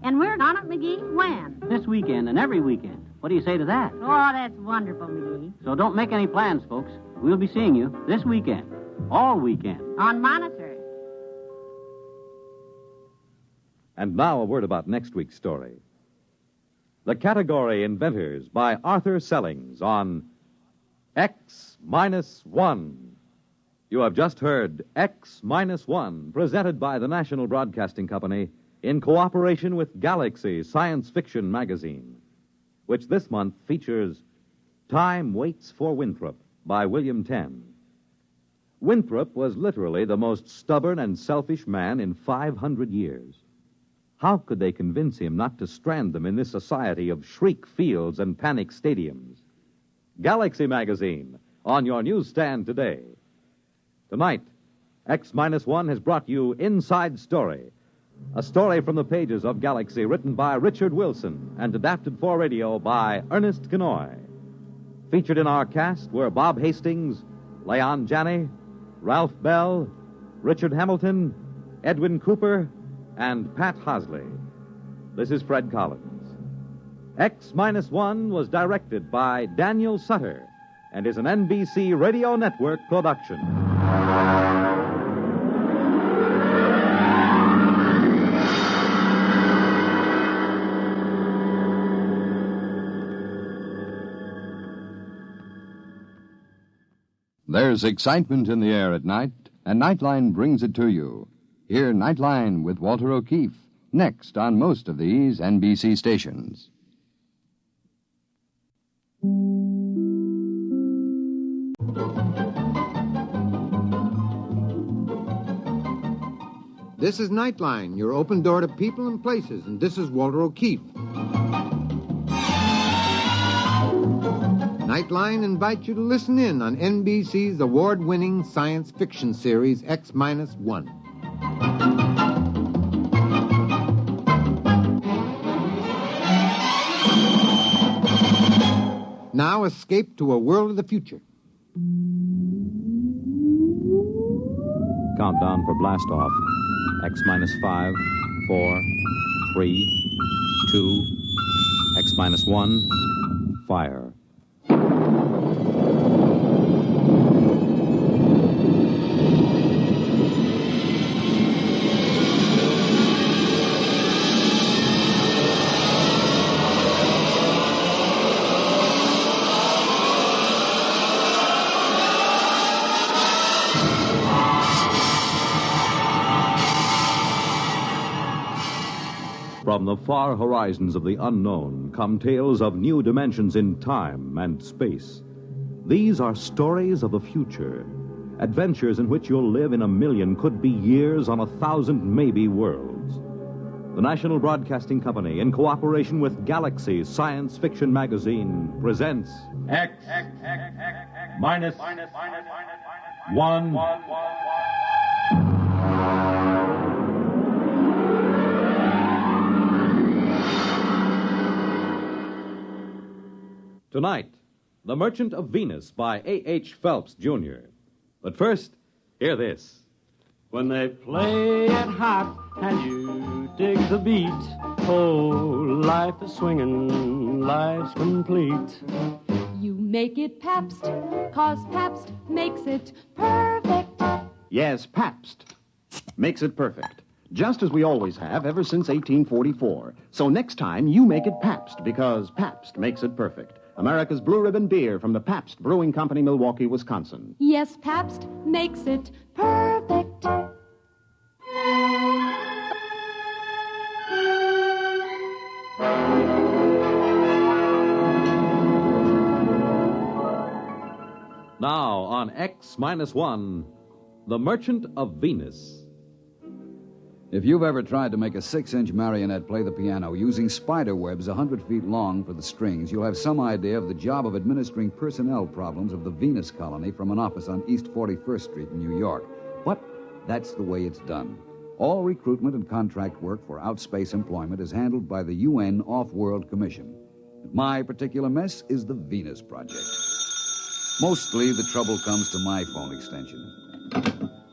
And we're on it, McGee? When? This weekend and every weekend. What do you say to that? Oh, that's wonderful, McGee. So don't make any plans, folks. We'll be seeing you this weekend. All weekend. On Monitor. And now a word about next week's story. The category Inventors by Arthur Sellings on X-1. You have just heard X-1, presented by the National Broadcasting Company in cooperation with Galaxies science fiction magazine, which this month features Time Waits for Winthrop by William Tenn. Winthrop was literally the most stubborn and selfish man in 500 years. How could they convince him not to strand them in this society of shriek fields and panic stadiums? Galaxy Magazine, on your newsstand today. Tonight, X-1 has brought you Inside Story, a story from the pages of Galaxy written by Richard Wilson and adapted for radio by Ernest Kenoy. Featured in our cast were Bob Hastings, Leon Janney, Ralph Bell, Richard Hamilton, Edwin Cooper, and Pat Hosley. This is Fred Collins. X-1 was directed by Daniel Sutter and is an NBC Radio Network production. There's excitement in the air at night, and Nightline brings it to you. Hear Nightline with Walter O'Keefe, next on most of these NBC stations. This is Nightline, your open door to people and places, and this is Walter O'Keefe. Nightline invites you to listen in on NBC's award-winning science fiction series X-1. Now escape to a world of the future. Countdown for blast-off. X-5, 4, 3, 2, X-1, fire. From the far horizons of the unknown come tales of new dimensions in time and space. These are stories of the future, adventures in which you'll live in 1,000,000, could be years, on 1,000 maybe worlds. The National Broadcasting Company, in cooperation with Galaxy Science Fiction Magazine, presents X-1. Tonight, The Merchant of Venus by A.H. Phelps, Jr. But first, hear this. When they play it hot and you dig the beat, oh, life is swinging, life's complete. You make it Pabst, 'cause Pabst makes it perfect. Yes, Pabst makes it perfect. Just as we always have ever since 1844. So next time, you make it Pabst, because Pabst makes it perfect. America's Blue Ribbon beer from the Pabst Brewing Company, Milwaukee, Wisconsin. Yes, Pabst makes it perfect. Now on X-1, The Merchant of Venus. If you've ever tried to make a 6-inch marionette play the piano using spider webs 100 feet long for the strings, you'll have some idea of the job of administering personnel problems of the Venus colony from an office on East 41st Street in New York. But that's the way it's done. All recruitment and contract work for outspace employment is handled by the UN Off-World Commission. My particular mess is the Venus Project. Mostly the trouble comes to my phone extension.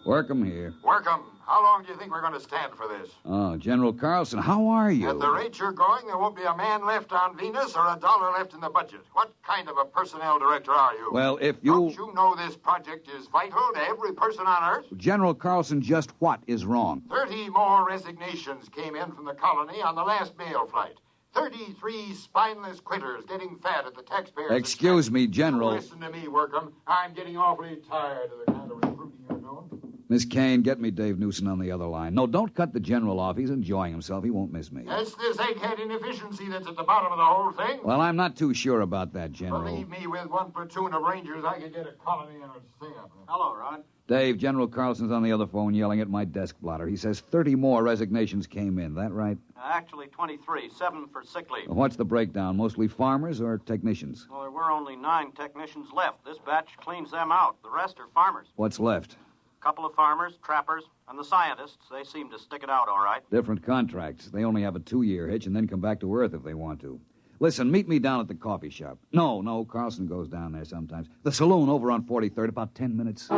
Work 'em here. Work 'em. How long do you think we're going to stand for this? Oh, General Carlson, how are you? At the rate you're going, there won't be a man left on Venus or a dollar left in the budget. What kind of a personnel director are you? Well, if you... Don't you know this project is vital to every person on Earth? General Carlson, just what is wrong? 30 more resignations came in from the colony on the last mail flight. 33 spineless quitters getting fat at the taxpayers' Excuse me, General. Listen to me, Workham. I'm getting awfully tired of the kind of recruiting you're doing. Miss Kane, get me Dave Newson on the other line. No, don't cut the General off. He's enjoying himself. He won't miss me. It's this egghead inefficiency that's at the bottom of the whole thing. Well, I'm not too sure about that, General. Believe me, with one platoon of Rangers, I could get a colony and it'd stay up there. Hello, Rod. Dave, General Carlson's on the other phone yelling at my desk blotter. He says 30 more resignations came in. That right? Actually, 23, 7 for sick leave. What's the breakdown? Mostly farmers or technicians? Well, there were only 9 technicians left. This batch cleans them out. The rest are farmers. What's left? A couple of farmers, trappers, and the scientists. They seem to stick it out all right. Different contracts. They only have a 2-year hitch and then come back to Earth if they want to. Listen, meet me down at the coffee shop. No, Carlson goes down there sometimes. The saloon over on 43rd, about 10 minutes.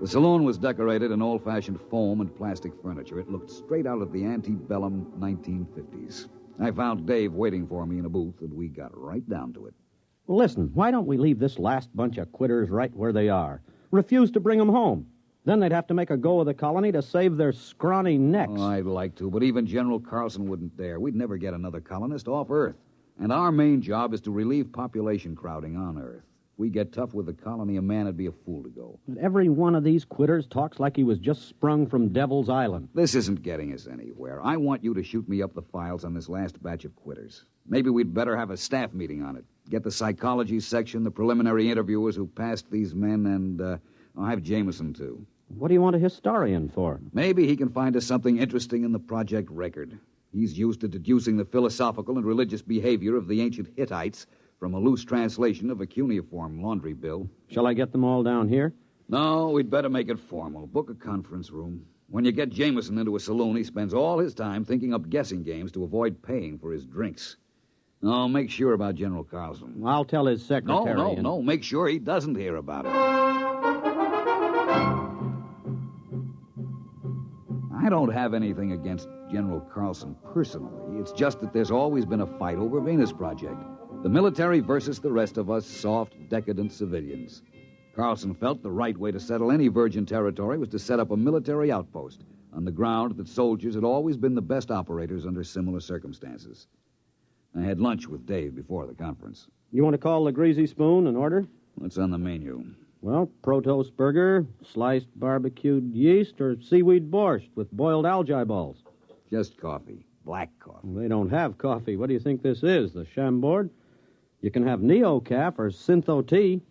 The saloon was decorated in old-fashioned foam and plastic furniture. It looked straight out of the antebellum 1950s. I found Dave waiting for me in a booth, and we got right down to it. Well, listen, why don't we leave this last bunch of quitters right where they are? Refuse to bring them home. Then they'd have to make a go of the colony to save their scrawny necks. Oh, I'd like to, but even General Carlson wouldn't dare. We'd never get another colonist off Earth. And our main job is to relieve population crowding on Earth. If we get tough with the colony, a man would be a fool to go. But every one of these quitters talks like he was just sprung from Devil's Island. This isn't getting us anywhere. I want you to shoot me up the files on this last batch of quitters. Maybe we'd better have a staff meeting on it. Get the psychology section, the preliminary interviewers who passed these men, and I'll have Jameson, too. What do you want a historian for? Maybe he can find us something interesting in the project record. He's used to deducing the philosophical and religious behavior of the ancient Hittites from a loose translation of a cuneiform laundry bill. Shall I get them all down here? No, we'd better make it formal. Book a conference room. When you get Jameson into a saloon, he spends all his time thinking up guessing games to avoid paying for his drinks. No, make sure about General Carlson. I'll tell his secretary. No. Make sure he doesn't hear about it. I don't have anything against General Carlson personally. It's just that there's always been a fight over Venus Project. The military versus the rest of us soft, decadent civilians. Carlson felt the right way to settle any virgin territory was to set up a military outpost on the ground that soldiers had always been the best operators under similar circumstances. I had lunch with Dave before the conference. You want to call the Greasy Spoon and order? What's on the menu? Well, Protos burger, sliced barbecued yeast, or seaweed borscht with boiled algae balls. Just coffee. Black coffee. Well, they don't have coffee. What do you think this is, the Chambord? You can have Neo-Caf or Syntho tea.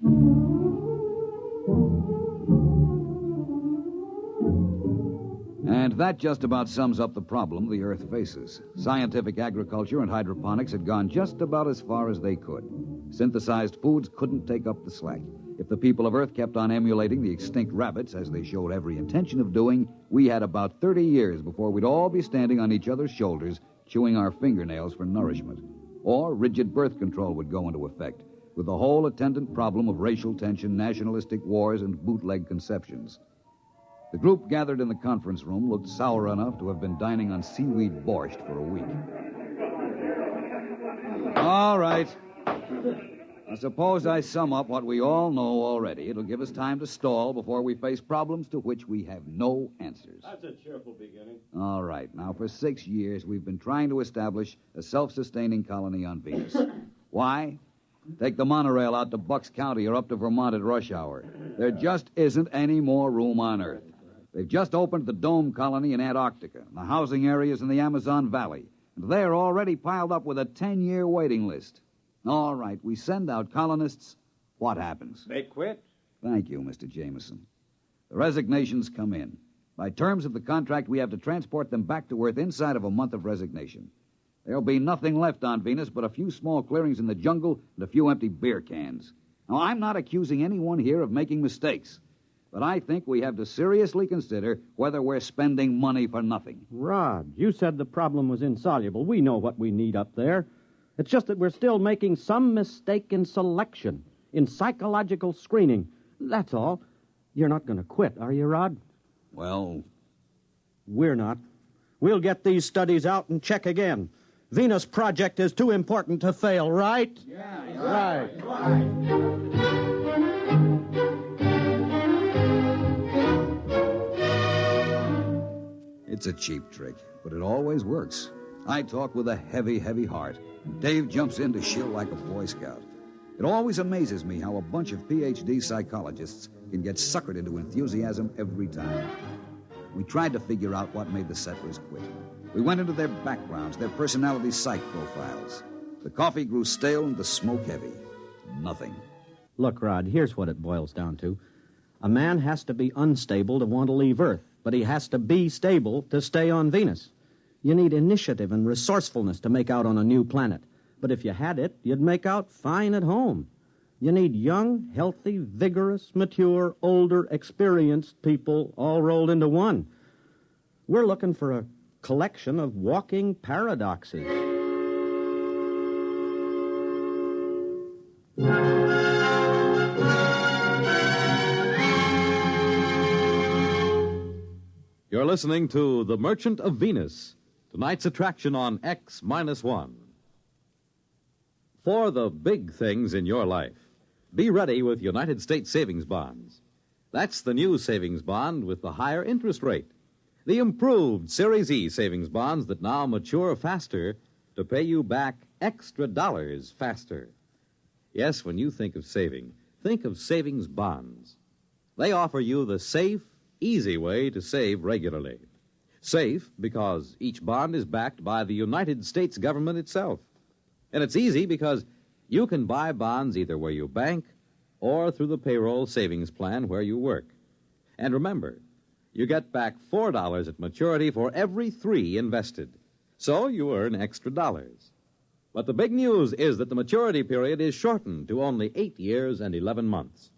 And that just about sums up the problem the Earth faces. Scientific agriculture and hydroponics had gone just about as far as they could. Synthesized foods couldn't take up the slack. If the people of Earth kept on emulating the extinct rabbits, as they showed every intention of doing, we had about 30 years before we'd all be standing on each other's shoulders, chewing our fingernails for nourishment. Or rigid birth control would go into effect, with the whole attendant problem of racial tension, nationalistic wars, and bootleg conceptions. The group gathered in the conference room looked sour enough to have been dining on seaweed borscht for a week. All right. I suppose I sum up what we all know already. It'll give us time to stall before we face problems to which we have no answers. That's a cheerful beginning. All right. Now, for 6 years, we've been trying to establish a self-sustaining colony on Venus. Why? Take the monorail out to Bucks County or up to Vermont at rush hour. There just isn't any more room on Earth. They've just opened the Dome Colony in Antarctica, and the housing areas in the Amazon Valley, and they're already piled up with a 10-year waiting list. All right, we send out colonists. What happens? They quit. Thank you, Mr. Jameson. The resignations come in. By terms of the contract, we have to transport them back to Earth inside of a month of resignation. There'll be nothing left on Venus but a few small clearings in the jungle and a few empty beer cans. Now, I'm not accusing anyone here of making mistakes, but I think we have to seriously consider whether we're spending money for nothing. Rod, you said the problem was insoluble. We know what we need up there. It's just that we're still making some mistake in selection, in psychological screening. That's all. You're not going to quit, are you, Rod? Well, we're not. We'll get these studies out and check again. Venus Project is too important to fail, right? Yeah, right. a cheap trick, but it always works. I talk with a heavy, heavy heart. Dave jumps in to shill like a Boy Scout. It always amazes me how a bunch of PhD psychologists can get suckered into enthusiasm every time. We tried to figure out what made the settlers quit. We went into their backgrounds, their personality psych profiles. The coffee grew stale and the smoke heavy. Nothing. Look, Rod, here's what it boils down to. A man has to be unstable to want to leave Earth, but he has to be stable to stay on Venus. You need initiative and resourcefulness to make out on a new planet. But if you had it, you'd make out fine at home. You need young, healthy, vigorous, mature, older, experienced people all rolled into one. We're looking for a collection of walking paradoxes. You're listening to The Merchant of Venus, tonight's attraction on X-1. For the big things in your life, be ready with United States savings bonds. That's the new savings bond with the higher interest rate. The improved Series E savings bonds that now mature faster to pay you back extra dollars faster. Yes, when you think of saving, think of savings bonds. They offer you the safe, easy way to save regularly. Safe because each bond is backed by the United States government itself. And it's easy because you can buy bonds either where you bank or through the payroll savings plan where you work. And remember, you get back $4 at maturity for every $3 invested. So you earn extra dollars. But the big news is that the maturity period is shortened to only 8 years and 11 months.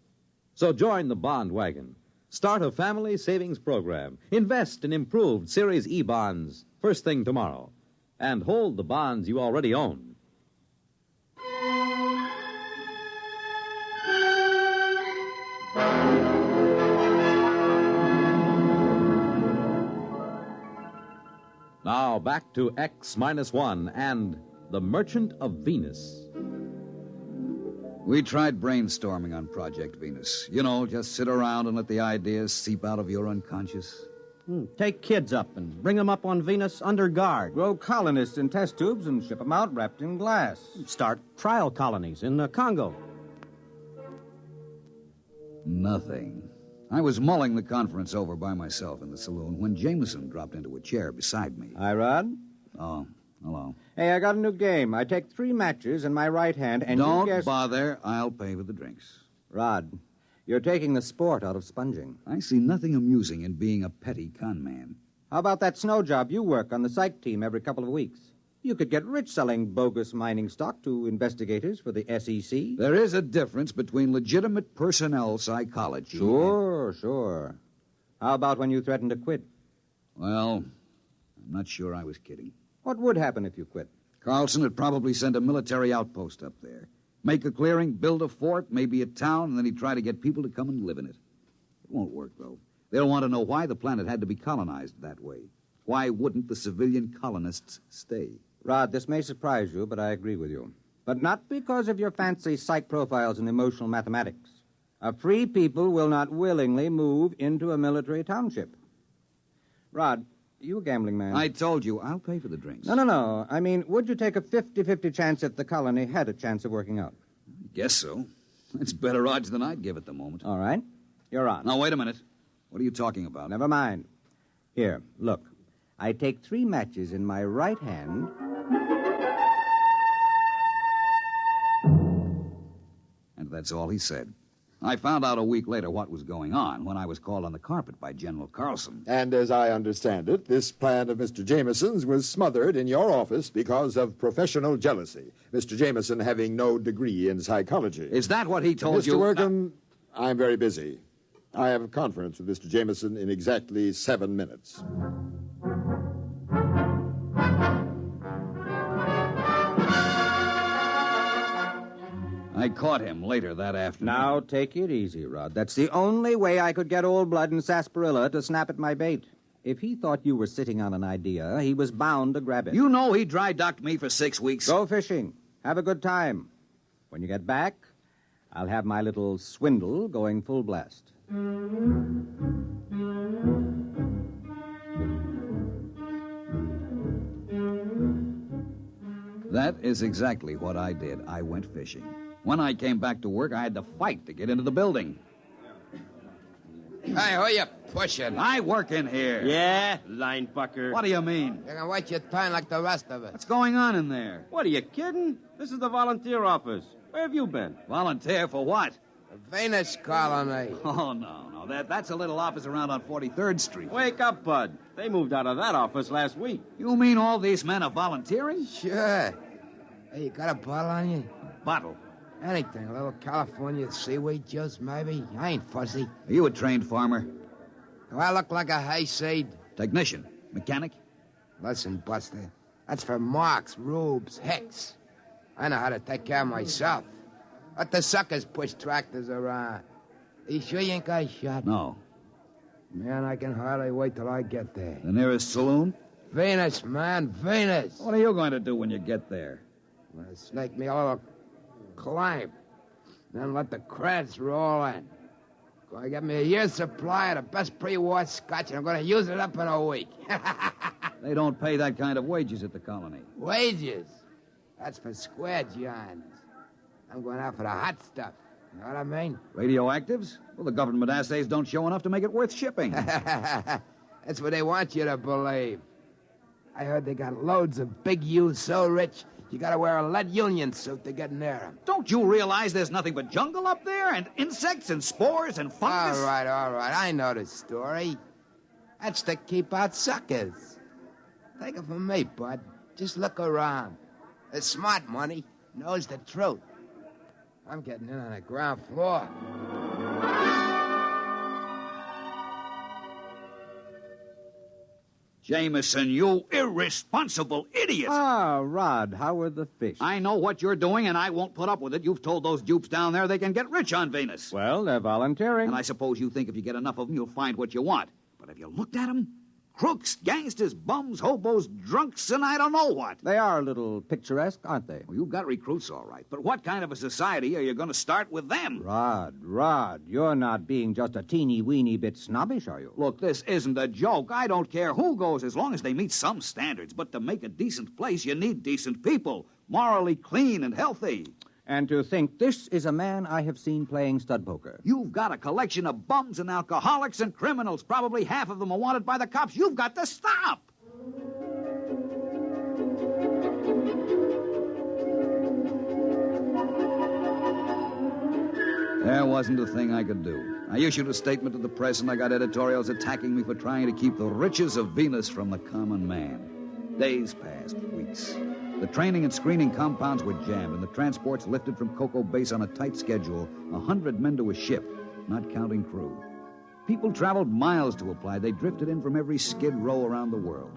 So join the bond wagon. Start a family savings program. Invest in improved Series E bonds first thing tomorrow. And hold the bonds you already own. Now back to X-1 and The Merchant of Venus. We tried brainstorming on Project Venus. You know, just sit around and let the ideas seep out of your unconscious. Take kids up and bring them up on Venus under guard. Grow colonists in test tubes and ship them out wrapped in glass. Start trial colonies in the Congo. Nothing. I was mulling the conference over by myself in the saloon when Jameson dropped into a chair beside me. Hi, Rod. Oh, hello. Hey, I got a new game. I take 3 matches in my right hand and Don't you guess... bother. I'll pay for the drinks. Rod, you're taking the sport out of sponging. I see nothing amusing in being a petty con man. How about that snow job you work on the psych team every couple of weeks? You could get rich selling bogus mining stock to investigators for the SEC. There is a difference between legitimate personnel psychology. Sure. How about when you threatened to quit? Well, I'm not sure I was kidding. What would happen if you quit? Carlson would probably send a military outpost up there. Make a clearing, build a fort, maybe a town, and then he'd try to get people to come and live in it. It won't work, though. They'll want to know why the planet had to be colonized that way. Why wouldn't the civilian colonists stay? Rod, this may surprise you, but I agree with you. But not because of your fancy psych profiles and emotional mathematics. A free people will not willingly move into a military township. Rod, you a gambling man? I told you, I'll pay for the drinks. No. I mean, would you take a 50-50 chance if the colony had a chance of working out? Guess so. It's better odds than I'd give at the moment. All right. You're on. Now, wait a minute. What are you talking about? Never mind. Here, look. I take 3 matches in my right hand... And that's all he said. I found out a week later what was going on when I was called on the carpet by General Carlson. And as I understand it, this plan of Mr. Jameson's was smothered in your office because of professional jealousy, Mr. Jameson having no degree in psychology. Is that what he told you? Mr. Workham, I'm very busy. I have a conference with Mr. Jameson in exactly 7 minutes. I caught him later that afternoon. Now, take it easy, Rod. That's the only way I could get Old Blood and Sarsaparilla to snap at my bait. If he thought you were sitting on an idea, he was bound to grab it. You know he dry-docked me for 6 weeks. Go fishing. Have a good time. When you get back, I'll have my little swindle going full blast. That is exactly what I did. I went fishing. When I came back to work, I had to fight to get into the building. Hey, who you pushing? I work in here. Yeah, line fucker. What do you mean? You can wait your turn like the rest of us. What's going on in there? What, are you kidding? This is the volunteer office. Where have you been? Volunteer for what? The Venus colony. Oh, no. That's a little office around on 43rd Street. Wake up, Bud. They moved out of that office last week. You mean all these men are volunteering? Sure. Hey, you got a bottle on you? Bottle? Anything. A little California seaweed juice, maybe. I ain't fussy. Are you a trained farmer? Do I look like a hayseed? Technician? Mechanic? Listen, Buster. That's for Marks, Rubes, Hicks. I know how to take care of myself. Let the suckers push tractors around. You sure you ain't got a shot? No. Man, I can hardly wait till I get there. The nearest saloon? Venus, man, Venus. What are you going to do when you get there? Well, snake me a little climb. Then let the credits roll in. Going to get me a year's supply of the best pre-war scotch, and I'm going to use it up in a week. They don't pay that kind of wages at the colony. Wages? That's for square johns. I'm going out for the hot stuff. You know what I mean? Radioactives? Well, the government assays don't show enough to make it worth shipping. That's what they want you to believe. I heard they got loads of big U's so rich, you gotta wear a lead union suit to get near them. Don't you realize there's nothing but jungle up there? And insects and spores and fungus? All right. I know the story. That's to keep out suckers. Take it from me, bud. Just look around. The smart money knows the truth. I'm getting in on the ground floor. Jameson, you irresponsible idiot! Ah, Rod, how were the fish? I know what you're doing, and I won't put up with it. You've told those dupes down there they can get rich on Venus. Well, they're volunteering. And I suppose you think if you get enough of them, you'll find what you want. But have you looked at them? Crooks, gangsters, bums, hobos, drunks, and I don't know what. They are a little picturesque, aren't they? Well, you've got recruits, all right. But what kind of a society are you going to start with them? Rod, you're not being just a teeny-weeny bit snobbish, are you? Look, this isn't a joke. I don't care who goes as long as they meet some standards. But to make a decent place, you need decent people, morally clean and healthy. And to think this is a man I have seen playing stud poker. You've got a collection of bums and alcoholics and criminals. Probably half of them are wanted by the cops. You've got to stop. There wasn't a thing I could do. I issued a statement to the press, and I got editorials attacking me for trying to keep the riches of Venus from the common man. Days passed, weeks. The training and screening compounds were jammed, and the transports lifted from Cocoa Base on a tight schedule, 100 men to a ship, not counting crew. People traveled miles to apply. They drifted in from every skid row around the world.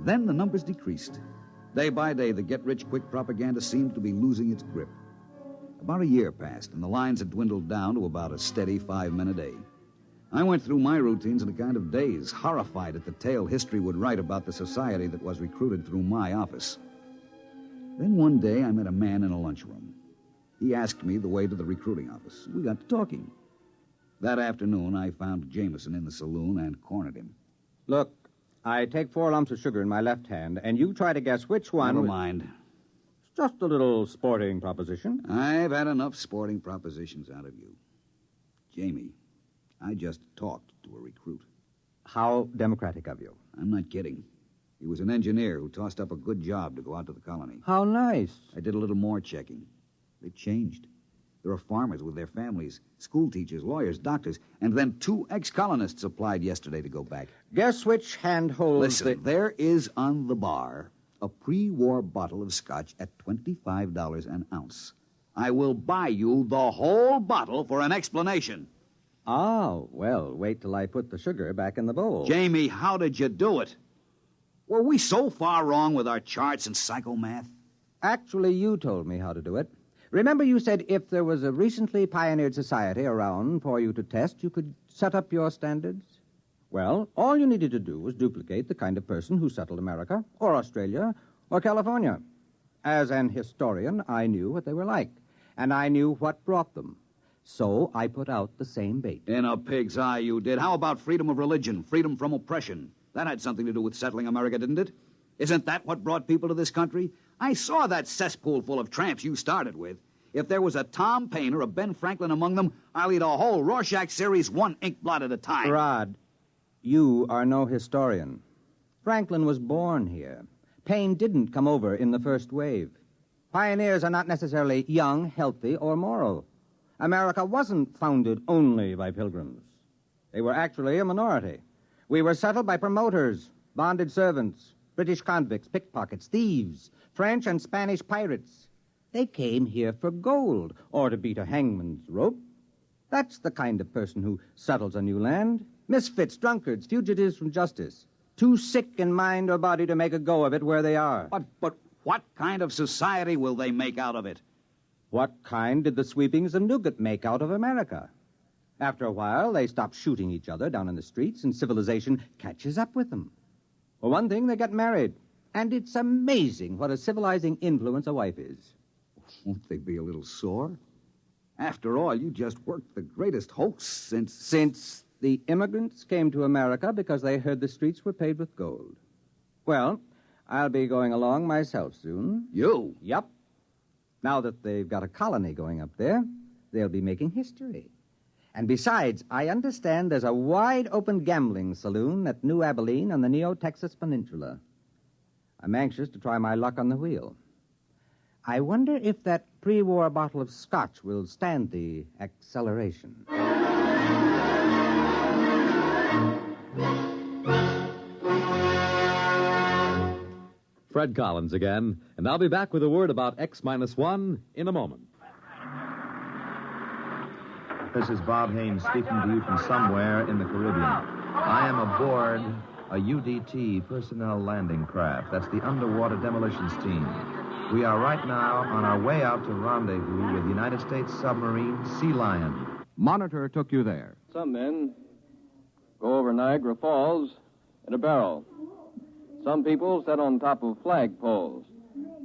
Then the numbers decreased. Day by day, the get-rich-quick propaganda seemed to be losing its grip. About a year passed, and the lines had dwindled down to about a steady 5 men a day. I went through my routines in a kind of daze, horrified at the tale history would write about the society that was recruited through my office. Then one day I met a man in a lunchroom. He asked me the way to the recruiting office. We got to talking. That afternoon, I found Jameson in the saloon and cornered him. Look, I take 4 lumps of sugar in my left hand, and you try to guess which one... Never mind. It's just a little sporting proposition. I've had enough sporting propositions out of you. Jamie, I just talked to a recruit. How democratic of you. I'm not kidding. He was an engineer who tossed up a good job to go out to the colony. How nice. I did a little more checking. They've changed. There are farmers with their families, school teachers, lawyers, doctors, and then 2 ex-colonists applied yesterday to go back. Guess which hand holds Listen, there is on the bar a pre-war bottle of scotch at $25 an ounce. I will buy you the whole bottle for an explanation. Oh, well, wait till I put the sugar back in the bowl. Jamie, how did you do it? Were we so far wrong with our charts and psychomath? Actually, you told me how to do it. Remember you said if there was a recently pioneered society around for you to test, you could set up your standards? Well, all you needed to do was duplicate the kind of person who settled America, or Australia, or California. As an historian, I knew what they were like, and I knew what brought them. So I put out the same bait. In a pig's eye, you did. How about freedom of religion, freedom from oppression? That had something to do with settling America, didn't it? Isn't that what brought people to this country? I saw that cesspool full of tramps you started with. If there was a Tom Paine or a Ben Franklin among them, I'll eat a whole Rorschach series one ink blot at a time. Rod, you are no historian. Franklin was born here. Paine didn't come over in the first wave. Pioneers are not necessarily young, healthy, or moral. America wasn't founded only by pilgrims. They were actually a minority. We were settled by promoters, bonded servants, British convicts, pickpockets, thieves, French and Spanish pirates. They came here for gold or to beat a hangman's rope. That's the kind of person who settles a new land. Misfits, drunkards, fugitives from justice. Too sick in mind or body to make a go of it where they are. But what kind of society will they make out of it? What kind did the sweepings of Newgate make out of America? After a while, they stop shooting each other down in the streets, and civilization catches up with them. For one thing, they get married. And it's amazing what a civilizing influence a wife is. Won't they be a little sore? After all, you just worked the greatest hoax since... Since the immigrants came to America because they heard the streets were paved with gold. Well, I'll be going along myself soon. You? Yup. Now that they've got a colony going up there, they'll be making history. And besides, I understand there's a wide-open gambling saloon at New Abilene on the Neo-Texas Peninsula. I'm anxious to try my luck on the wheel. I wonder if that pre-war bottle of scotch will stand the acceleration. Fred Collins again, and I'll be back with a word about X-1 in a moment. This is Bob Haynes speaking to you from somewhere in the Caribbean. I am aboard a UDT personnel landing craft. That's the Underwater Demolitions Team. We are right now on our way out to rendezvous with United States submarine Sea Lion. Monitor took you there. Some men go over Niagara Falls in a barrel. Some people sit on top of flagpoles.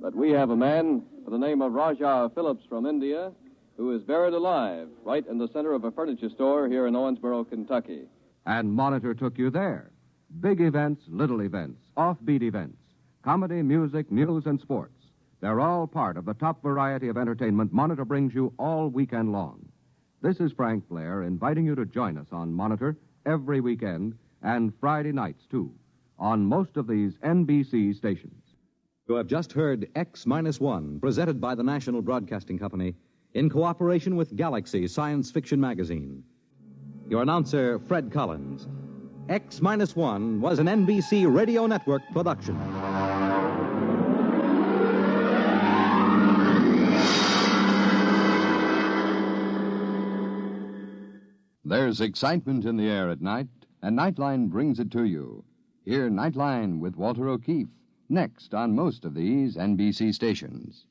But we have a man by the name of Rajah Phillips from India who is buried alive right in the center of a furniture store here in Owensboro, Kentucky. And Monitor took you there. Big events, little events, offbeat events, comedy, music, news, and sports. They're all part of the top variety of entertainment Monitor brings you all weekend long. This is Frank Blair inviting you to join us on Monitor every weekend and Friday nights, too, on most of these NBC stations. You have just heard X-1, presented by the National Broadcasting Company in cooperation with Galaxies Science Fiction Magazine. Your announcer, Fred Collins. X-1 was an NBC Radio Network production. There's excitement in the air at night, and Nightline brings it to you. Hear Nightline with Walter O'Keefe, next on most of these NBC stations.